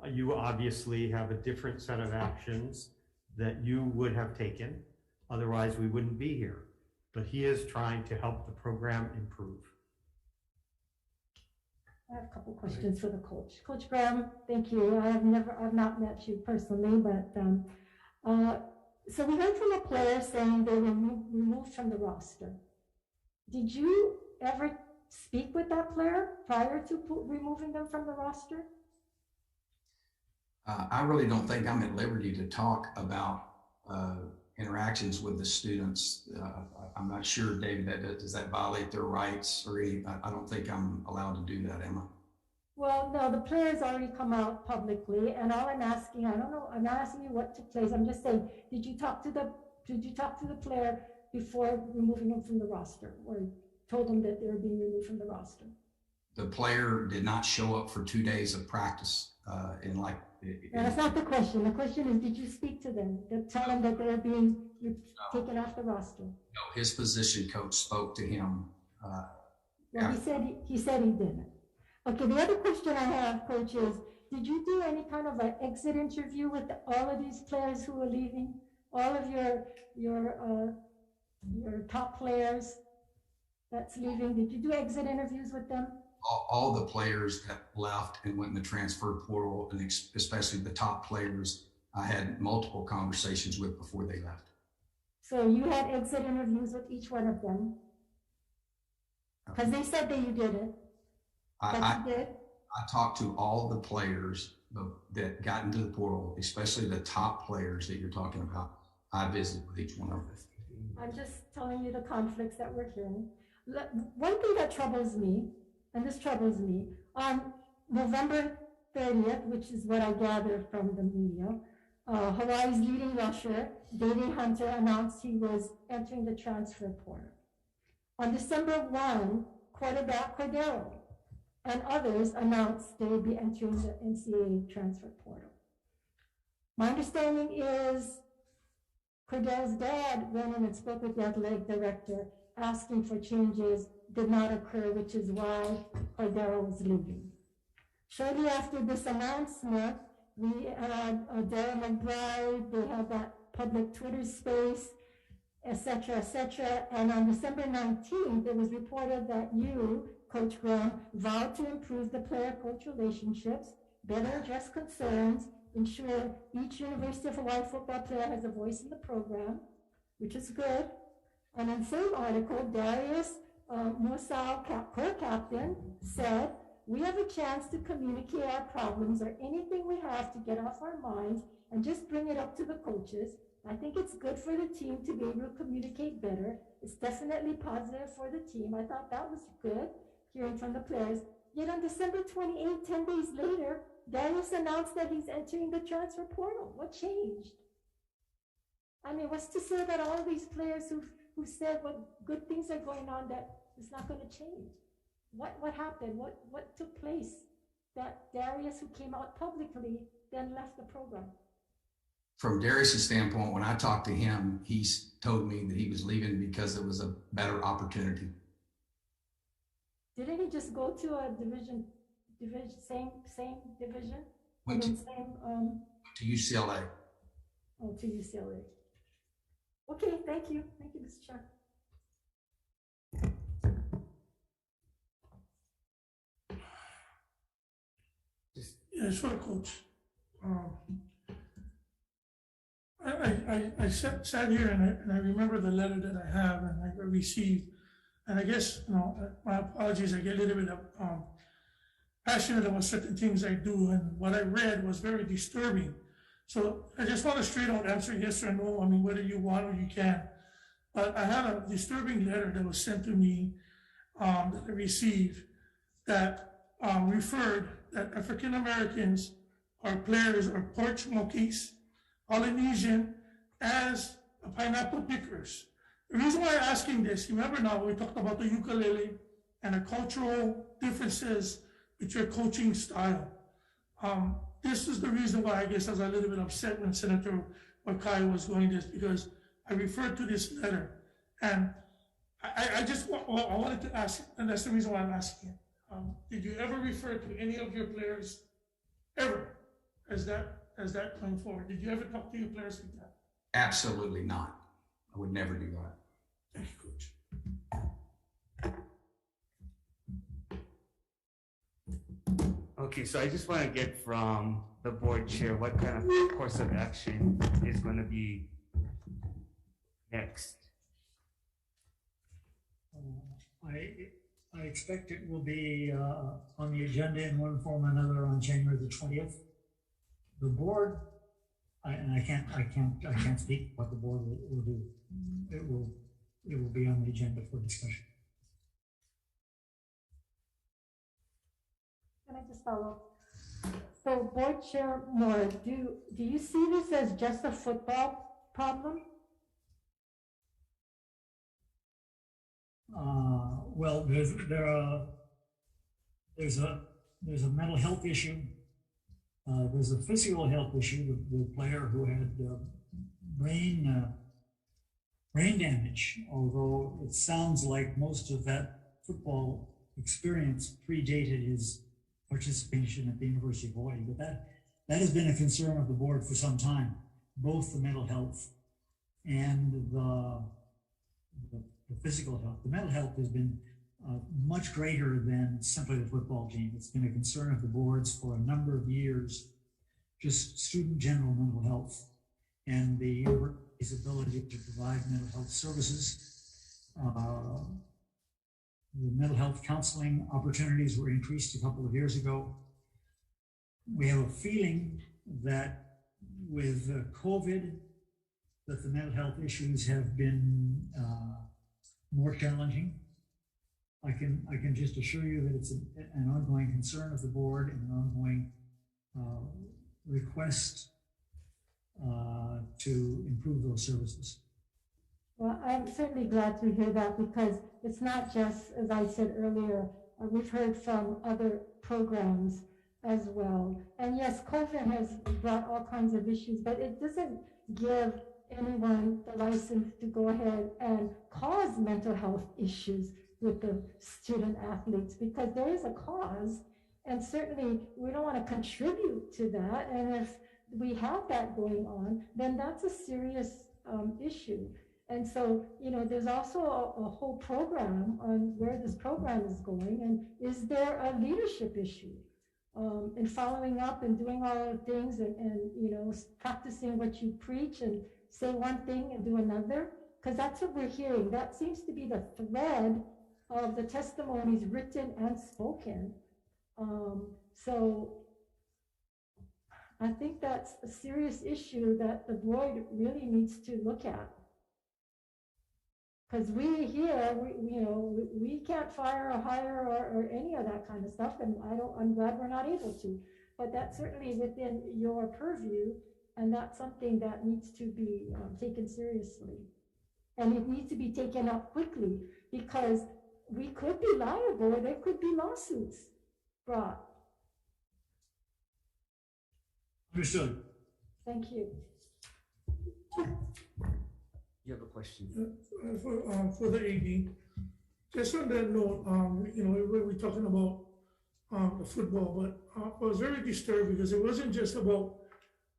You obviously have a different set of actions that you would have taken. Otherwise, we wouldn't be here. But he is trying to help the program improve. I have a couple questions for the coach. Coach Graham, thank you. I've not met you personally, but so we heard from a player saying they were removed from the roster. Did you ever speak with that player prior to removing them from the roster? I really don't think I'm at liberty to talk about interactions with the students. I'm not sure, David, does that violate their rights or any? I don't think I'm allowed to do that, am I? Well, no, the players already come out publicly, and all I'm asking, I don't know, I'm not asking you what took place. I'm just saying, did you talk to the player before removing him from the roster, or told him that they were being removed from the roster? The player did not show up for 2 days of practice. No, that's not the question. The question is, did you speak to them to tell them that they're being taken off the roster? No, his position coach spoke to him. Well, he said he didn't. Okay, the other question I have, Coach, is did you do any kind of an exit interview with all of these players who are leaving? All of your top players that's leaving, did you do exit interviews with them? All the players that left and went in the transfer portal, and especially the top players, I had multiple conversations with before they left. So you had exit interviews with each one of them? Because they said that you did it. I talked to all the players that got into the portal, especially the top players that you're talking about. I visited with each one of them. I'm just telling you the conflicts that we're hearing. One thing that troubles me, and this troubles me, on November 30th, which is what I gathered from the media, Hawaii's leading rusher, Davey Hunter, announced he was entering the transfer portal. On December 1, quarterback Cordero and others announced they would be entering the NCAA transfer portal. My understanding is Cordero's dad went in and spoke with the athletic director asking for changes, did not occur, which is why Cordero was leaving. Shortly after this announcement, we had Darryl McBride, they had that public Twitter space, etc., etc. And on December 19th, it was reported that you, Coach Graham, vowed to improve the player-coach relationships, better address concerns, ensure each University of Hawaii football player has a voice in the program, which is good. And in the same article, Darius Musal, co-captain, said, we have a chance to communicate our problems or anything we have to get off our minds and just bring it up to the coaches. I think it's good for the team to be able to communicate better. It's definitely positive for the team. I thought that was good, hearing from the players. Yet on December 28, 10 days later, Darius announced that he's entering the transfer portal. What changed? I mean, what's to say that all of these players who said what good things are going on, that it's not going to change? What happened? What took place that Darius, who came out publicly, then left the program? From Darius' standpoint, when I talked to him, he told me that he was leaving because it was a better opportunity. Didn't he just go to a division, same division? Went to UCLA. Oh, to UCLA. Okay, thank you. Thank you, Mr. Chair. Yeah, sure, Coach. I sat here and I remember the letter that I have and I received. And I guess, my apologies, I get a little bit of passionate about certain things I do. And what I read was very disturbing. So I just want a straight out answer, yes or no. I mean, whether you want or you can. But I had a disturbing letter that was sent to me that I received that referred that African Americans are players or porch monkeys, Polynesian, as pineapple pickers. The reason why I'm asking this, remember now we talked about the ukulele and the cultural differences with your coaching style. This is the reason why I guess I was a little bit upset when Senator Wakai was going this, because I referred to this letter and I wanted to ask, and that's the reason why I'm asking. Did you ever refer to any of your players ever as that going forward? Did you ever talk to your players like that? Absolutely not. I would never do that. Thank you, Coach. Okay, so I just want to get from the board chair what kind of course of action is going to be next. I expect it will be on the agenda in one form or another on January the 20th. The board, I can't speak what the board will do. It will be on the agenda for discussion. Can I just follow? So Board Chair Moore, do you see this as just a football problem? Well, there's a mental health issue. There's a physical health issue. The player who had brain damage, although it sounds like most of that football experience predated his participation at the University of Hawaii. But that has been a concern of the board for some time, both the mental health and the physical health. The mental health has been much greater than simply the football team. It's been a concern of the boards for a number of years, just student general mental health and the university's ability to provide mental health services. The mental health counseling opportunities were increased a couple of years ago. We have a feeling that with COVID, that the mental health issues have been more challenging. I can just assure you that it's an ongoing concern of the board and an ongoing request to improve those services. Well, I'm certainly glad to hear that, because it's not just, as I said earlier, we've heard from other programs as well. And yes, COVID has brought all kinds of issues, but it doesn't give anyone the license to go ahead and cause mental health issues with the student athletes, because there is a cause, and certainly we don't want to contribute to that. And if we have that going on, then that's a serious issue. And so, you know, there's also a whole program on where this program is going, and is there a leadership issue in following up and doing all the things and you know, practicing what you preach and say one thing and do another, because that's what we're hearing. That seems to be the thread of the testimonies, written and spoken. So I think that's a serious issue that the board really needs to look at. Because we here, we can't fire or hire or any of that kind of stuff, and I'm glad we're not able to. But that's certainly within your purview, and that's something that needs to be taken seriously. And it needs to be taken up quickly, because we could be liable, or there could be lawsuits brought. Understood. Thank you. You have a question? For the AD, just on that note, you know, we're talking about the football, but I was very disturbed because it wasn't just about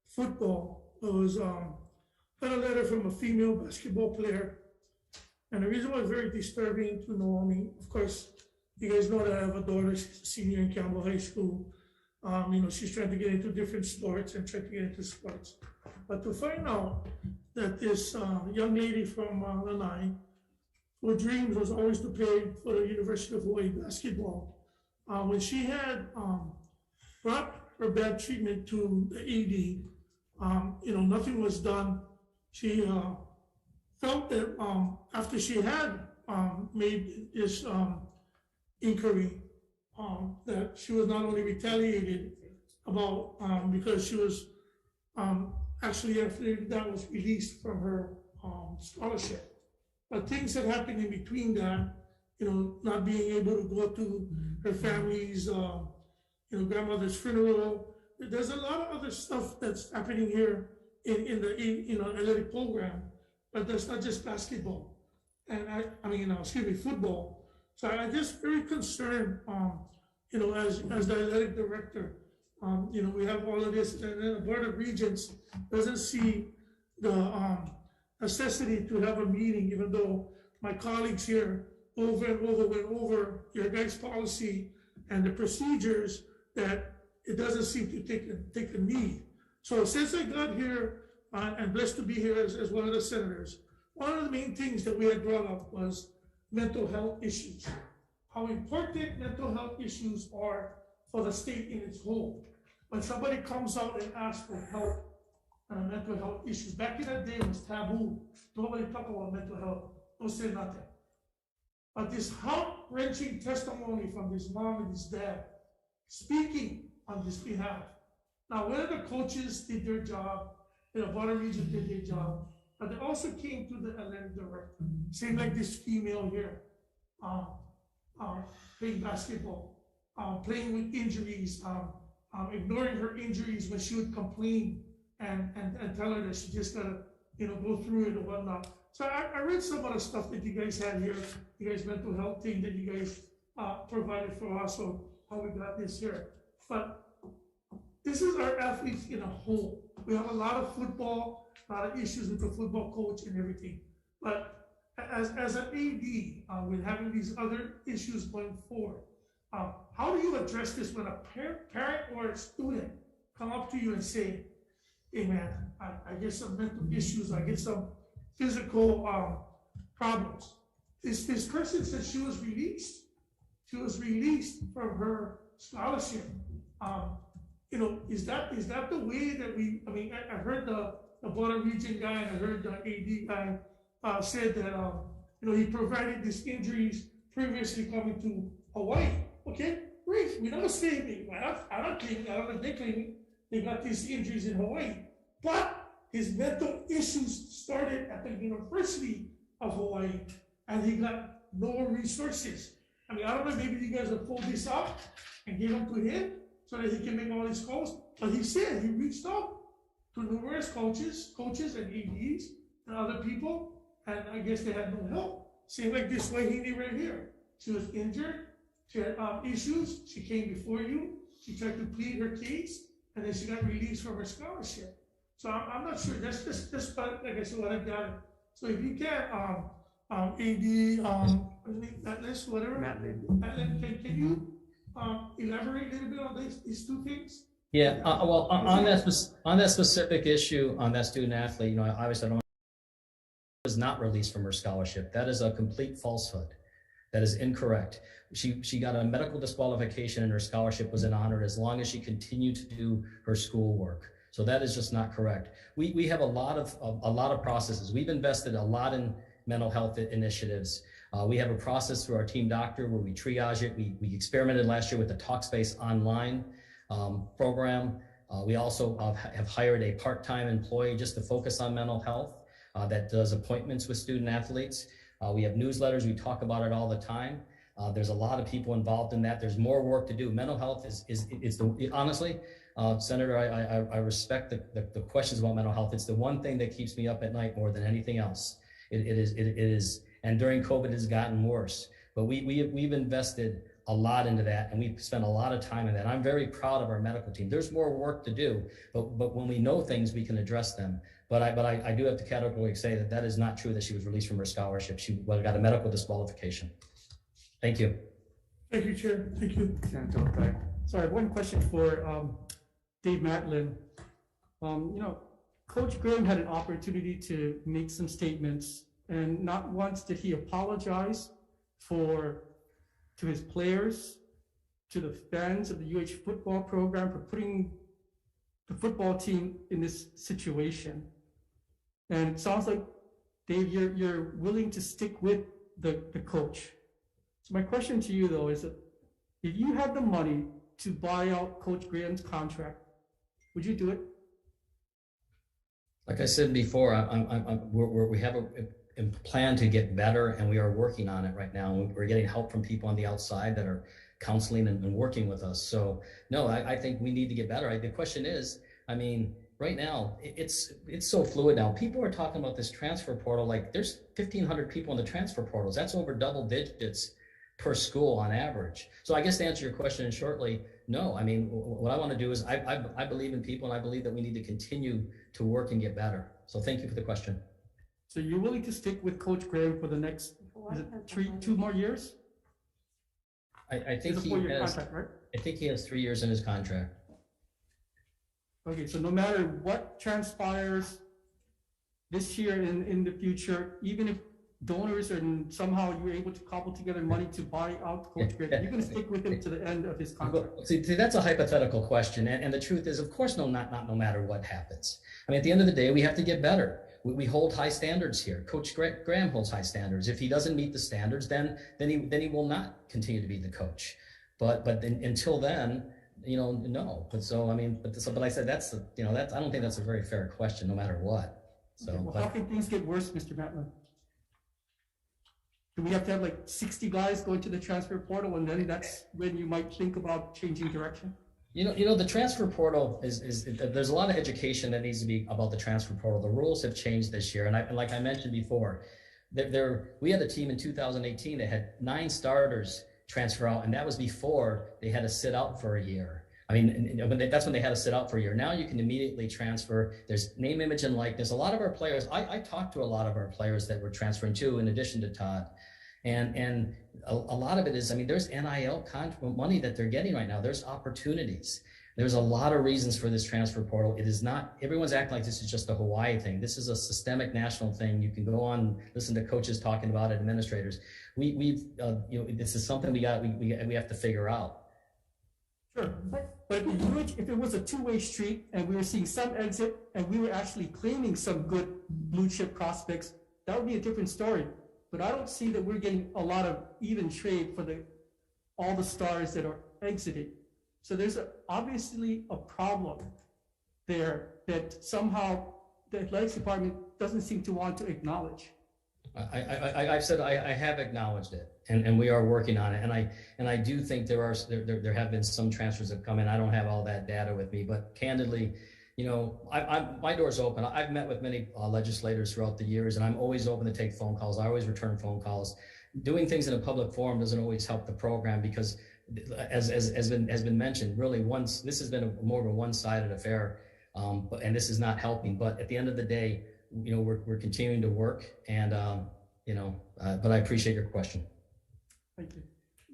football. It was got a letter from a female basketball player, and the reason why it's very disturbing to know, I mean, of course, you guys know that I have a daughter, she's a senior in Campbell High School. You know, she's trying to get into different sports and trying to get into sports. But to find out that this young lady from Lanai, her dreams was always to play for the University of Hawaii basketball. When she had brought her bad treatment to the AD, you know, nothing was done. She felt that after she had made this inquiry, that she was not only retaliated about because she was actually, after that was released from her scholarship. But things that happened in between that, you know, not being able to go to her family's, you know, grandmother's funeral. There's a lot of other stuff that's happening here in the you know, athletic program, but that's not just basketball. And I mean, excuse me, football. So I'm just very concerned, you know, as the athletic director. You know, we have all of this, and then the Board of Regents doesn't see the necessity to have a meeting, even though my colleagues here over and over went over your guys' policy and the procedures, that it doesn't seem to take a knee. So since I got here, and blessed to be here as one of the senators, one of the main things that we had brought up was mental health issues. How important mental health issues are for the state in its whole. When somebody comes out and asks for help, mental health issues, back in that day it was taboo. Nobody talked about mental health, don't say nothing. But this heart-wrenching testimony from this mom and this dad speaking on this behalf. Now, whether the coaches did their job, the Water Region did their job, but they also came to the LM director, same like this female here, playing basketball, playing with injuries, ignoring her injuries when she would complain and tell her that she just gotta, go through it and whatnot. So I read some of the stuff that you guys had here, you guys mental health thing that you guys provided for us, so how we got this here. But this is our athletes in a whole. We have a lot of football, a lot of issues with the football coach and everything. But as an AD, with having these other issues going forward, how do you address this when a parent or a student come up to you and say, hey man, I get some mental issues, I get some physical problems. This person said she was released. She was released from her scholarship. Is that the way that we? I mean, I heard the Water Region guy and I heard the AD guy said that he provided these injuries previously coming to Hawaii. Okay, great. We never say anything. I don't think they're claiming they got these injuries in Hawaii, but his mental issues started at the University of Hawaii, and he got no resources. I mean, I don't know, maybe you guys will pull this up and give them to him so that he can make all his calls. But he said he reached out to numerous coaches and ADs and other people, and I guess they had no help. Same like this Wahine right here. She was injured, she had issues, she came before you, she tried to plead her case, and then she got released from her scholarship. So I'm not sure. That's just like I said, what I got. So if you can, AD, Matlin, whatever. Matlin, can you elaborate a little bit on these two things? Yeah. Well, on that specific issue, on that student athlete, obviously I don't was not released from her scholarship. That is a complete falsehood. That is incorrect. She got a medical disqualification and her scholarship was honored as long as she continued to do her schoolwork. So that is just not correct. We have a lot of processes. We've invested a lot in mental health initiatives. We have a process through our team doctor where we triage it. We experimented last year with the Talkspace online program. We also have hired a part-time employee just to focus on mental health that does appointments with student athletes. We have newsletters. We talk about it all the time. There's a lot of people involved in that. There's more work to do. Mental health honestly, Senator, I respect the questions about mental health. It's the one thing that keeps me up at night more than anything else. It is, and during COVID, it has gotten worse. But we've invested a lot into that, and we've spent a lot of time in that. I'm very proud of our medical team. There's more work to do, but when we know things, we can address them. But I do have to categorically say that is not true that she was released from her scholarship. She got a medical disqualification. Thank you. Thank you, Chair. Thank you. Sorry, one question for Dave Matlin. Coach Graham had an opportunity to make some statements, and not once did he apologize to his players, to the fans of the UH football program for putting the football team in this situation. And it sounds like, Dave, you're willing to stick with the coach. So my question to you, though, is that if you had the money to buy out Coach Graham's contract, would you do it? Like I said before, we have a plan to get better, and we are working on it right now. We're getting help from people on the outside that are counseling and working with us. So no, I think we need to get better. The question is, right now, it's so fluid now. People are talking about this transfer portal, like there's 1,500 people in the transfer portals. That's over double digits per school on average. So I guess to answer your question shortly, no. What I want to do is I believe in people, and I believe that we need to continue to work and get better. So thank you for the question. So you're willing to stick with Coach Graham for the next, is it 2 more years? I think he has, contract, right? I think he has 3 years in his contract. Okay, so no matter what transpires this year and in the future, even if donors and somehow you're able to cobble together money to buy out Coach Graham, you're going to stick with him to the end of his contract. See, that's a hypothetical question, and the truth is, of course, no matter what happens. At the end of the day, we have to get better. We hold high standards here. Coach Graham holds high standards. If he doesn't meet the standards, then he will not continue to be the coach. But until then, no. But so, I mean, but I said, that's, I don't think that's a very fair question, no matter what. So, Okay, well, how can things get worse, Mr. Matlin? Do we have to have like 60 guys going to the transfer portal, and then that's when you might think about changing direction? The transfer portal is there's a lot of education that needs to be about the transfer portal. The rules have changed this year, and like I mentioned before, we had a team in 2018 that had 9 starters transfer out, and that was before they had to sit out for a year. I mean, that's when they had to sit out for a year. Now you can immediately transfer. There's name, image, and likeness. A lot of our players, I talked to a lot of our players that were transferring too, in addition to Todd. And a lot of it is, I mean, there's NIL money that they're getting right now. There's opportunities. There's a lot of reasons for this transfer portal. It is not, everyone's acting like this is just a Hawaii thing. This is a systemic national thing. You can go on, listen to coaches talking about it, administrators. This is something we have to figure out. Sure, but if it was a two-way street and we were seeing some exit and we were actually claiming some good blue chip prospects, that would be a different story. But I don't see that we're getting a lot of even trade for all the stars that are exiting. So there's obviously a problem there that somehow the athletics department doesn't seem to want to acknowledge. I've said I have acknowledged it, and we are working on it. And I do think there have been some transfers that have come in. I don't have all that data with me, but candidly, my door's open. I've met with many legislators throughout the years, and I'm always open to take phone calls. I always return phone calls. Doing things in a public forum doesn't always help the program because, as has been mentioned, really this has been more of a one-sided affair, and this is not helping. But at the end of the day, we're continuing to work, and but I appreciate your question. Thank you.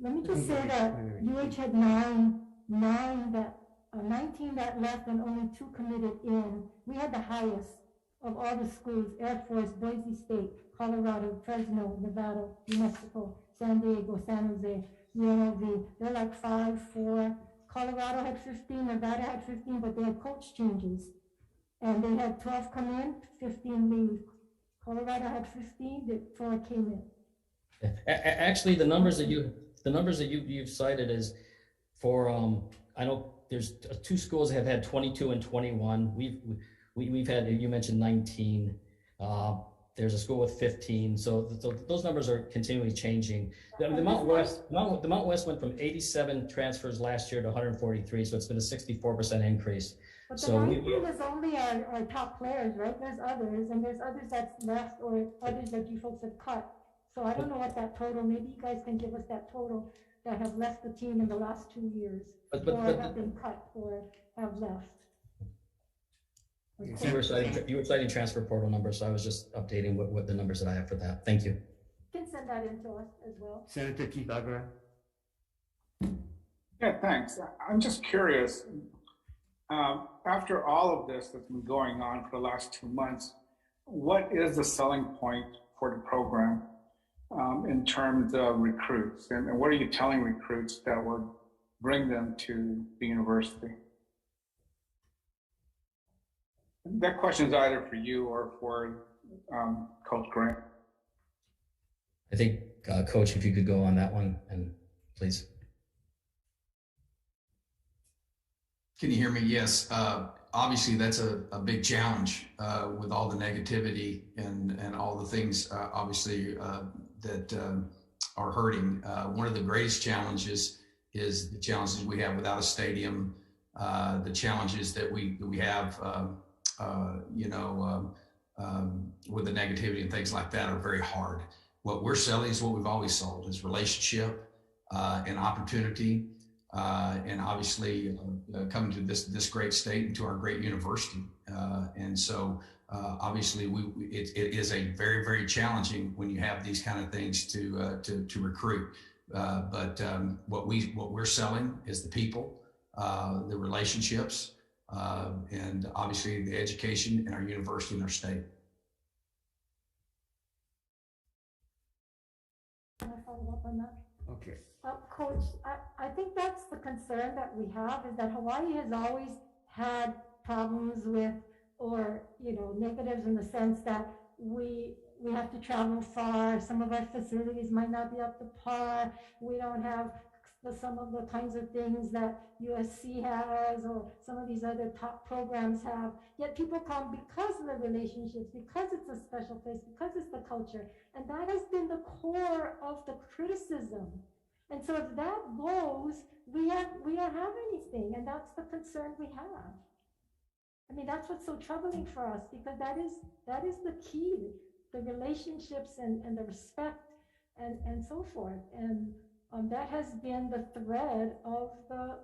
Let me just say that UH had 19 that left and only 2 committed in. We had the highest of all the schools: Air Force, Boise State, Colorado, Fresno, Nevada, New Mexico, San Diego, San Jose, UNLV. They're like 5, 4. Colorado had 15, Nevada had 15, but they had coach changes. And they had 12 come in, 15 leave. Colorado had 15, 4 came in. Actually, the numbers that you've cited is for I know there's 2 schools that have had 22 and 21. We've had, you mentioned 19. There's a school with 15. So those numbers are continually changing. The Mount West went from 87 transfers last year to 143. So it's been a 64% increase. But the 19 is only our top players, right? There's others, and there's others that's left or others that you folks have cut. So I don't know what that total, maybe you guys can give us that total that have left the team in the last 2 years, or have been cut or have left. You were citing transfer portal numbers, so I was just updating what the numbers that I have for that. Thank you. You can send that in to us as well. Senator Keith Agra. Yeah, thanks. I'm just curious. After all of this that's been going on for the last 2 months, what is the selling point for the program in terms of recruits? And what are you telling recruits that would bring them to the university? That question is either for you or for Coach Grant. I think, Coach, if you could go on that one, and please. Can you hear me? Yes. Obviously, that's a big challenge with all the negativity and all the things, obviously, that are hurting. One of the greatest challenges is the challenges we have without a stadium, the challenges that we have, with the negativity and things like that are very hard. What we're selling is what we've always sold: is relationship and opportunity. And obviously coming to this great state and to our great university. And so obviously it is a very, very challenging when you have these kind of things to recruit. But what we're selling is the people, the relationships, and obviously the education in our university and our state. Can I follow up on that? Okay. Coach, I think that's the concern that we have, is that Hawaii has always had problems with, or negatives in the sense that we have to travel far. Some of our facilities might not be up to par. We don't have some of the kinds of things that USC has or some of these other top programs have. Yet people come because of the relationships, because it's a special place, because it's the culture. And that has been the core of the criticism. And so if that goes, we don't have anything, and that's the concern we have. I mean, that's what's so troubling for us, because that is the key, the relationships and the respect and so forth. And that has been the thread of the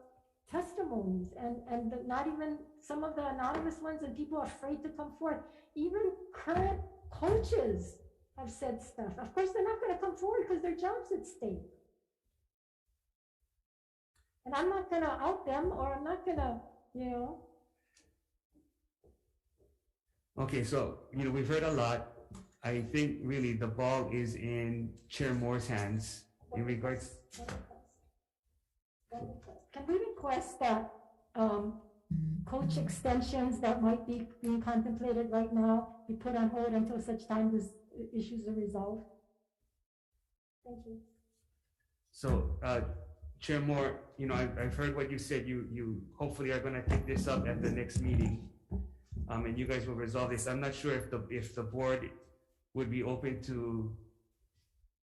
testimonies, and not even some of the anonymous ones, and people are afraid to come forth. Even current coaches have said stuff. Of course, they're not going to come forward because their job's at stake. And I'm not going to out them, or I'm not going to, Okay, so, we've heard a lot. I think really the ball is in Chair Moore's hands in regards. Can we request that coach extensions that might be being contemplated right now be put on hold until such time as issues are resolved? Thank you. So, Chair Moore, I've heard what you said. You hopefully are going to take this up at the next meeting, and you guys will resolve this. I'm not sure if the board would be open to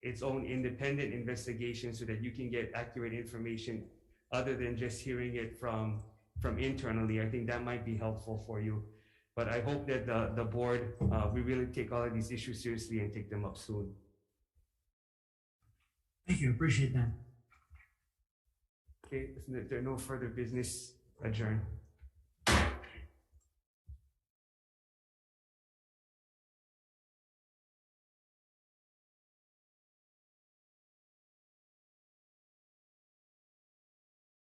its own independent investigation so that you can get accurate information other than just hearing it from internally. I think that might be helpful for you. But I hope that the board, we really take all of these issues seriously and take them up soon. Thank you, appreciate that. Okay, if there are no further business, adjourn.